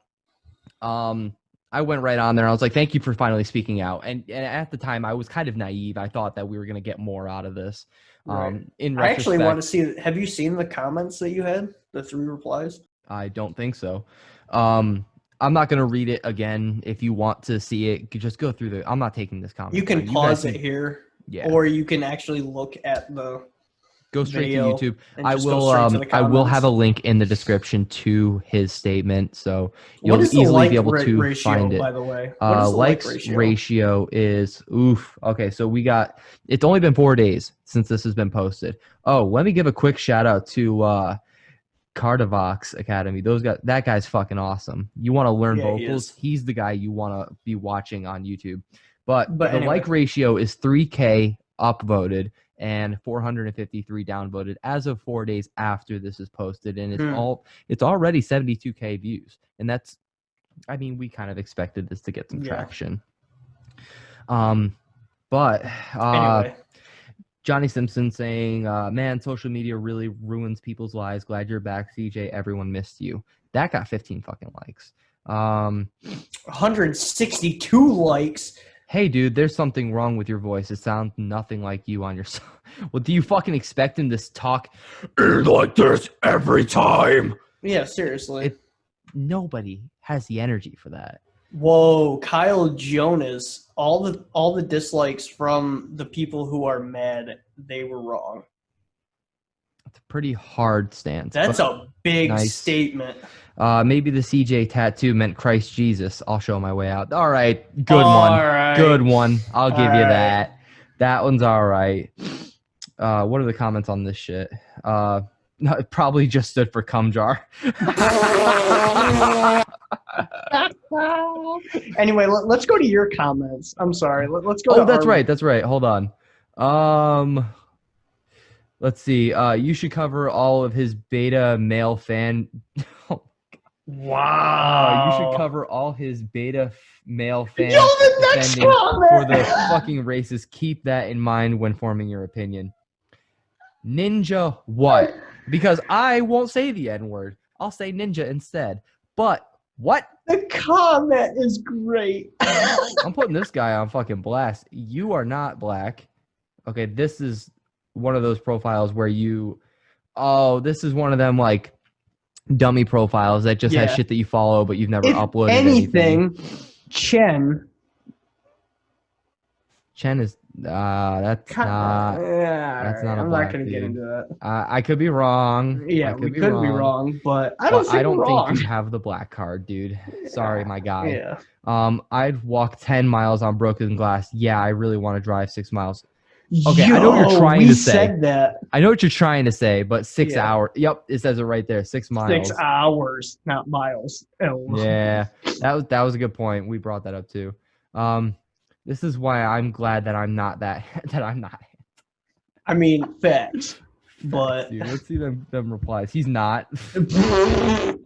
I went right on there. I was like, thank you for finally speaking out. And at the time, I was kind of naive. I thought that we were going to get more out of this. Right. In I actually retrospect, want to see. Have you seen the comments that you had? The 3 replies? I don't think so. I'm not going to read it again. If you want to see it, just go through the. I'm not taking this comment. You can pause it here. Yeah. Or you can actually look at the. Go straight to video YouTube. and I just go will. straight to the I will have a comments. link in the description to his statement, so What you'll is the easily like be able to ratio, find it. by the way? What is the Likes like ratio? ratio is oof. Okay, so we got. It's only been 4 days since this has been posted. Oh, let me give a quick shout out to Cardavox Academy. That guy's fucking awesome. You want to learn Yeah, he vocals? is. He's the guy you want to be watching on YouTube. But the anyway. like ratio is 3K upvoted and 453 downvoted as of 4 days after this is posted, and it's already 72K views, and that's, I mean, we kind of expected this to get some traction. But Anyway. Johnny Simpson saying, man, social media really ruins people's lives. Glad you're back, CJ. Everyone missed you. That got 15 fucking likes. 162 likes. Hey, dude, there's something wrong with your voice. It sounds nothing like you on your song. Well, do you fucking expect him to talk like this every time? Yeah, seriously. Nobody has the energy for that. Whoa, Kyle Jonas. All the dislikes from the people who are mad, they were wrong. It's a pretty hard stance. That's a big nice statement. Maybe the CJ tattoo meant Christ Jesus. I'll show my way out. All right, good one. Right. Good one. I'll give you right. that. That one's all right. What are the comments on this shit? No, it probably just stood for cum jar. Anyway, let's go to your comments. I'm sorry. Let's go. Oh, that's right. That's right. Hold on. Let's see. You should cover all of his beta male fan. Wow. You should cover all his beta male fans Yo, the next defending comment. for the fucking racist. Keep that in mind when forming your opinion. Ninja what? Because I won't say the N-word. I'll say ninja instead. But what? The comment is great. I'm putting this guy on fucking blast. You are not black. Okay, this is one of those profiles where you... Oh, this is one of them, like, dummy profiles that just has shit that you follow, but you've never uploaded anything. Chen is... that's not a I'm black not going to get dude. into that. I could be wrong. Yeah, we could be wrong, but I don't think we're wrong. think you have the black card, dude. Sorry, my guy. Yeah. I'd walk 10 miles on broken glass. Yeah, I really want to drive 6 miles. Okay, I know what you're trying to say. Said that. I know what you're trying to say, but 6 hours. Yep, it says it right there. 6 miles. 6 hours, not miles. Oh. Yeah, that was a good point. We brought that up too. This is why I'm glad that I'm not that I'm not. I mean, facts. But dude, let's see them replies. He's not. that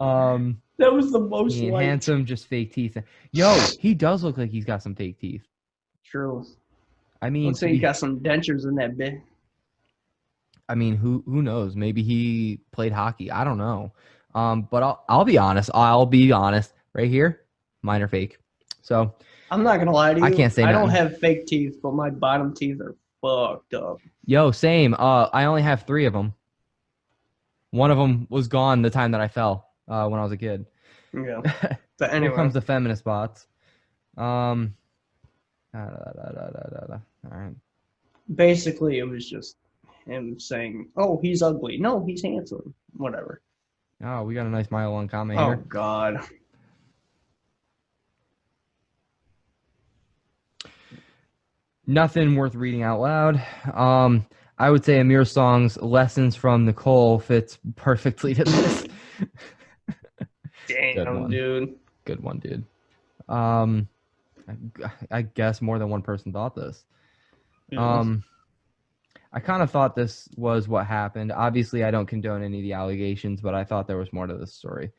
was the most he ain't handsome, just fake teeth. Yo, he does look like he's got some fake teeth. True. I mean, let's say he got some dentures in that bit. I mean, who knows? Maybe he played hockey. I don't know. But I'll be honest. I'll be honest. Right here, mine are fake. So I'm not gonna lie to you. I can't say I nothing. don't have fake teeth, but my bottom teeth are fucked up. Yo, same. I only have 3 of them. One of them was gone the time that I fell when I was a kid. Yeah. But anyway, here comes the feminist bots. All right. Basically, it was just him saying, "Oh, he's ugly. No, he's handsome. Whatever." Oh, we got a nice mile-long comment Oh here. God. Nothing worth reading out loud. I would say Amir Song's Lessons from Nicole fits perfectly to this. Damn, dude. Good one, dude. I guess more than one person thought this. Yeah. I kind of thought this was what happened. Obviously, I don't condone any of the allegations, but I thought there was more to this story.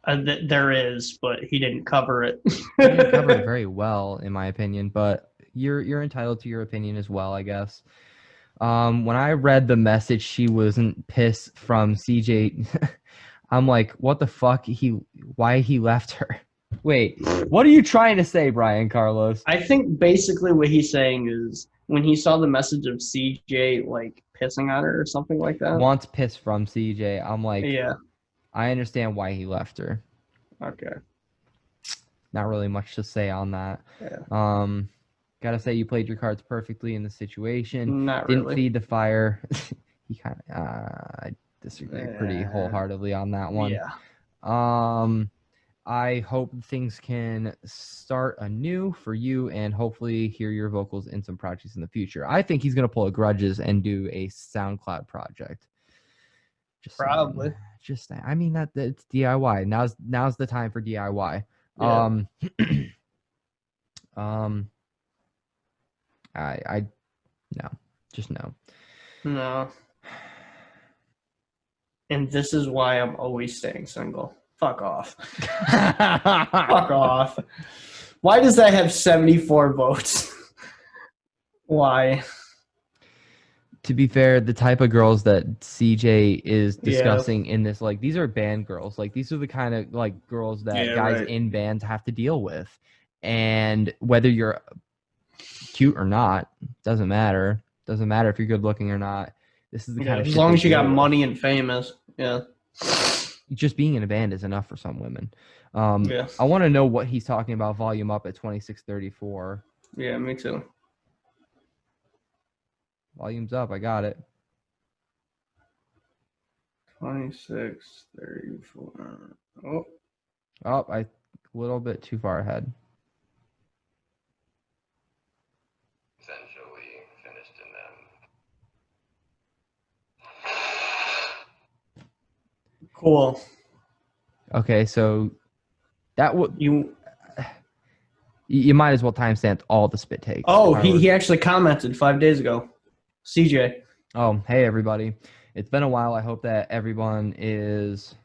I There is, but he didn't cover it. He didn't cover it very well, in my opinion, but you're entitled to your opinion as well, I guess. When I read the message, she wasn't pissed from CJ. I'm like, what the fuck? Why he left her? Wait, what are you trying to say, Brian Carlos? I think basically what he's saying is when he saw the message of CJ like pissing on her or something like that. Wants piss from CJ. I'm like, yeah, I understand why he left her. okay. Not really much to say on that. Yeah. Gotta say you played your cards perfectly in the situation. Not Didn't really. feed the fire. He kind of I disagree pretty wholeheartedly on that one. Yeah. I hope things can start anew for you and hopefully hear your vocals in some projects in the future. I think he's gonna pull a Grudges and do a SoundCloud project. Just Probably. saying. Just I mean that it's DIY. Now's the time for DIY. Yeah. I no, just no. No. And this is why I'm always staying single. Fuck off. Fuck off. Why does that have 74 votes? Why? To be fair, the type of girls that CJ is discussing in this, like, these are band girls. Like, these are the kind of, like, girls that guys in bands have to deal with. And whether you're cute or not, doesn't matter. Doesn't matter if you're good looking or not. This is the kind of as shit long they as you got deal with. money and famous. Yeah. Just being in a band is enough for some women. Yeah. I want to know what he's talking about. Volume up at 2634. Yeah, me too. Volume's up. I got it. 2634. Oh. Oh, a little bit too far ahead. Essentially finished in them. Cool. Okay, so that would You might as well timestamp all the spit takes. Oh, he actually commented 5 days ago. CJ. Oh, hey everybody. It's been a while. I hope that everyone is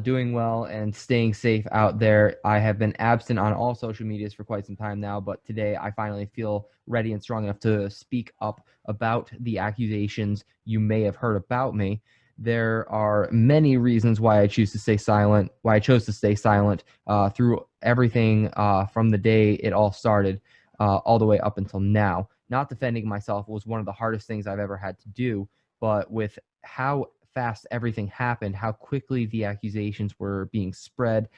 doing well and staying safe out there. I have been absent on all social medias for quite some time now, but today I finally feel ready and strong enough to speak up about the accusations you may have heard about me. There are many reasons why I chose to stay silent, through everything from the day it all started all the way up until now. Not defending myself was one of the hardest things I've ever had to do, but with how fast everything happened, how quickly the accusations were being spread,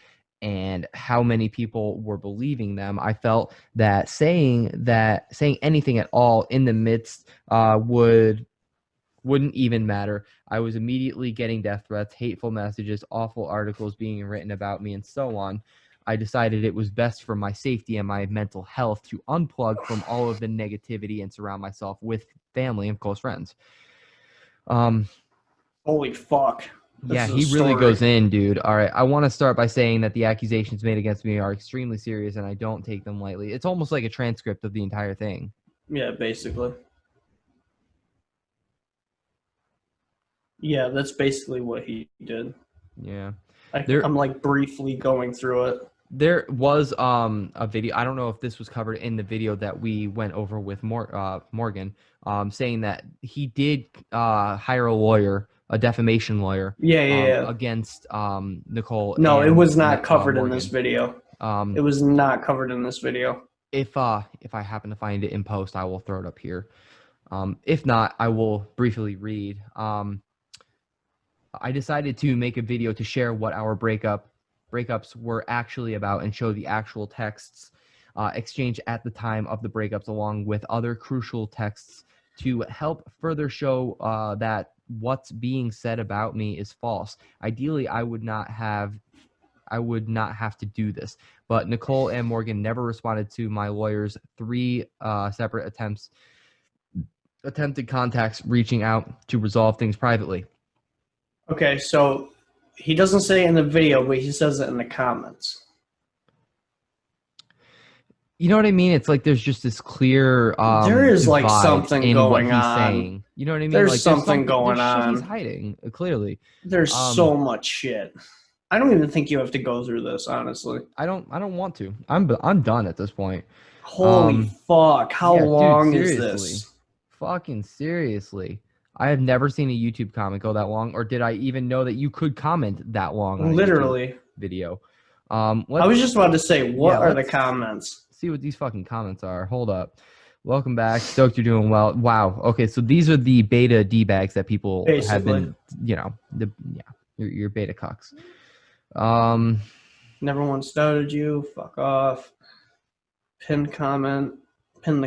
and how many people were believing them, I felt that saying anything at all in the midst wouldn't even matter. I was immediately getting death threats, hateful messages, awful articles being written about me, and so on. I decided it was best for my safety and my mental health to unplug from all of the negativity and surround myself with family and close friends. Holy fuck. Yeah, he really goes in, dude. All right, I want to start by saying that the accusations made against me are extremely serious and I don't take them lightly. It's almost like a transcript of the entire thing. Yeah, basically. Yeah, that's basically what he did. Yeah. I'm like briefly going through it. There was a video. I don't know if this was covered in the video that we went over with Morgan, saying that he did hire a lawyer, a defamation lawyer. Yeah. Against Nicole. No, and it was not covered in Morgan. this video. It was not covered in this video. If I happen to find it in post, I will throw it up here. If not, I will briefly read. I decided to make a video to share what our breakups were actually about and show the actual texts exchanged at the time of the breakups, along with other crucial texts to help further show that what's being said about me is false. Ideally, I would not have to do this, but Nicole and Morgan never responded to my lawyer's 3 separate attempted contacts reaching out to resolve things privately. Okay, so he doesn't say it in the video, but he says it in the comments. You know what I mean? It's like there's just this clear there is like something going on. Saying. You know what I mean? There's like, something going on. He's hiding clearly. There's so much shit. I don't even think you have to go through this, honestly. I don't want to. I'm done at this point. Holy fuck! How long is this? Fucking seriously. I have never seen a YouTube comment go that long, or did I even know that you could comment that long on Literally. a YouTube video? I was just about to say, what are the comments? See what these fucking comments are. Hold up. Welcome back. Stoked you're doing well. Wow. Okay, so these are the beta D-bags that people have been, your beta cucks. Never once doubted you. Fuck off. Pin the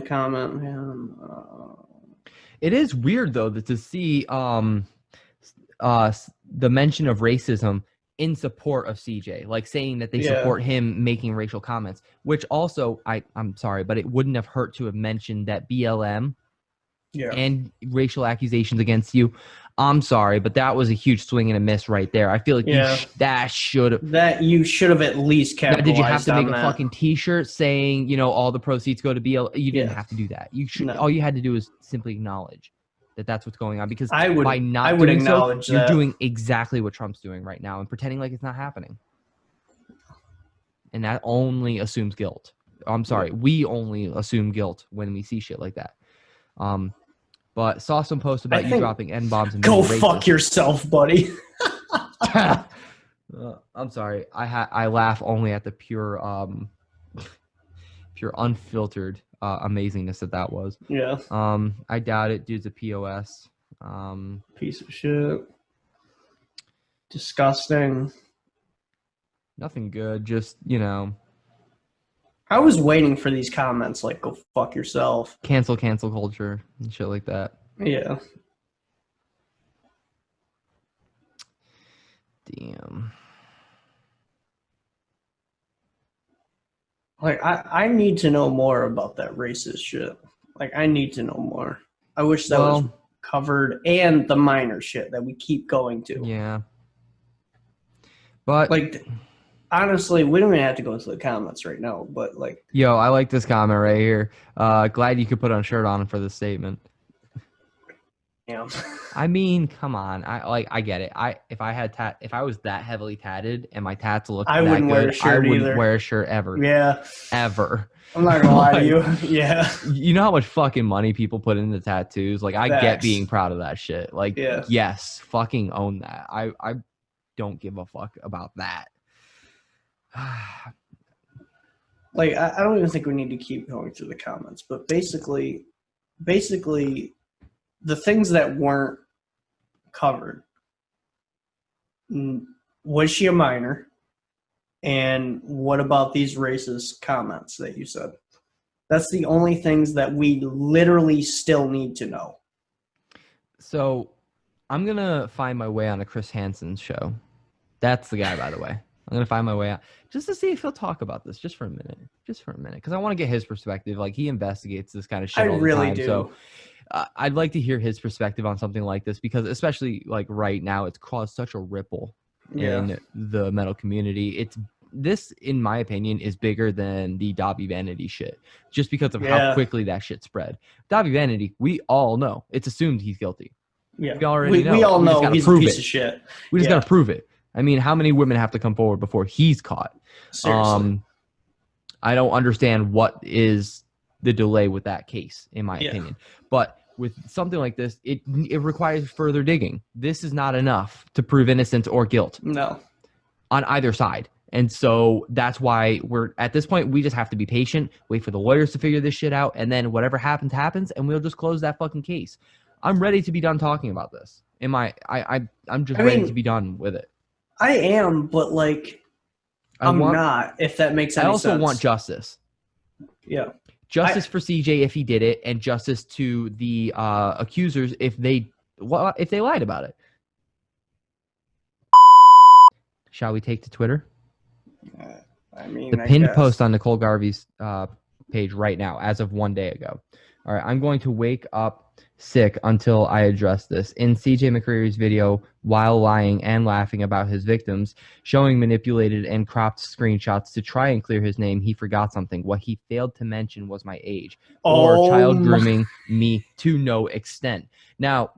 comment, man. It is weird though to see the mention of racism in support of CJ, like saying that they support him making racial comments, which also I'm sorry, but it wouldn't have hurt to have mentioned that BLM and racial accusations against you. I'm sorry, but that was a huge swing and a miss right there. I feel like you should have at least capitalized. Did you have to make a fucking T-shirt saying, all the proceeds go to BLM? You didn't have to do that. You should. All you had to do is simply acknowledge that that's what's going on, because by not doing so, you're doing exactly what Trump's doing right now and pretending like it's not happening. And that only assumes guilt. I'm sorry, we only assume guilt when we see shit like that. But saw some posts about you dropping N-bombs and go fuck yourself, buddy. I'm sorry. I laugh only at the pure unfiltered amazingness that was. Yeah. I doubt it. Dude's a POS. Piece of shit. Disgusting. Nothing good. Just, I was waiting for these comments like, go fuck yourself. Cancel culture and shit like that. Yeah. Damn. Like, I need to know more about that racist shit. Like, I need to know more. I wish that was covered, and the minor shit that we keep going to. Yeah. But like, honestly, we don't even have to go into the comments right now, but like, yo, I like this comment right here. Glad you could put on a shirt on for this statement. Yeah. I mean, come on. I get it. If I was that heavily tatted and my tats looked that good, I wouldn't wear a shirt ever. Yeah. Ever. I'm not gonna lie to you. Yeah. You know how much fucking money people put into tattoos? Like, I get being proud of that shit. Like, yes, fucking own that. I don't give a fuck about that. Like, I don't even think we need to keep going through the comments, but basically the things that weren't covered. Was she a minor? And what about these racist comments that you said? That's the only things that we literally still need to know. So I'm going to find my way on a Chris Hansen's show. That's the guy, by the way. I'm going to find my way out just to see if he'll talk about this just for a minute. Because I want to get his perspective. Like, he investigates this kind of shit all the time. Do. So I'd like to hear his perspective on something like this, because especially like right now, it's caused such a ripple in the metal community. This, in my opinion, is bigger than the Dobby Vanity shit, just because of how quickly that shit spread. Dobby Vanity, we all know. It's assumed he's guilty. Yeah. We all know he's a piece of shit. We just got to prove it. I mean, how many women have to come forward before he's caught? Seriously. I don't understand what is the delay with that case, in my opinion. But with something like this, it requires further digging. This is not enough to prove innocence or guilt. No. On either side. And so that's why we're at this point, we just have to be patient, wait for the lawyers to figure this shit out, and then whatever happens, and we'll just close that fucking case. I'm ready to be done talking about this. I'm just ready to be done with it. I am, but like, I'm not, if that makes any sense. I also want justice. Yeah. Justice for CJ if he did it, and justice to the accusers if they lied about it. Shall we take to Twitter? I mean, the pinned post on Nicole Garvey's page right now, as of 1 day ago. All right, I'm going to wake up sick until I address this. In CJ McCreery's video, while lying and laughing about his victims, showing manipulated and cropped screenshots to try and clear his name, he forgot something. What he failed to mention was my age, or child grooming me to no extent. Now,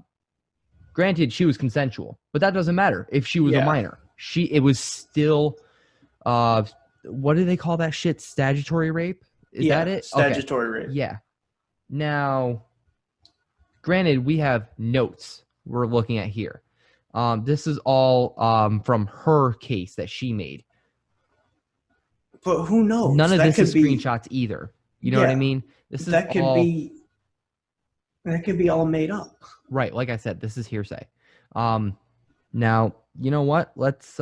granted, she was consensual, but that doesn't matter if she was a minor. it was still, what do they call that shit? Statutory rape? Is that it? Statutory rape. Yeah. Now, granted, we have notes we're looking at here. This is all from her case that she made. But who knows? None of that this is be, screenshots either. You know what I mean? This is that could all, be all made up. Right, like I said, this is hearsay. Now, you know what? Let's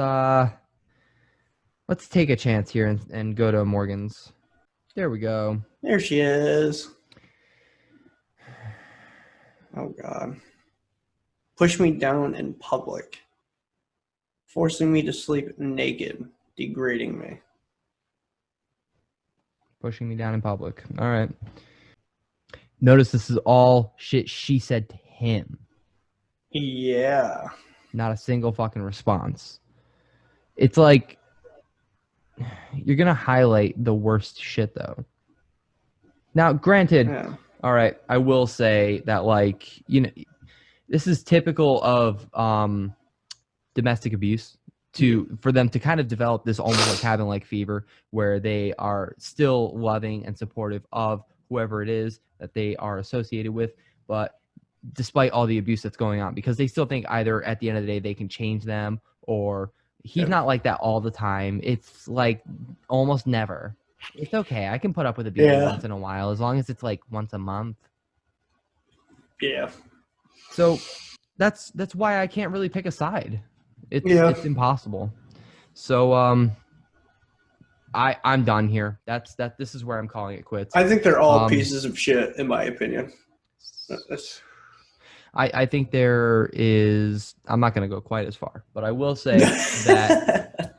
take a chance here and go to Morgan's. There we go. There she is. Oh God. Push me down in public. Forcing me to sleep naked. Degrading me. Pushing me down in public. All right. Notice this is all shit she said to him. Yeah. Not a single fucking response. It's like, you're going to highlight the worst shit, though. Now, granted, all right, I will say that, like, you know, this is typical of domestic abuse for them to kind of develop this almost like cabin-like fever where they are still loving and supportive of whoever it is that they are associated with, but despite all the abuse that's going on, because they still think either at the end of the day they can change them, or he's not like that all the time. It's like almost never. It's okay. I can put up with abuse once in a while as long as it's like once a month. Yeah. So that's why I can't really pick a side. It's impossible. So I'm done here. This is where I'm calling it quits. I think they're all pieces of shit, in my opinion. I think there is. I'm not going to go quite as far, but I will say that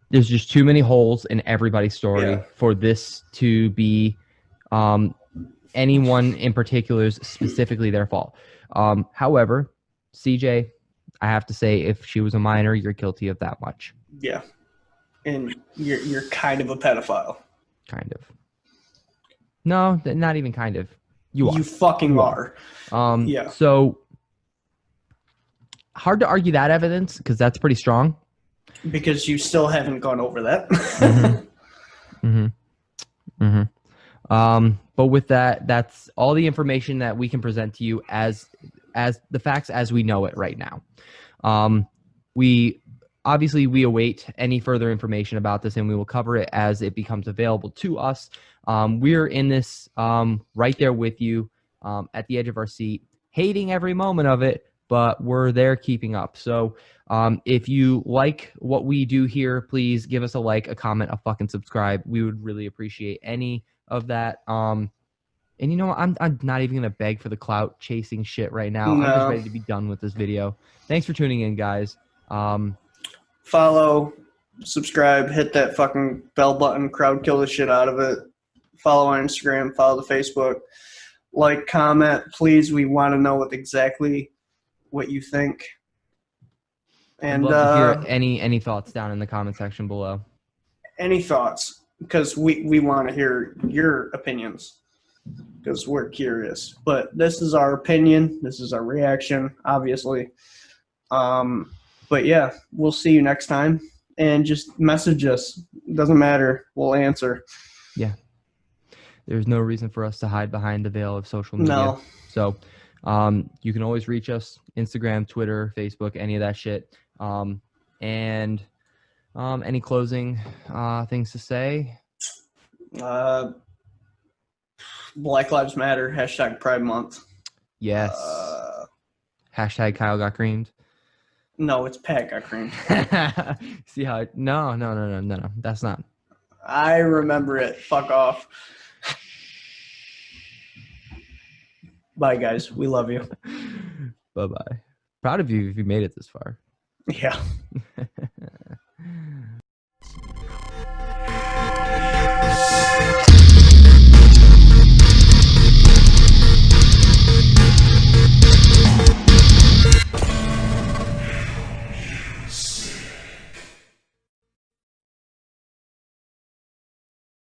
there's just too many holes in everybody's story for this to be anyone in particular's specifically their fault. However, CJ, I have to say, if she was a minor, you're guilty of that much. Yeah, and you're kind of a pedophile. Kind of. No, not even kind of. You are. You fucking are. Yeah. So hard to argue that evidence because that's pretty strong. Because you still haven't gone over that. But with that, that's all the information that we can present to you as the facts as we know it right now. We await any further information about this, and we will cover it as it becomes available to us. We're in this right there with you at the edge of our seat, hating every moment of it, but we're there keeping up. So if you like what we do here, please give us a like, a comment, a fucking subscribe. We would really appreciate any of that. And you know what? I'm not even going to beg for the clout chasing shit right now. No. I'm just ready to be done with this video. Thanks for tuning in, guys. Follow, subscribe, hit that fucking bell button, crowd kill the shit out of it. Follow on Instagram, follow the Facebook. Like, comment, please. We want to know exactly what you think. And I'd love to hear any thoughts down in the comment section below. Any thoughts, because we want to hear your opinions, because we're curious. But this is our opinion. This is our reaction, obviously. But yeah, we'll see you next time. And just message us. Doesn't matter. We'll answer. Yeah. There's no reason for us to hide behind the veil of social media. No. So you can always reach us, Instagram, Twitter, Facebook, any of that shit. And any closing things to say? Black Lives Matter, hashtag Pride Month. Yes. Hashtag Kyle got creamed. No, it's Pat got creamed. See how? No. That's not. I remember it. Fuck off. Bye, guys. We love you. Bye-bye. Proud of you if you made it this far. Yeah.